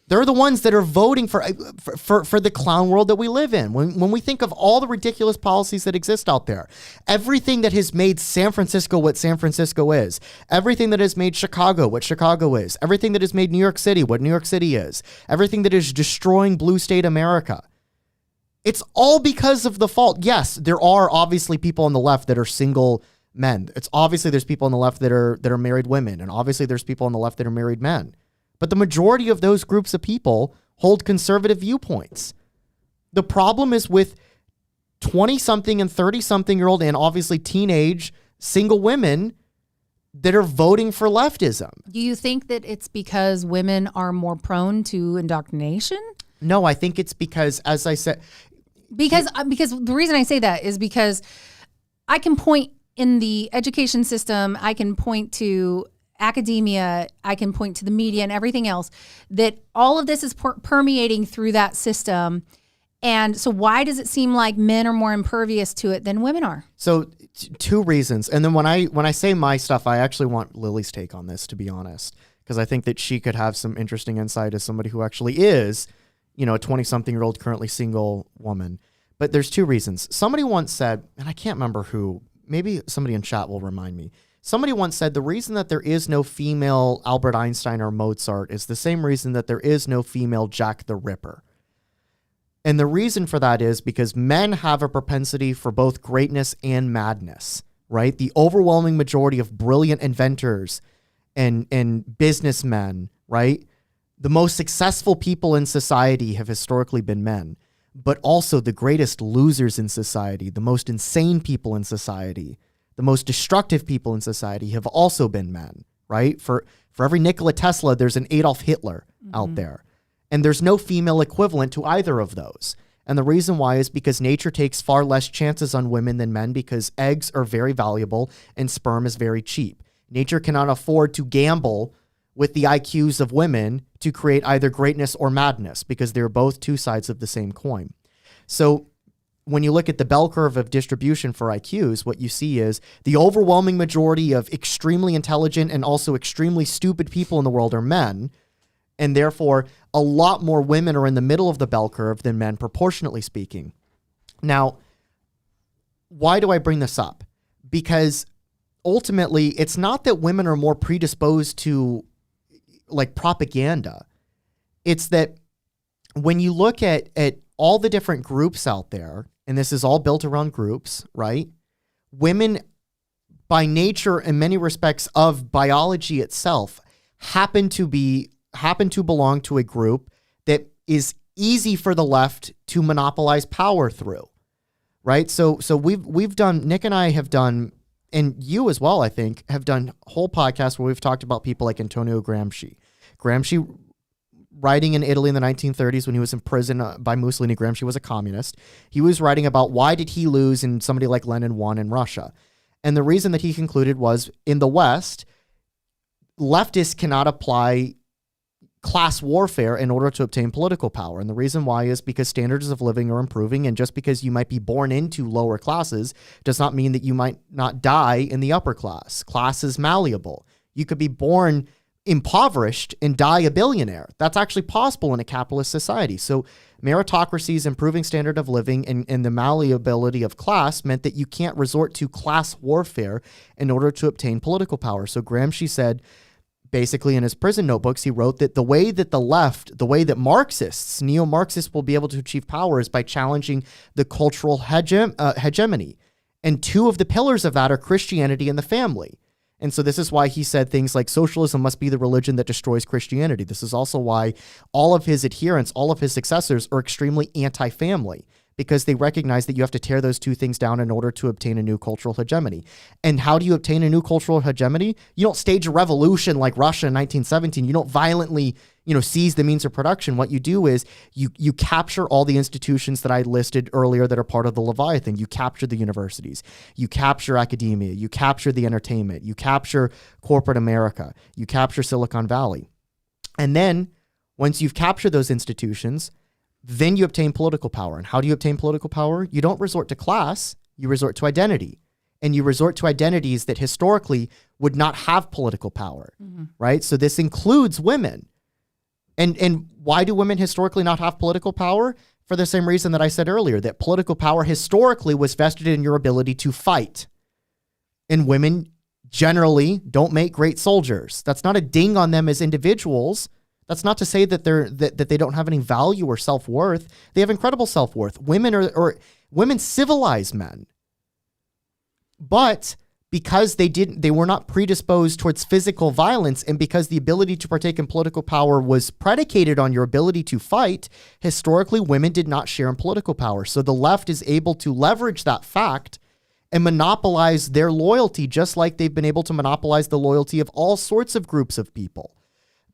They're the ones that are voting for the clown world that we live in. When we think of all the ridiculous policies that exist out there, everything that has made San Francisco what San Francisco is, everything that has made Chicago what Chicago is, everything that has made New York City what New York City is, everything that is destroying blue state America, it's all because of the fault. Yes, there are obviously people on the left that are single men. It's obviously there's people on the left that are married women, and obviously there's people on the left that are married men. But the majority of those groups of people hold conservative viewpoints. The problem is with 20-something and 30-something-year-old and obviously teenage single women that are voting for leftism. Do you think that it's because women are more prone to indoctrination? No, I think it's because, as I said... Because the reason I say that is because I can point in the education system, I can point to academia, I can point to the media and everything else, that all of this is permeating through that system. And so why does it seem like men are more impervious to it than women are? So 2 reasons. And then when I say my stuff, I actually want Lily's take on this, to be honest, because I think that she could have some interesting insight as somebody who actually is, a 20-something-year-old currently single woman. But there's 2 reasons. Somebody once said, and I can't remember who, maybe somebody in chat will remind me. Somebody once said the reason that there is no female Albert Einstein or Mozart is the same reason that there is no female Jack the Ripper. And the reason for that is because men have a propensity for both greatness and madness, right? The overwhelming majority of brilliant inventors and businessmen, right? The most successful people in society have historically been men, but also the greatest losers in society, the most insane people in society, the most destructive people in society have also been men, right? For every Nikola Tesla, there's an Adolf Hitler out there. And there's no female equivalent to either of those. And the reason why is because nature takes far less chances on women than men because eggs are very valuable and sperm is very cheap. Nature cannot afford to gamble with the IQs of women to create either greatness or madness because they're both two sides of the same coin. So when you look at the bell curve of distribution for IQs, what you see is the overwhelming majority of extremely intelligent and also extremely stupid people in the world are men. And therefore, a lot more women are in the middle of the bell curve than men, proportionately speaking. Now, why do I bring this up? Because ultimately, it's not that women are more predisposed to like propaganda. It's that when you look at all the different groups out there, and this is all built around groups, right? Women, by nature, in many respects of biology itself, happen to belong to a group that is easy for the left to monopolize power through, right? So we've done, Nick and I have done, and you as well, I think, have done whole podcasts where we've talked about people like Antonio Gramsci. Gramsci, writing in Italy in the 1930s when he was in prison by Mussolini. Gramsci was a communist. He was writing about why did he lose and somebody like Lenin won in Russia. And the reason that he concluded was in the West, leftists cannot apply class warfare in order to obtain political power. And the reason why is because standards of living are improving. And just because you might be born into lower classes does not mean that you might not die in the upper class. Class is malleable. You could be born impoverished and die a billionaire. That's actually possible in a capitalist society. So meritocracy's improving standard of living and the malleability of class meant that you can't resort to class warfare in order to obtain political power. So Gramsci said, basically in his prison notebooks, he wrote that the way that the left, the way that Marxists, neo-Marxists will be able to achieve power is by challenging the cultural hegemony. And two of the pillars of that are Christianity and the family. And so this is why he said things like socialism must be the religion that destroys Christianity. This is also why all of his adherents, all of his successors are extremely anti-family because they recognize that you have to tear those two things down in order to obtain a new cultural hegemony. And how do you obtain a new cultural hegemony? You don't stage a revolution like Russia in 1917. You don't violently, seize the means of production. What you do is you capture all the institutions that I listed earlier that are part of the Leviathan. You capture the universities. You capture academia. You capture the entertainment. You capture corporate America. You capture Silicon Valley. And then once you've captured those institutions, then you obtain political power. And how do you obtain political power? You don't resort to class. You resort to identity. And you resort to identities that historically would not have political power, right? So this includes women. And why do women historically not have political power? For the same reason that I said earlier, that political power historically was vested in your ability to fight. And women generally don't make great soldiers. That's not a ding on them as individuals. That's not to say that they don't have any value or self-worth. They have incredible self-worth. Women civilize men. But because they were not predisposed towards physical violence, and because the ability to partake in political power was predicated on your ability to fight, historically women did not share in political power. So the left is able to leverage that fact and monopolize their loyalty, just like they've been able to monopolize the loyalty of all sorts of groups of people,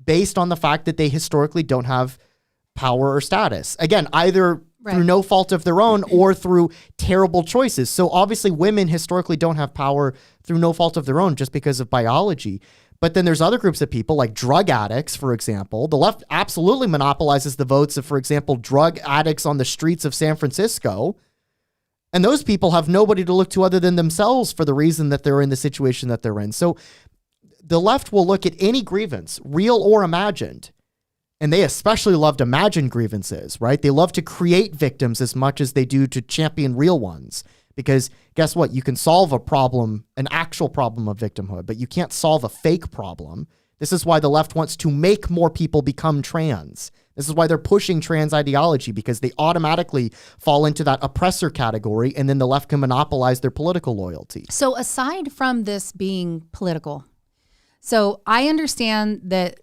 based on the fact that they historically don't have power or status. Again, either through no fault of their own or through terrible choices. So obviously women historically don't have power through no fault of their own just because of biology. But then there's other groups of people like drug addicts, for example. The left absolutely monopolizes the votes of, for example, drug addicts on the streets of San Francisco. And those people have nobody to look to other than themselves for the reason that they're in the situation that they're in. So the left will look at any grievance, real or imagined, and they especially love to imagine grievances, right? They love to create victims as much as they do to champion real ones. Because guess what? You can solve a problem, an actual problem of victimhood, but you can't solve a fake problem. This is why the left wants to make more people become trans. This is why they're pushing trans ideology, because they automatically fall into that oppressor category, and then the left can monopolize their political loyalty. So aside from this being political, so I understand that,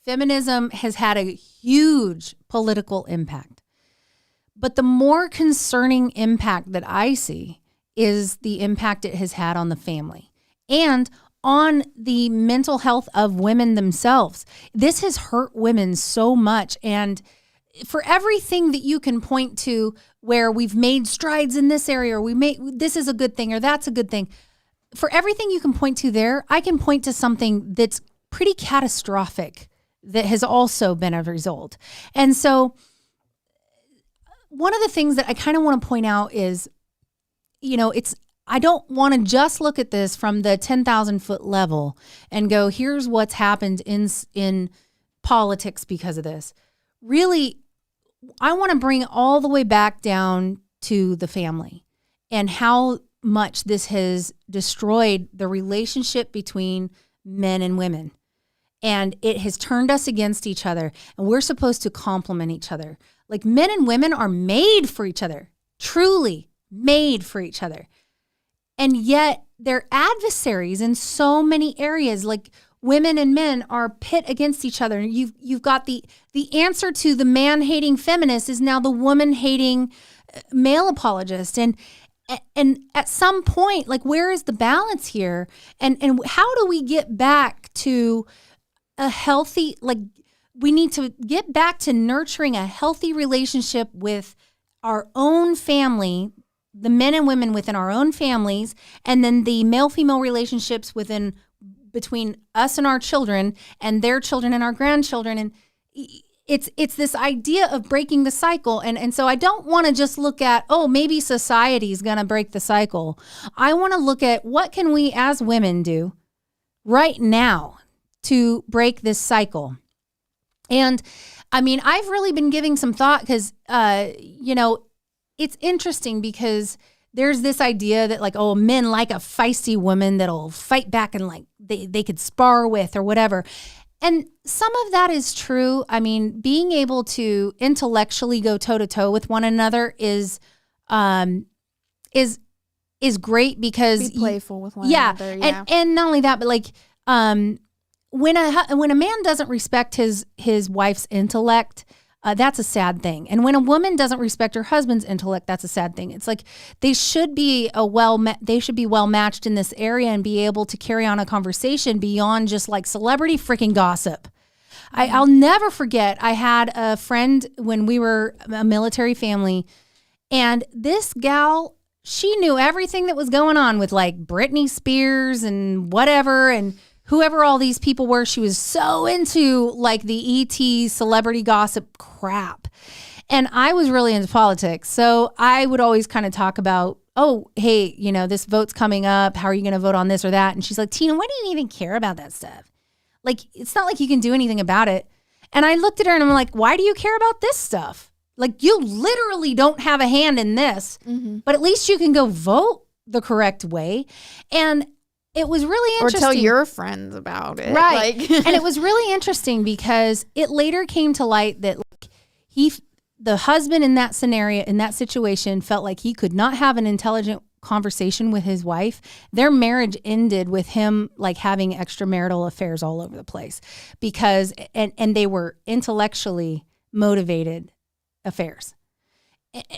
feminism has had a huge political impact. But the more concerning impact that I see is the impact it has had on the family and on the mental health of women themselves. This has hurt women so much. And for everything that you can point to where we've made strides in this area, or this is a good thing or that's a good thing. For everything you can point to there, I can point to something that's pretty catastrophic that has also been a result. And so one of the things that I kind of want to point out is, I don't want to just look at this from the 10,000 foot level and go, here's what's happened in politics because of this. Really, I want to bring it all the way back down to the family and how much this has destroyed the relationship between men and women. And it has turned us against each other, and we're supposed to complement each other. Like, men and women are made for each other, truly made for each other. And yet they're adversaries in so many areas. Like, women and men are pit against each other. You've got the answer to the man-hating feminist is now the woman-hating male apologist. And at some point, like, where is the balance here? And how do we get back to a healthy, like, we need to get back to nurturing a healthy relationship with our own family, the men and women within our own families, and then the male-female relationships between us and our children and their children and our grandchildren. And it's this idea of breaking the cycle. And so I don't want to just look at, maybe society is going to break the cycle. I want to look at what can we as women do right now to break this cycle. And I mean, I've really been giving some thought because, it's interesting because there's this idea that, like, men like a feisty woman that'll fight back and, like, they could spar with or whatever. And some of that is true. I mean, being able to intellectually go toe to toe with one another is great because be playful with one another. Yeah. And not only that, but like, when a man doesn't respect his wife's intellect, that's a sad thing. And when a woman doesn't respect her husband's intellect, that's a sad thing. It's like they should be well matched in this area and be able to carry on a conversation beyond just like celebrity freaking gossip. I'll never forget, I had a friend when we were a military family, and this gal, she knew everything that was going on with like Britney Spears and whatever, and whoever all these people were. She was so into like the ET celebrity gossip crap. And I was really into politics. So I would always kind of talk about, hey, this vote's coming up. How are you going to vote on this or that? And she's like, Tina, why do you even care about that stuff? Like, it's not like you can do anything about it. And I looked at her and I'm like, why do you care about this stuff? Like, you literally don't have a hand in this, but at least you can go vote the correct way. And it was really interesting. Or tell your friends about it. Right. And it was really interesting because it later came to light that like, the husband in that scenario, in that situation, felt like he could not have an intelligent conversation with his wife. Their marriage ended with him like having extramarital affairs all over the place because, and they were intellectually motivated affairs.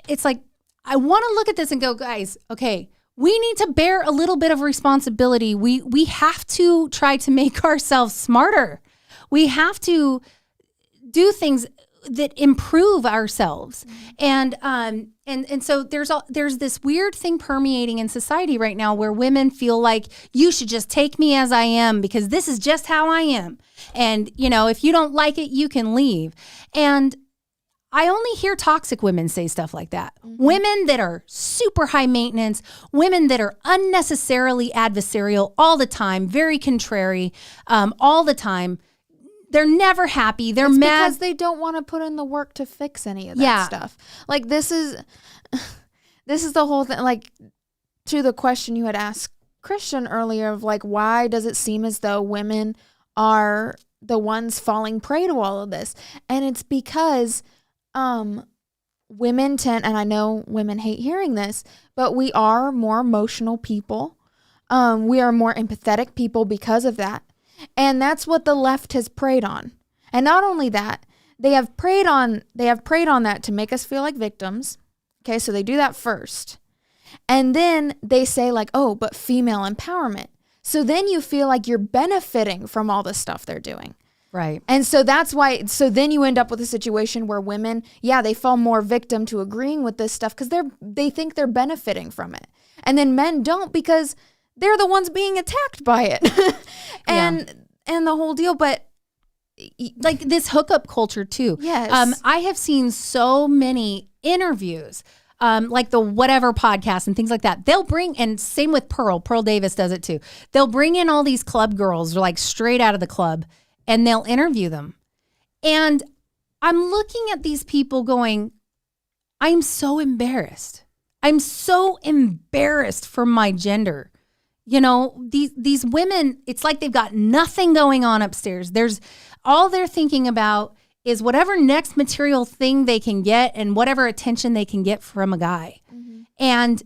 It's like, I want to look at this and go, guys, okay, we need to bear a little bit of responsibility. We have to try to make ourselves smarter. We have to do things that improve ourselves. And so there's this weird thing permeating in society right now where women feel like you should just take me as I am because this is just how I am. And if you don't like it, you can leave. And I only hear toxic women say stuff like that. Mm-hmm. Women that are super high maintenance, women that are unnecessarily adversarial all the time, very contrary, all the time. They're never happy. They're mad because they don't want to put in the work to fix any of that stuff. Like this is the whole thing. Like to the question you had asked Christian earlier of like, why does it seem as though women are the ones falling prey to all of this? And it's because women tend, and I know women hate hearing this, but we are more emotional people. We are more empathetic people because of that. And that's what the left has preyed on. And not only that, they have preyed on that to make us feel like victims. Okay, so they do that first. And then they say like, oh, but female empowerment. So then you feel like you're benefiting from all the stuff they're doing. Right. And so that's why, so then you end up with a situation where women, they fall more victim to agreeing with this stuff because they think they're benefiting from it. And then men don't because they're the ones being attacked by it. and the whole deal. But like this hookup culture too. Yes. I have seen so many interviews, like the whatever podcast and things like that. They'll bring, and same with Pearl Davis does it too. They'll bring in all these club girls like straight out of the club and they'll interview them. And I'm looking at these people going, I'm so embarrassed. I'm so embarrassed for my gender. You know, these women, it's like they've got nothing going on upstairs. There's all they're thinking about is whatever next material thing they can get and whatever attention they can get from a guy. Mm-hmm. And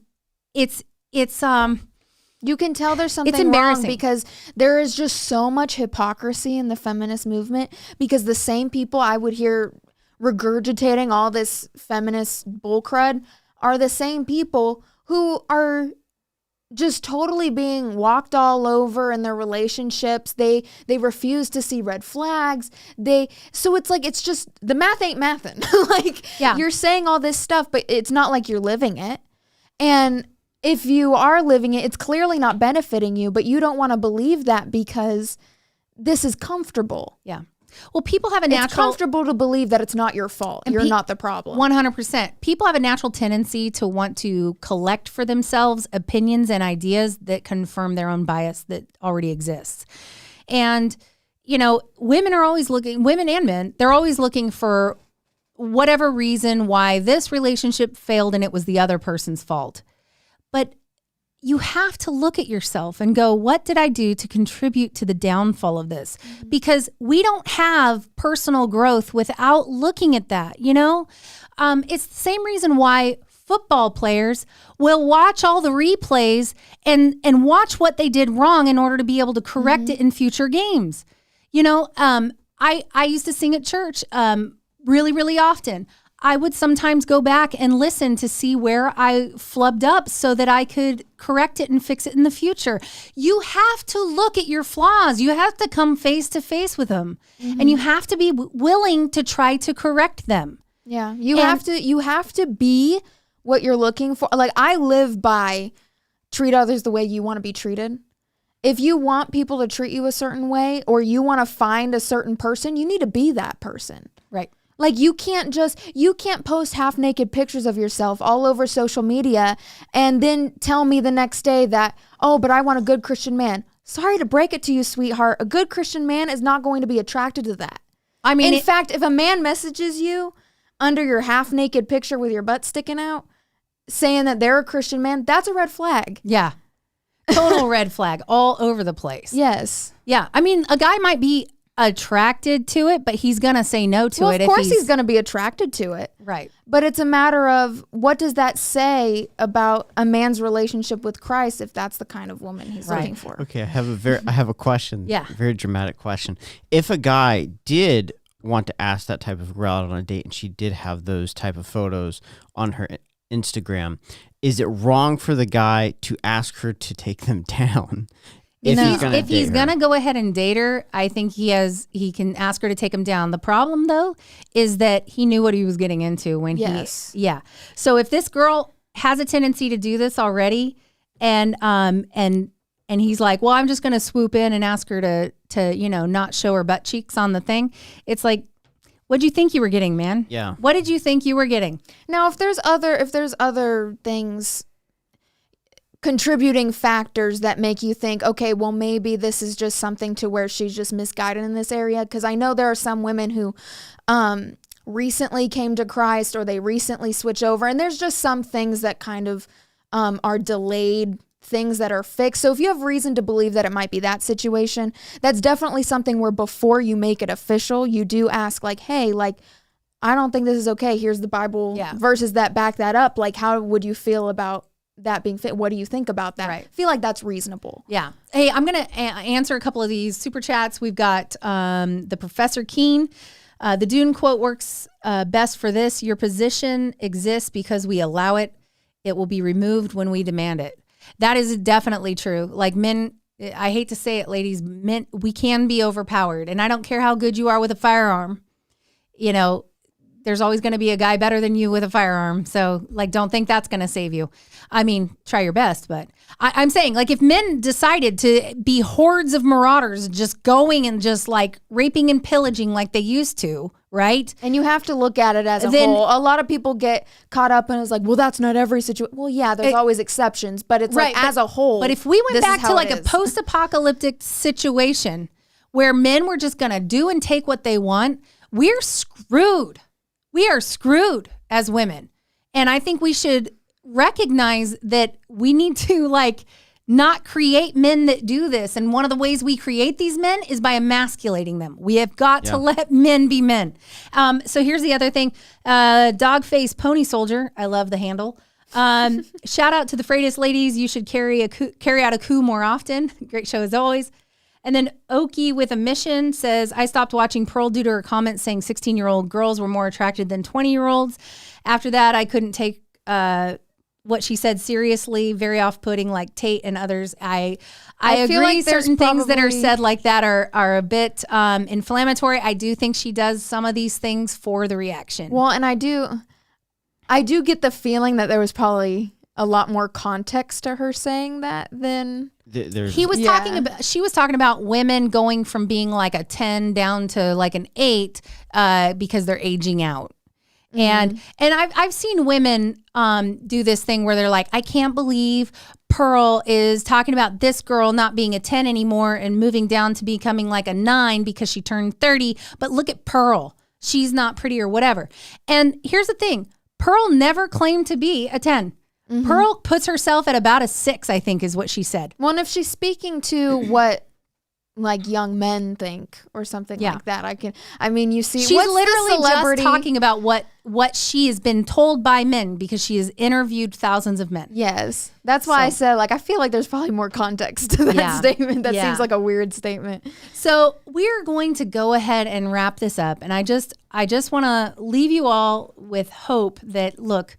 it's you can tell there's something wrong because there is just so much hypocrisy in the feminist movement because the same people I would hear regurgitating all this feminist bullcrud are the same people who are just totally being walked all over in their relationships. They refuse to see red flags. So it's like, it's just, the math ain't mathin'. You're saying all this stuff, but it's not like you're living it. And if you are living it, it's clearly not benefiting you, but you don't want to believe that because this is comfortable. Yeah. Well, people have a natural... It's comfortable to believe that it's not your fault. You're not the problem. 100%. People have a natural tendency to want to collect for themselves opinions and ideas that confirm their own bias that already exists. And, you know, women and men, they're always looking for whatever reason why this relationship failed and it was the other person's fault. But you have to look at yourself and go, what did I do to contribute to the downfall of this? Mm-hmm. Because we don't have personal growth without looking at that, you know? It's the same reason why football players will watch all the replays and watch what they did wrong in order to be able to correct it in future games. You know, I used to sing at church really, really often. I would sometimes go back and listen to see where I flubbed up so that I could correct it and fix it in the future. You have to look at your flaws. You have to come face to face with them. Mm-hmm. And you have to be willing to try to correct them. Yeah. You have to be what you're looking for. Like, I live by treat others the way you want to be treated. If you want people to treat you a certain way or you want to find a certain person, you need to be that person. Right. Like, you can't post half naked pictures of yourself all over social media and then tell me the next day that, oh, but I want a good Christian man. Sorry to break it to you, sweetheart. A good Christian man is not going to be attracted to that. I mean, in fact, if a man messages you under your half naked picture with your butt sticking out saying that they're a Christian man, that's a red flag. Yeah. Total red flag all over the place. Yes. Yeah. I mean, a guy might be attracted to it, but he's going to say no to it. Of course he's going to be attracted to it. Right. But it's a matter of what does that say about a man's relationship with Christ if that's the kind of woman he's looking for. Okay, I have a question. Yeah. A very dramatic question. If a guy did want to ask that type of girl out on a date and she did have those type of photos on her Instagram, is it wrong for the guy to ask her to take them down? If he's gonna go ahead and date her, I think he can ask her to take him down. The problem though is that he knew what he was getting into when So if this girl has a tendency to do this already, and he's like, well, I'm just gonna swoop in and ask her to not show her butt cheeks on the thing. It's like, what'd you think you were getting, man? Yeah. What did you think you were getting? Now, if there's other things, contributing factors that make you think, okay, well, maybe this is just something to where she's just misguided in this area. Because I know there are some women who recently came to Christ or they recently switch over. And there's just some things that kind of are delayed, things that are fixed. So if you have reason to believe that it might be that situation, that's definitely something where before you make it official, you do ask like, hey, like, I don't think this is okay. Here's the Bible verses that back that up. Like, how would you feel about that being fit? What do you think about that? Right. I feel like that's reasonable. Yeah. Hey, I'm going to answer a couple of these super chats. We've got the Professor Keen. The Dune quote works best for this. Your position exists because we allow it. It will be removed when we demand it. That is definitely true. Like men, I hate to say it, ladies, men, we can be overpowered. And I don't care how good you are with a firearm. You know, there's always going to be a guy better than you with a firearm. So, like, don't think that's going to save you. I mean, try your best. But I'm saying, like, if men decided to be hordes of marauders just going and just, like, raping and pillaging like they used to, right? And you have to look at it as a whole. A lot of people get caught up and it's like, well, that's not every situation. Well, yeah, there's always exceptions, but it's like as a whole. But if we went back to like a post-apocalyptic situation where men were just going to do and take what they want, we're screwed. We are screwed as women. And I think we should recognize that we need to like not create men that do this. And one of the ways we create these men is by emasculating them. We have got to let men be men. So here's the other thing. Dog face pony soldier. I love the handle. Shout out to the Freitas ladies. You should carry out a coup more often. Great show as always. And then Oki with a mission says, I stopped watching Pearl due to her comments saying 16-year-old girls were more attracted than 20-year-olds. After that, I couldn't take what she said seriously, very off-putting, like Tate and others. I agree like certain things that are said like that are a bit inflammatory. I do think she does some of these things for the reaction. Well, and I do get the feeling that there was probably a lot more context to her saying that than she was talking about women going from being like a 10 down to like an 8 because they're aging out. And I've seen women do this thing where they're like, I can't believe Pearl is talking about this girl not being a 10 anymore and moving down to becoming like a 9 because she turned 30. But look at Pearl. She's not pretty or whatever. And here's the thing. Pearl never claimed to be a 10. Pearl puts herself at about a 6, I think is what she said. Well, and if she's speaking to what like young men think or something like that, you see, she's literally just talking about what she has been told by men because she has interviewed thousands of men. Yes. That's why I said, like, I feel like there's probably more context to that statement. That seems like a weird statement. So we're going to go ahead and wrap this up. And I just want to leave you all with hope that, look,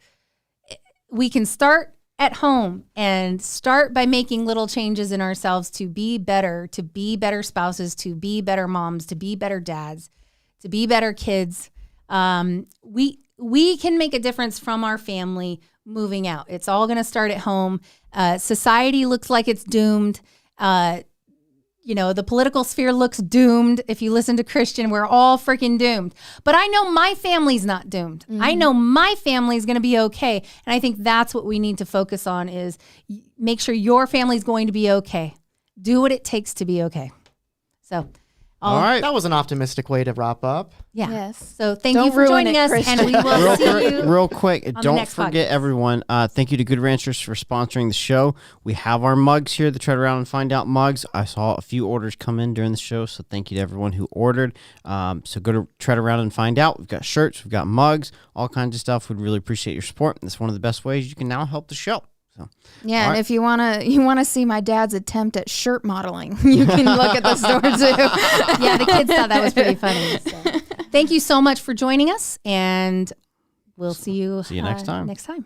we can start at home and start by making little changes in ourselves to be better spouses, to be better moms, to be better dads, to be better kids. We can make a difference from our family moving out. It's all going to start at home. Society looks like it's doomed. The political sphere looks doomed. If you listen to Christian, we're all freaking doomed. But I know my family's not doomed. I know my family's going to be okay. And I think that's what we need to focus on is make sure your family's going to be okay. Do what it takes to be okay. So, all right. That was an optimistic way to wrap up. Yeah. Yes. So thank you for joining us, and we will see you real quick. Don't forget, everyone. Thank you to Good Ranchers for sponsoring the show. We have our mugs here, the Tread Around and Find Out mugs. I saw a few orders come in during the show, so thank you to everyone who ordered. So go to Tread Around and Find Out. We've got shirts, we've got mugs, all kinds of stuff. We'd really appreciate your support. That's one of the best ways you can now help the show. So, yeah, and if you wanna see my dad's attempt at shirt modeling, you can look at the store too. Yeah, the kids thought that was pretty funny. So. Thank you so much for joining us, and we'll see you next time. Next time.